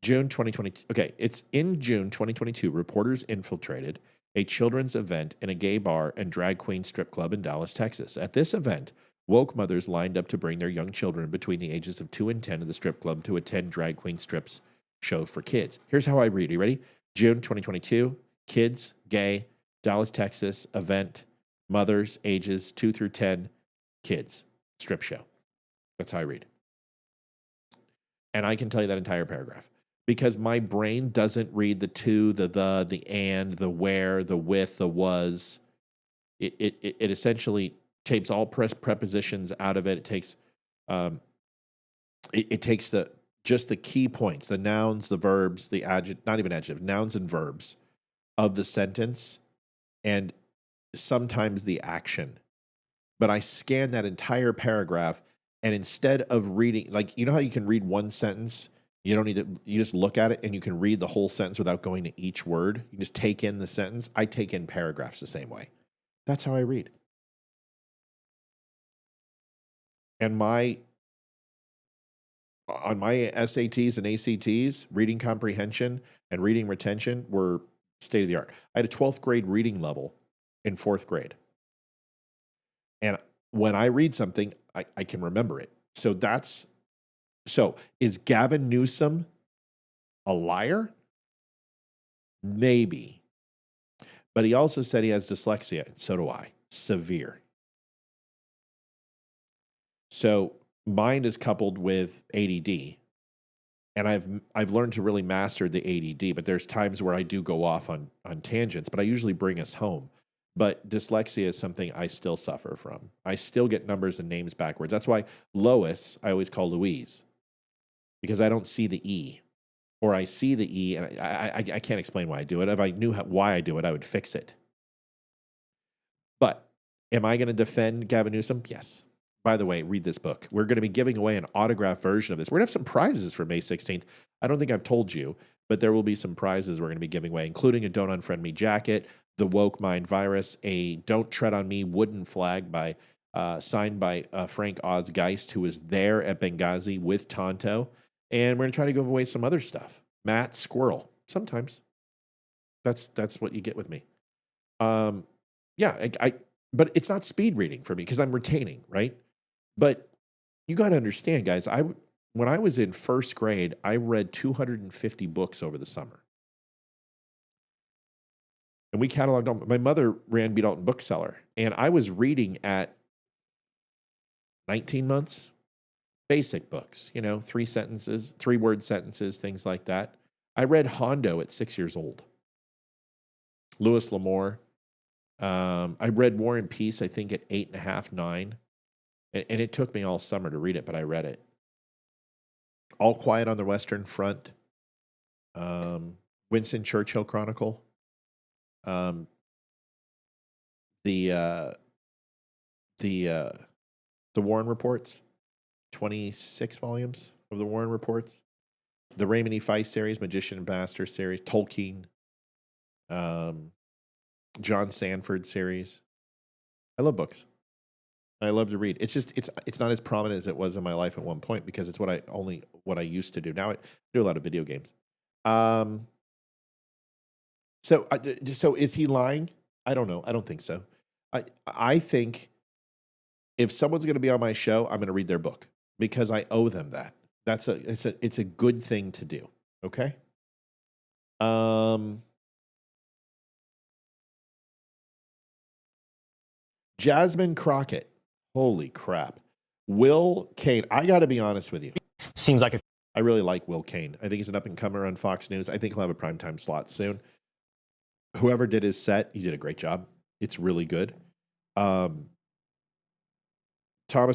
June 2022. Okay, it's in June 2022. Reporters infiltrated a children's event in a gay bar and drag queen strip club in Dallas, Texas. At this event, woke mothers lined up to bring their young children between the ages of 2 and 10 to the strip club to attend drag queen strips show for kids. Here's how I read. Are you ready? June 2022. Kids, gay, Dallas, Texas, event, mothers, ages 2 through 10, kids, strip show. That's how I read. And I can tell you that entire paragraph because my brain doesn't read the to, the and, the where, the with, the was. It essentially takes all prepositions out of it. It takes it takes just the key points, the nouns, the verbs, the adjective, not even adjective, nouns and verbs of the sentence, and sometimes the action. But I scan that entire paragraph. And instead of reading, like, you know how you can read one sentence? You don't need to, you just look at it and you can read the whole sentence without going to each word. You just take in the sentence. I take in paragraphs the same way. That's how I read. And on my SATs and ACTs, reading comprehension and reading retention were state of the art. I had a 12th grade reading level in 4th grade. And when I read something, I can remember it. So is Gavin Newsom a liar? Maybe. But he also said he has dyslexia, and so do I. Severe. So mine is coupled with ADD. And I've learned to really master the ADD, but there's times where I do go off on tangents, but I usually bring us home. But dyslexia is something I still suffer from. I still get numbers and names backwards. That's why Lois, I always call Louise, because I don't see the E. Or I see the E, and I can't explain why I do it. If I knew why I do it, I would fix it. But am I going to defend Gavin Newsom? Yes. By the way, read this book. We're going to be giving away an autographed version of this. We're going to have some prizes for May 16th. I don't think I've told you, but there will be some prizes we're going to be giving away, including a Don't Unfriend Me jacket, the Woke Mind Virus, a Don't Tread on Me wooden flag signed by Frank Ozgeist, who was there at Benghazi with Tonto. And we're going to try to give away some other stuff. Matt Squirrel. Sometimes. That's what you get with me. Yeah, but it's not speed reading for me because I'm retaining, right? But you got to understand, guys, when I was in 1st grade, I read 250 books over the summer. And we cataloged all. My mother ran B. Dalton Bookseller, and I was reading at 19 months. Basic books, 3 sentences, 3-word sentences, things like that. I read Hondo at 6 years old. Louis L'Amour. I read War and Peace, I think, at 8.5, 9. And it took me all summer to read it, but I read it. All Quiet on the Western Front. Winston Churchill Chronicle. The Warren Reports. 26 volumes of the Warren Reports. The Raymond E. Feist series, Magician and Bastard series, Tolkien, John Sanford series. I love books. I love to read. It's just it's not as prominent as it was in my life at one point because it's what I used to do. Now I do a lot of video games. So is he lying? I don't know. I don't think so. I think if someone's going to be on my show, I'm going to read their book because I owe them that. It's a good thing to do. Okay. Jasmine Crockett. Holy crap. Will Kane. I got to be honest with you. Seems like I really like Will Kane. I think he's an up-and-comer on Fox News. I think he'll have a primetime slot soon. Whoever did his set, he did a great job. It's really good. Thomas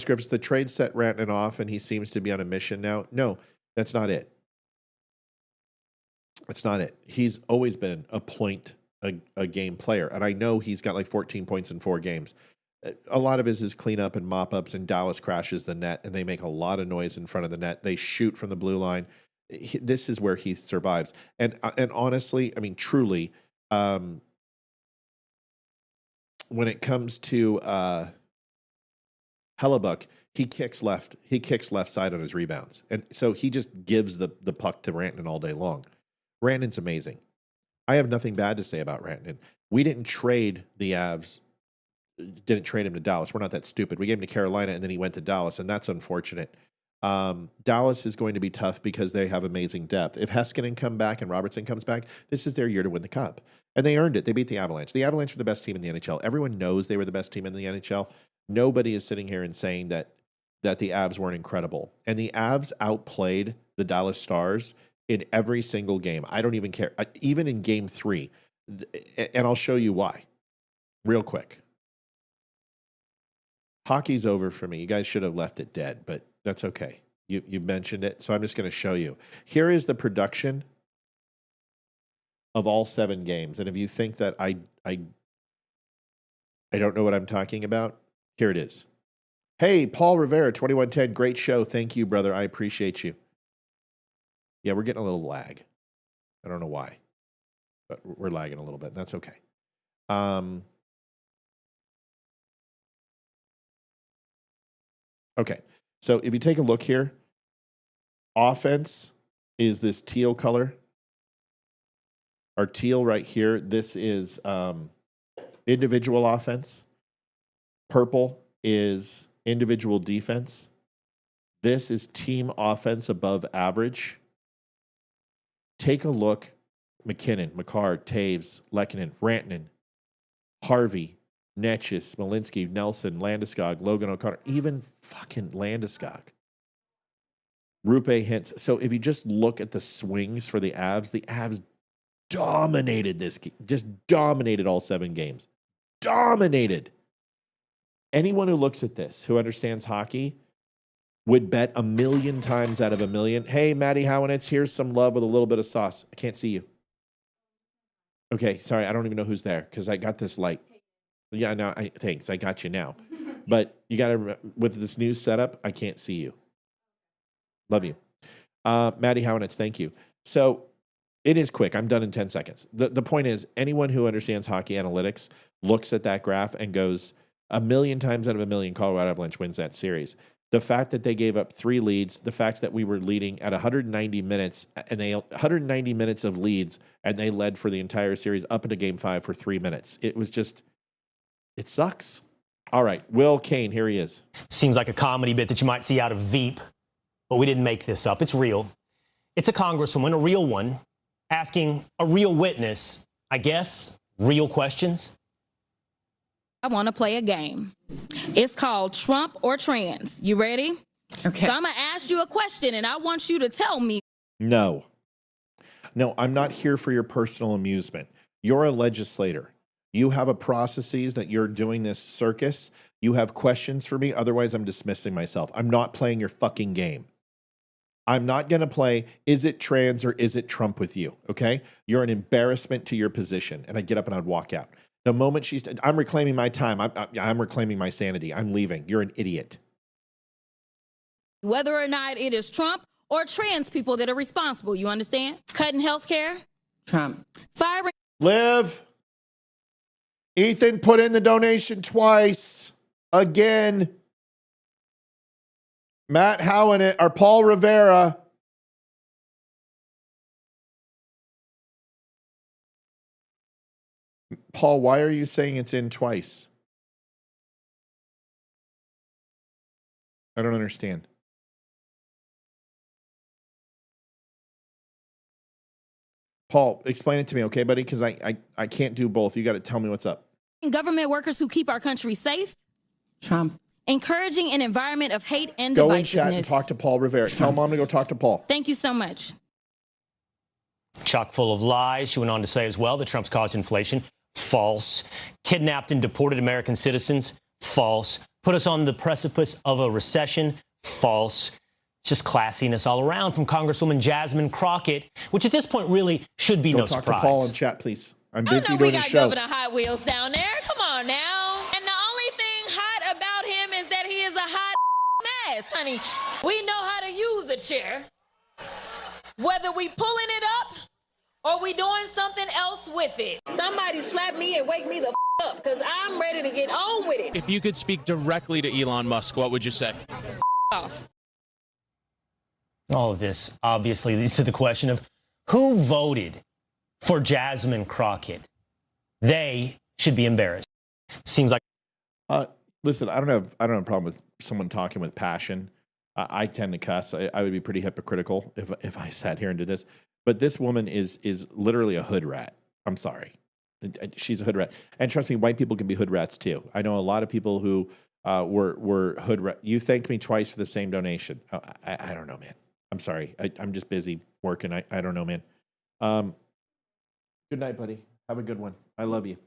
Griffiths, the trade set ran off, and he seems to be on a mission now. No, that's not it. That's not it. He's always been a game player, and I know he's got like 14 points in 4 games. A lot of it is cleanup and mop-ups, and Dallas crashes the net, and they make a lot of noise in front of the net. They shoot from the blue line. This is where he survives. And honestly, I mean, truly, when it comes to Hellebuck, he kicks left side on his rebounds. And so he just gives the puck to Rantanen all day long. Rantanen's amazing. I have nothing bad to say about Rantanen. We didn't trade the Avs, didn't trade him to Dallas. We're not that stupid. We gave him to Carolina, and then he went to Dallas, and that's unfortunate. Dallas is going to be tough because they have amazing depth. If Heiskanen come back and Robertson comes back, this is their year to win the Cup. And they earned it. They beat the Avalanche. The Avalanche were the best team in the NHL. Everyone knows they were the best team in the NHL. Nobody is sitting here and saying that the Avs weren't incredible. And the Avs outplayed the Dallas Stars in every single game. I don't even care. Even in Game 3. And I'll show you why. Real quick. Hockey's over for me. You guys should have left it dead, but that's okay. You mentioned it, so I'm just going to show you. Here is the production of all 7 games. And if you think that I don't know what I'm talking about, here it is. Hey, Paul Rivera, 2110, great show. Thank you, brother. I appreciate you. Yeah, we're getting a little lag. I don't know why, but we're lagging a little bit. That's okay. Okay. So if you take a look here, offense is this teal color. Our teal right here, this is individual offense. Purple is individual defense. This is team offense above average. Take a look. McKinnon, McCarr, Taves, Lehkonen, Rantanen, Harvey, Netchis, Smolinski, Nelson, Landeskog, Logan O'Connor, even fucking Landeskog. Rupe Hintz. So if you just look at the swings for the Avs dominated this, just dominated all 7 games. Dominated. Anyone who looks at this, who understands hockey, would bet 1,000,000 times out of 1,000,000. Hey, Matty Howanitz, here's some love with a little bit of sauce. I can't see you. Okay, sorry, I don't even know who's there because I got this light. Yeah, no, thanks, I got you now. But you got to, with this new setup, I can't see you. Love you. Matty Howanitz, thank you. So it is quick. I'm done in 10 seconds. The point is, anyone who understands hockey analytics looks at that graph and goes, 1,000,000 times out of 1,000,000, Colorado Avalanche wins that series. The fact that they gave up 3 leads, the fact that we were leading at 190 minutes, and 190 minutes of leads, and they led for the entire series up into Game 5 for 3 minutes. It was just, it sucks. All right, Will Kane, here he is. Seems like a comedy bit that you might see out of Veep, but we didn't make this up. It's real. It's a congresswoman, a real one, asking a real witness, I guess, real questions. I want to play a game. It's called Trump or Trans. You ready? Okay. So I'm going to ask you a question, and I want you to tell me. No, I'm not here for your personal amusement. You're a legislator. You have a processes that you're doing this circus. You have questions for me. Otherwise, I'm dismissing myself. I'm not playing your fucking game. I'm not going to play, is it trans or is it Trump with you? Okay? You're an embarrassment to your position. And I'd get up and I'd walk out. The moment I'm reclaiming my time. I'm reclaiming my sanity. I'm leaving. You're an idiot. Whether or not it is Trump or trans people that are responsible, you understand? Cutting health care. Trump. Firing. Liv. Ethan put in the donation twice. Again. Matt Howanit or Paul Rivera. Paul, why are you saying it's in twice? I don't understand. Paul, explain it to me, okay, buddy? Because I can't do both. You got to tell me what's up. Government workers who keep our country safe. Trump. Encouraging an environment of hate and divisiveness. Go in chat and talk to Paul Rivera. Tell Mom to go talk to Paul. Thank you so much. Chock full of lies. She went on to say as well that Trump's caused inflation. False. Kidnapped and deported American citizens. False. Put us on the precipice of a recession. False. Just classiness all around from Congresswoman Jasmine Crockett, which at this point really should be no surprise. Talk to Paul in chat, please. I'm busy doing a show. We got Governor Hot Wheels down there. Come on now. And the only thing hot about him is that he is a hot mess, honey. We know how to use a chair. Whether we pulling it up or we doing something else with it. Somebody slap me and wake me the up because I'm ready to get on with it. If you could speak directly to Elon Musk, what would you say? Off. All of this obviously leads to the question of who voted for Jasmine Crockett. They should be embarrassed. Seems like. Listen, I don't have a problem with someone talking with passion. I tend to cuss. I would be pretty hypocritical if I sat here and did this. But this woman is literally a hood rat. I'm sorry. She's a hood rat. And trust me, white people can be hood rats too. I know a lot of people who were hood rat. You thanked me twice for the same donation. I don't know, man. I'm sorry. I'm just busy working. I don't know, man. Good night, buddy. Have a good one. I love you.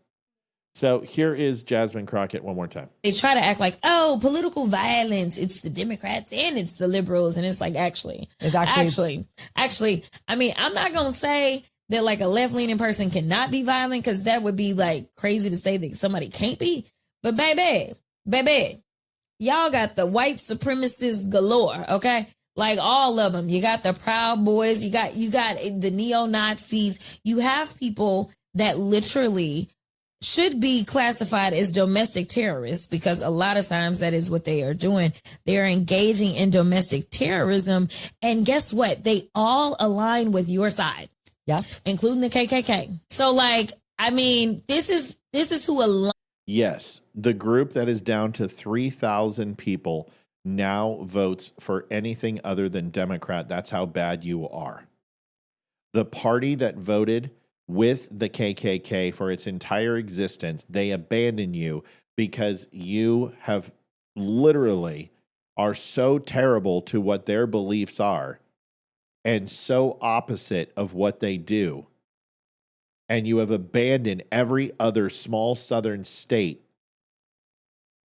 So here is Jasmine Crockett one more time. They try to act like, oh, political violence, it's the Democrats and it's the liberals. And it's like, actually, I mean, I'm not going to say that like a left-leaning person cannot be violent because that would be like crazy to say that somebody can't be. But baby, y'all got the white supremacists galore, okay? Like all of them. You got the Proud Boys. You got the neo-Nazis. You have people that literally should be classified as domestic terrorists, because a lot of times that is what they are doing. They're engaging in domestic terrorism. And guess what? They all align with your side. Yeah. Including the KKK. So, like, I mean, this is who aligns. Yes, the group that is down to 3,000 people now votes for anything other than Democrat. That's how bad you are. The party that voted with the KKK for its entire existence, they abandon you because you have literally are so terrible to what their beliefs are and so opposite of what they do. And you have abandoned every other small southern state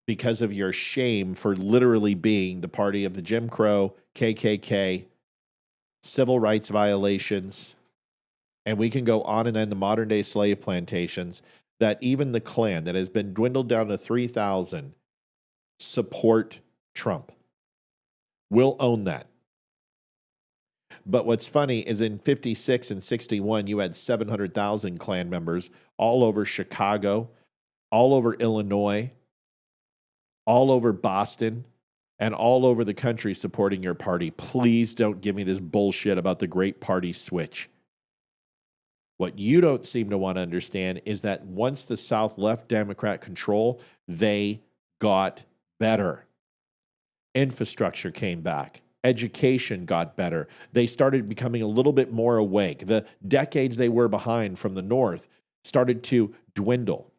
because of your shame for literally being the party of the Jim Crow, KKK, civil rights violations, and we can go on and on, the modern day slave plantations, that even the Klan that has been dwindled down to 3,000 support Trump. We'll own that. But what's funny is in 56 and 61, you had 700,000 Klan members all over Chicago, all over Illinois, all over Boston, and all over the country supporting your party. Please don't give me this bullshit about the great party switch. What you don't seem to want to understand is that once the South left Democrat control, they got better. Infrastructure came back. Education got better. They started becoming a little bit more awake. The decades they were behind from the North started to dwindle.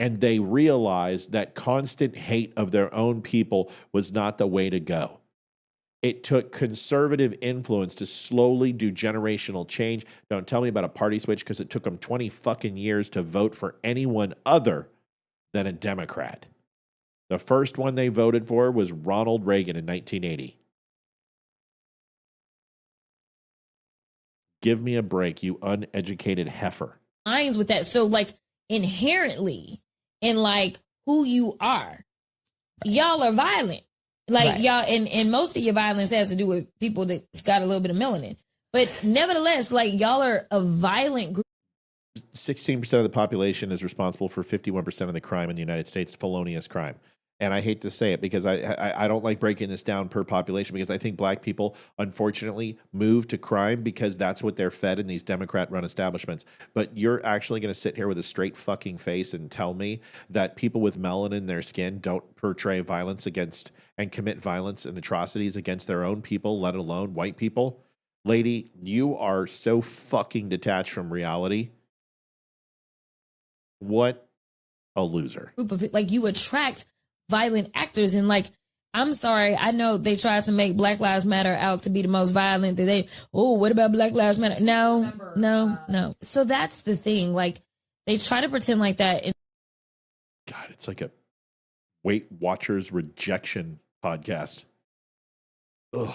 And they realized that constant hate of their own people was not the way to go. It took conservative influence to slowly do generational change. Don't tell me about a party switch, because it took them 20 fucking years to vote for anyone other than a Democrat. The first one they voted for was Ronald Reagan in 1980. Give me a break, you uneducated heifer. Lines with that. So, like, inherently in, like, who you are, y'all are violent. Like, right. Y'all, and most of your violence has to do with people that's got a little bit of melanin. But nevertheless, like, y'all are a violent group. 16% of the population is responsible for 51% of the crime in the United States, felonious crime. And I hate to say it, because I don't like breaking this down per population, because I think black people, unfortunately, move to crime because that's what they're fed in these Democrat-run establishments. But you're actually going to sit here with a straight fucking face and tell me that people with melanin in their skin don't portray violence against and commit violence and atrocities against their own people, let alone white people? Lady, you are so fucking detached from reality. What a loser. Like, you attract violent actors, and, like, I'm sorry, I know they tried to make Black Lives Matter out to be the most violent. What about Black Lives Matter? No. So that's the thing. Like, they try to pretend like that. God, it's like a Weight Watchers rejection podcast. Ugh.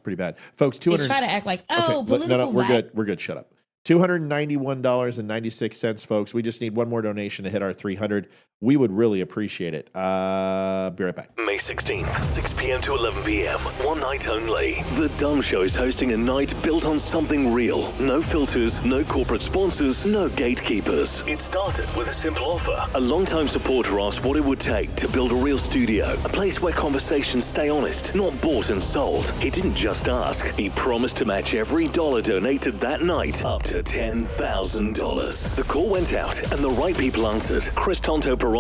Pretty bad. Folks, They try to act like, political. No, we're good. We're good. Shut up. $291.96, folks. We just need one more donation to hit our 300. We would really appreciate it. Be right back. May 16th, 6 p.m. to 11 p.m. One night only. The DUM Show is hosting a night built on something real. No filters, no corporate sponsors, no gatekeepers. It started with a simple offer. A longtime supporter asked what it would take to build a real studio. A place where conversations stay honest, not bought and sold. He didn't just ask. He promised to match every dollar donated that night up to $10,000. The call went out and the right people answered. Chris Tonto Toronto,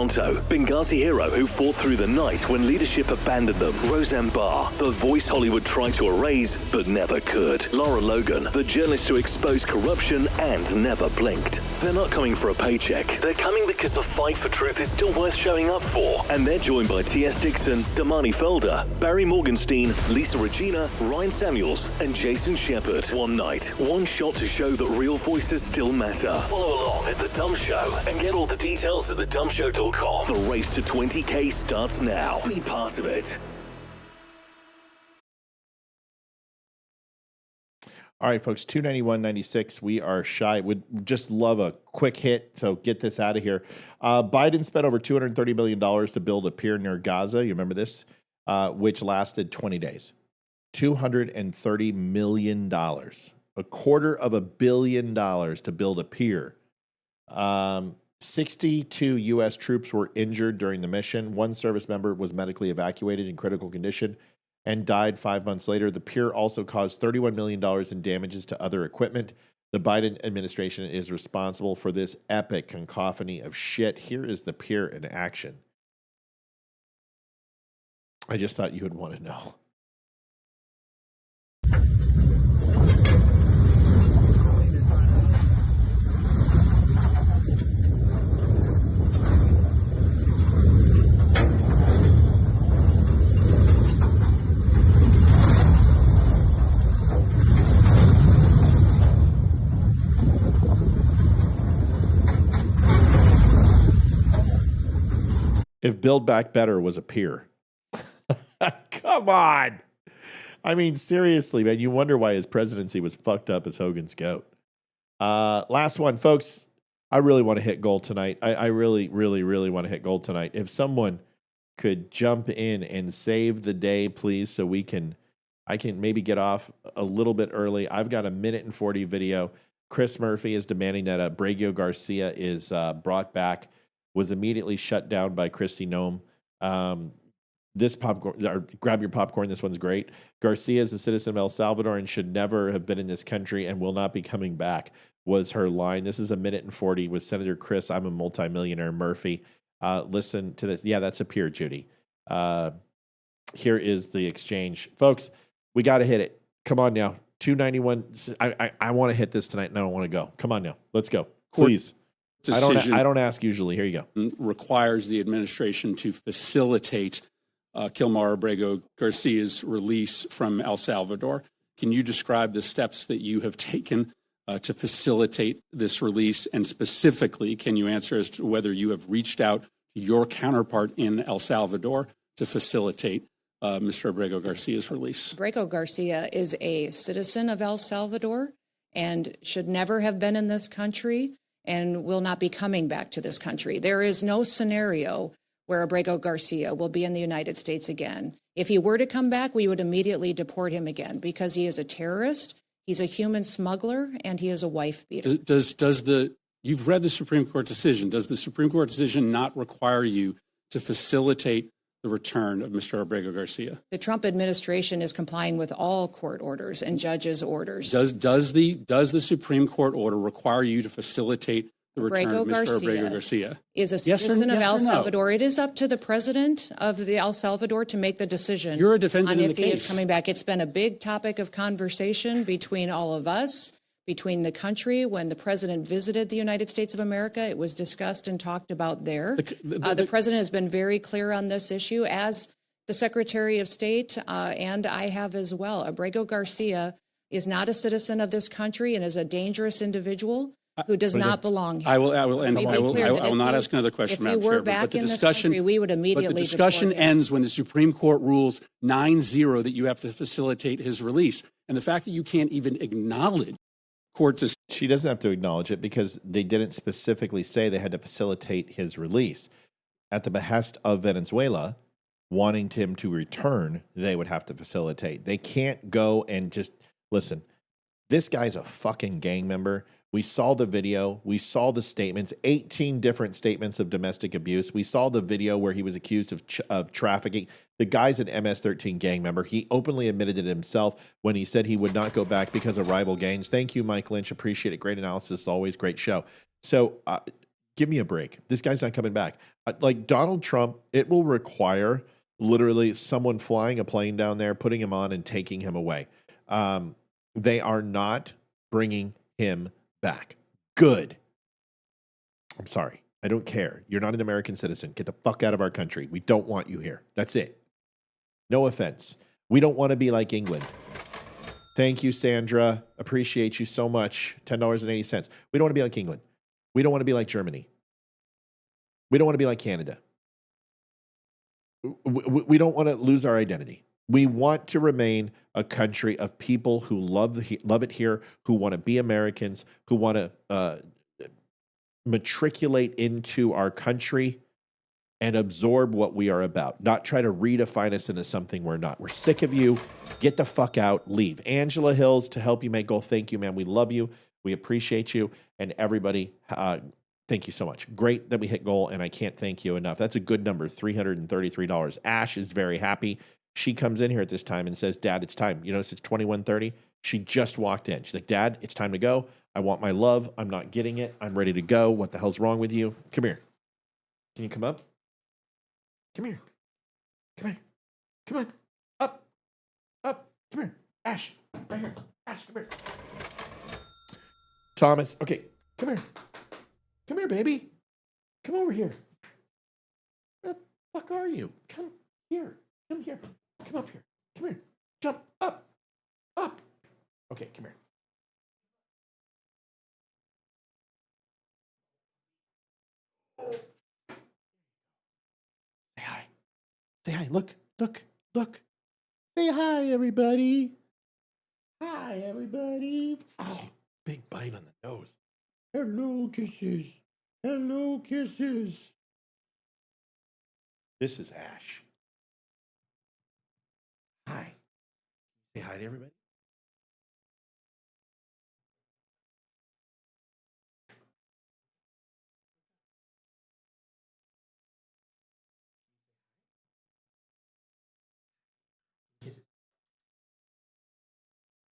Benghazi hero who fought through the night when leadership abandoned them. Roseanne Barr, the voice Hollywood tried to erase but never could. Laura Logan, the journalist who exposed corruption and never blinked. They're not coming for a paycheck. They're coming because the fight for truth is still worth showing up for. And they're joined by T.S. Dixon, Damani Felder, Barry Morgenstein, Lisa Regina, Ryan Samuels, and Jason Shepard. One night, one shot to show that real voices still matter. Follow along at The DUM Show and get all the details at thedumshow.com. The race to 20K starts now. Be part of it. All right, folks, $291.96. We are shy. Would just love a quick hit, so get this out of here. Biden spent over $230 million to build a pier near Gaza. You remember this? Which lasted 20 days. $230 million. $250 million to build a pier 62 U.S. troops were injured during the mission. One service member was medically evacuated in critical condition and died 5 months later. The pier also caused $31 million in damages to other equipment. The Biden administration is responsible for this epic cacophony of shit. Here is the pier in action. I just thought you would want to know. If Build Back Better was a pier. Come on. I mean, seriously, man, you wonder why his presidency was fucked up as Hogan's goat. Last one, folks. I really want to hit gold tonight. I really, really, really want to hit gold tonight. If someone could jump in and save the day, please, so I can maybe get off a little bit early. I've got a 1:40 video. Chris Murphy is demanding that Abrego Garcia is brought back. Was immediately shut down by Kristi Noem. This popcorn, or grab your popcorn. This one's great. Garcia is a citizen of El Salvador and should never have been in this country and will not be coming back, was her line. This is a 1:40 with Senator Chris, I'm a multimillionaire, Murphy. Listen to this. Yeah, that's a peer, Judy. Here is the exchange. Folks, we got to hit it. Come on now. 291. I want to hit this tonight and I don't want to go. Come on now. Let's go. Please. I don't ask usually. Here you go. Requires the administration to facilitate Kilmar Abrego Garcia's release from El Salvador. Can you describe the steps that you have taken to facilitate this release? And specifically, can you answer as to whether you have reached out to your counterpart in El Salvador to facilitate Mr. Abrego Garcia's release? Abrego Garcia is a citizen of El Salvador and should never have been in this country and will not be coming back to this country. There is no scenario where Abrego Garcia will be in the United States again. If he were to come back, we would immediately deport him again because he is a terrorist, he's a human smuggler, and he is a wife beater. You've read the Supreme Court decision. Does the Supreme Court decision not require you to facilitate the return of Mr. Abrego Garcia? The Trump administration is complying with all court orders and judges' orders. Does the Supreme Court order require you to facilitate the return of Mr. Abrego Garcia? Is a citizen of El Salvador. It is up to the president of the El Salvador to make the decision. You're a defendant in the if he case. is coming back. It's been a big topic of conversation between all of us, between the country. When the president visited the United States of America, it was discussed and talked about there. The president has been very clear on this issue, as the Secretary of State and I have as well. Abrego Garcia is not a citizen of this country and is a dangerous individual who does not belong here. I will not ask another question, Madam Chair. But the discussion, we would immediately. But the discussion ends when the Supreme Court rules 9-0 that you have to facilitate his release, and the fact that you can't even acknowledge court decision. She doesn't have to acknowledge it because they didn't specifically say they had to facilitate his release. At the behest of Venezuela, wanting him to return, they would have to facilitate. They can't go and just listen. This guy's a fucking gang member. We saw the video. We saw the statements, 18 different statements of domestic abuse. We saw the video where he was accused of trafficking. The guy's an MS-13 gang member. He openly admitted it himself when he said he would not go back because of rival gangs. Thank you, Mike Lynch. Appreciate it. Great analysis. Always great show. So give me a break. This guy's not coming back. Like Donald Trump, it will require literally someone flying a plane down there, putting him on and taking him away. They are not bringing him back. Good. I'm sorry. I don't care. You're not an American citizen. Get the fuck out of our country. We don't want you here. That's it. No offense. We don't want to be like England. Thank you, Sandra. Appreciate you so much. $10.80. We don't want to be like England. We don't want to be like Germany. We don't want to be like Canada. We don't want to lose our identity. We want to remain a country of people who love it here, who want to be Americans, who want to matriculate into our country and absorb what we are about, not try to redefine us into something we're not. We're sick of you. Get the fuck out. Leave. Angela Hills to help you make goal. Thank you, man. We love you. We appreciate you. And everybody, Thank you so much. Great that we hit goal, and I can't thank you enough. That's a good number, $333. Ash is very happy. She comes in here at this time and says, Dad, it's time. You notice it's 21:30. She just walked in. She's like, Dad, it's time to go. I want my love. I'm not getting it. I'm ready to go. What the hell's wrong with you? Come here. Can you come up? Come here. Come here. Come on. Up. Up. Come here. Ash. Right here. Ash, come here. Thomas. Okay. Come here. Come here, baby. Come over here. Where the fuck are you? Come here. Come here. Come up here. Come here. Jump up. Up. Okay, come here. Say hi. Say hi. Look. Look. Look. Say hi, everybody. Hi, everybody. Oh, big bite on the nose. Hello, kisses. Hello, kisses. This is Ash. Hi. Say hi to everybody.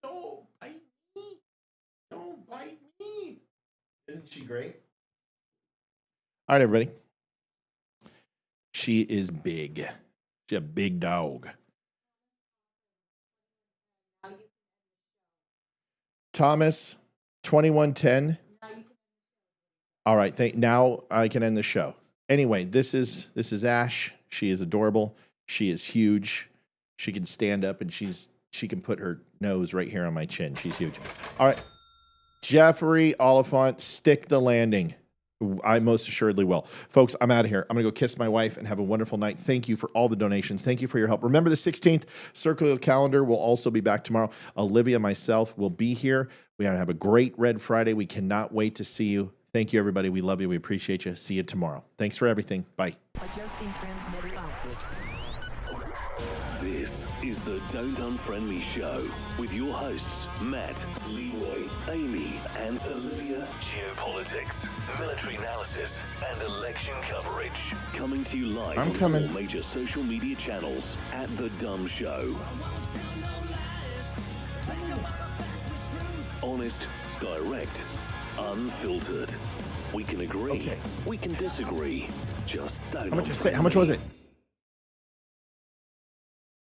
Don't bite me. Don't bite me. Isn't she great? All right, everybody. She is big. She's a big dog. Thomas, 2110. All right, now I can end the show. Anyway, this is Ash. She is adorable. She is huge. She can stand up and she can put her nose right here on my chin. She's huge. All right. Jeffrey Oliphant, stick the landing. I most assuredly will. Folks, I'm out of here. I'm going to go kiss my wife and have a wonderful night. Thank you for all the donations. Thank you for your help. Remember the 16th, circle the calendar. We'll also be back tomorrow. Olivia, myself will be here. We're going to have a great Red Friday. We cannot wait to see you. Thank you, everybody. We love you. We appreciate you. See you tomorrow. Thanks for everything. Bye. Adjusting transmitter output. This is the Don't Unfriend Me Show with your hosts, Matt, Leroy, Amy, and Olivia. Geopolitics, military analysis, and election coverage. Coming to you live on all major social media channels at The DUM Show. Honest, direct, unfiltered. We can agree. Okay. We can disagree. Just don't. How much was it?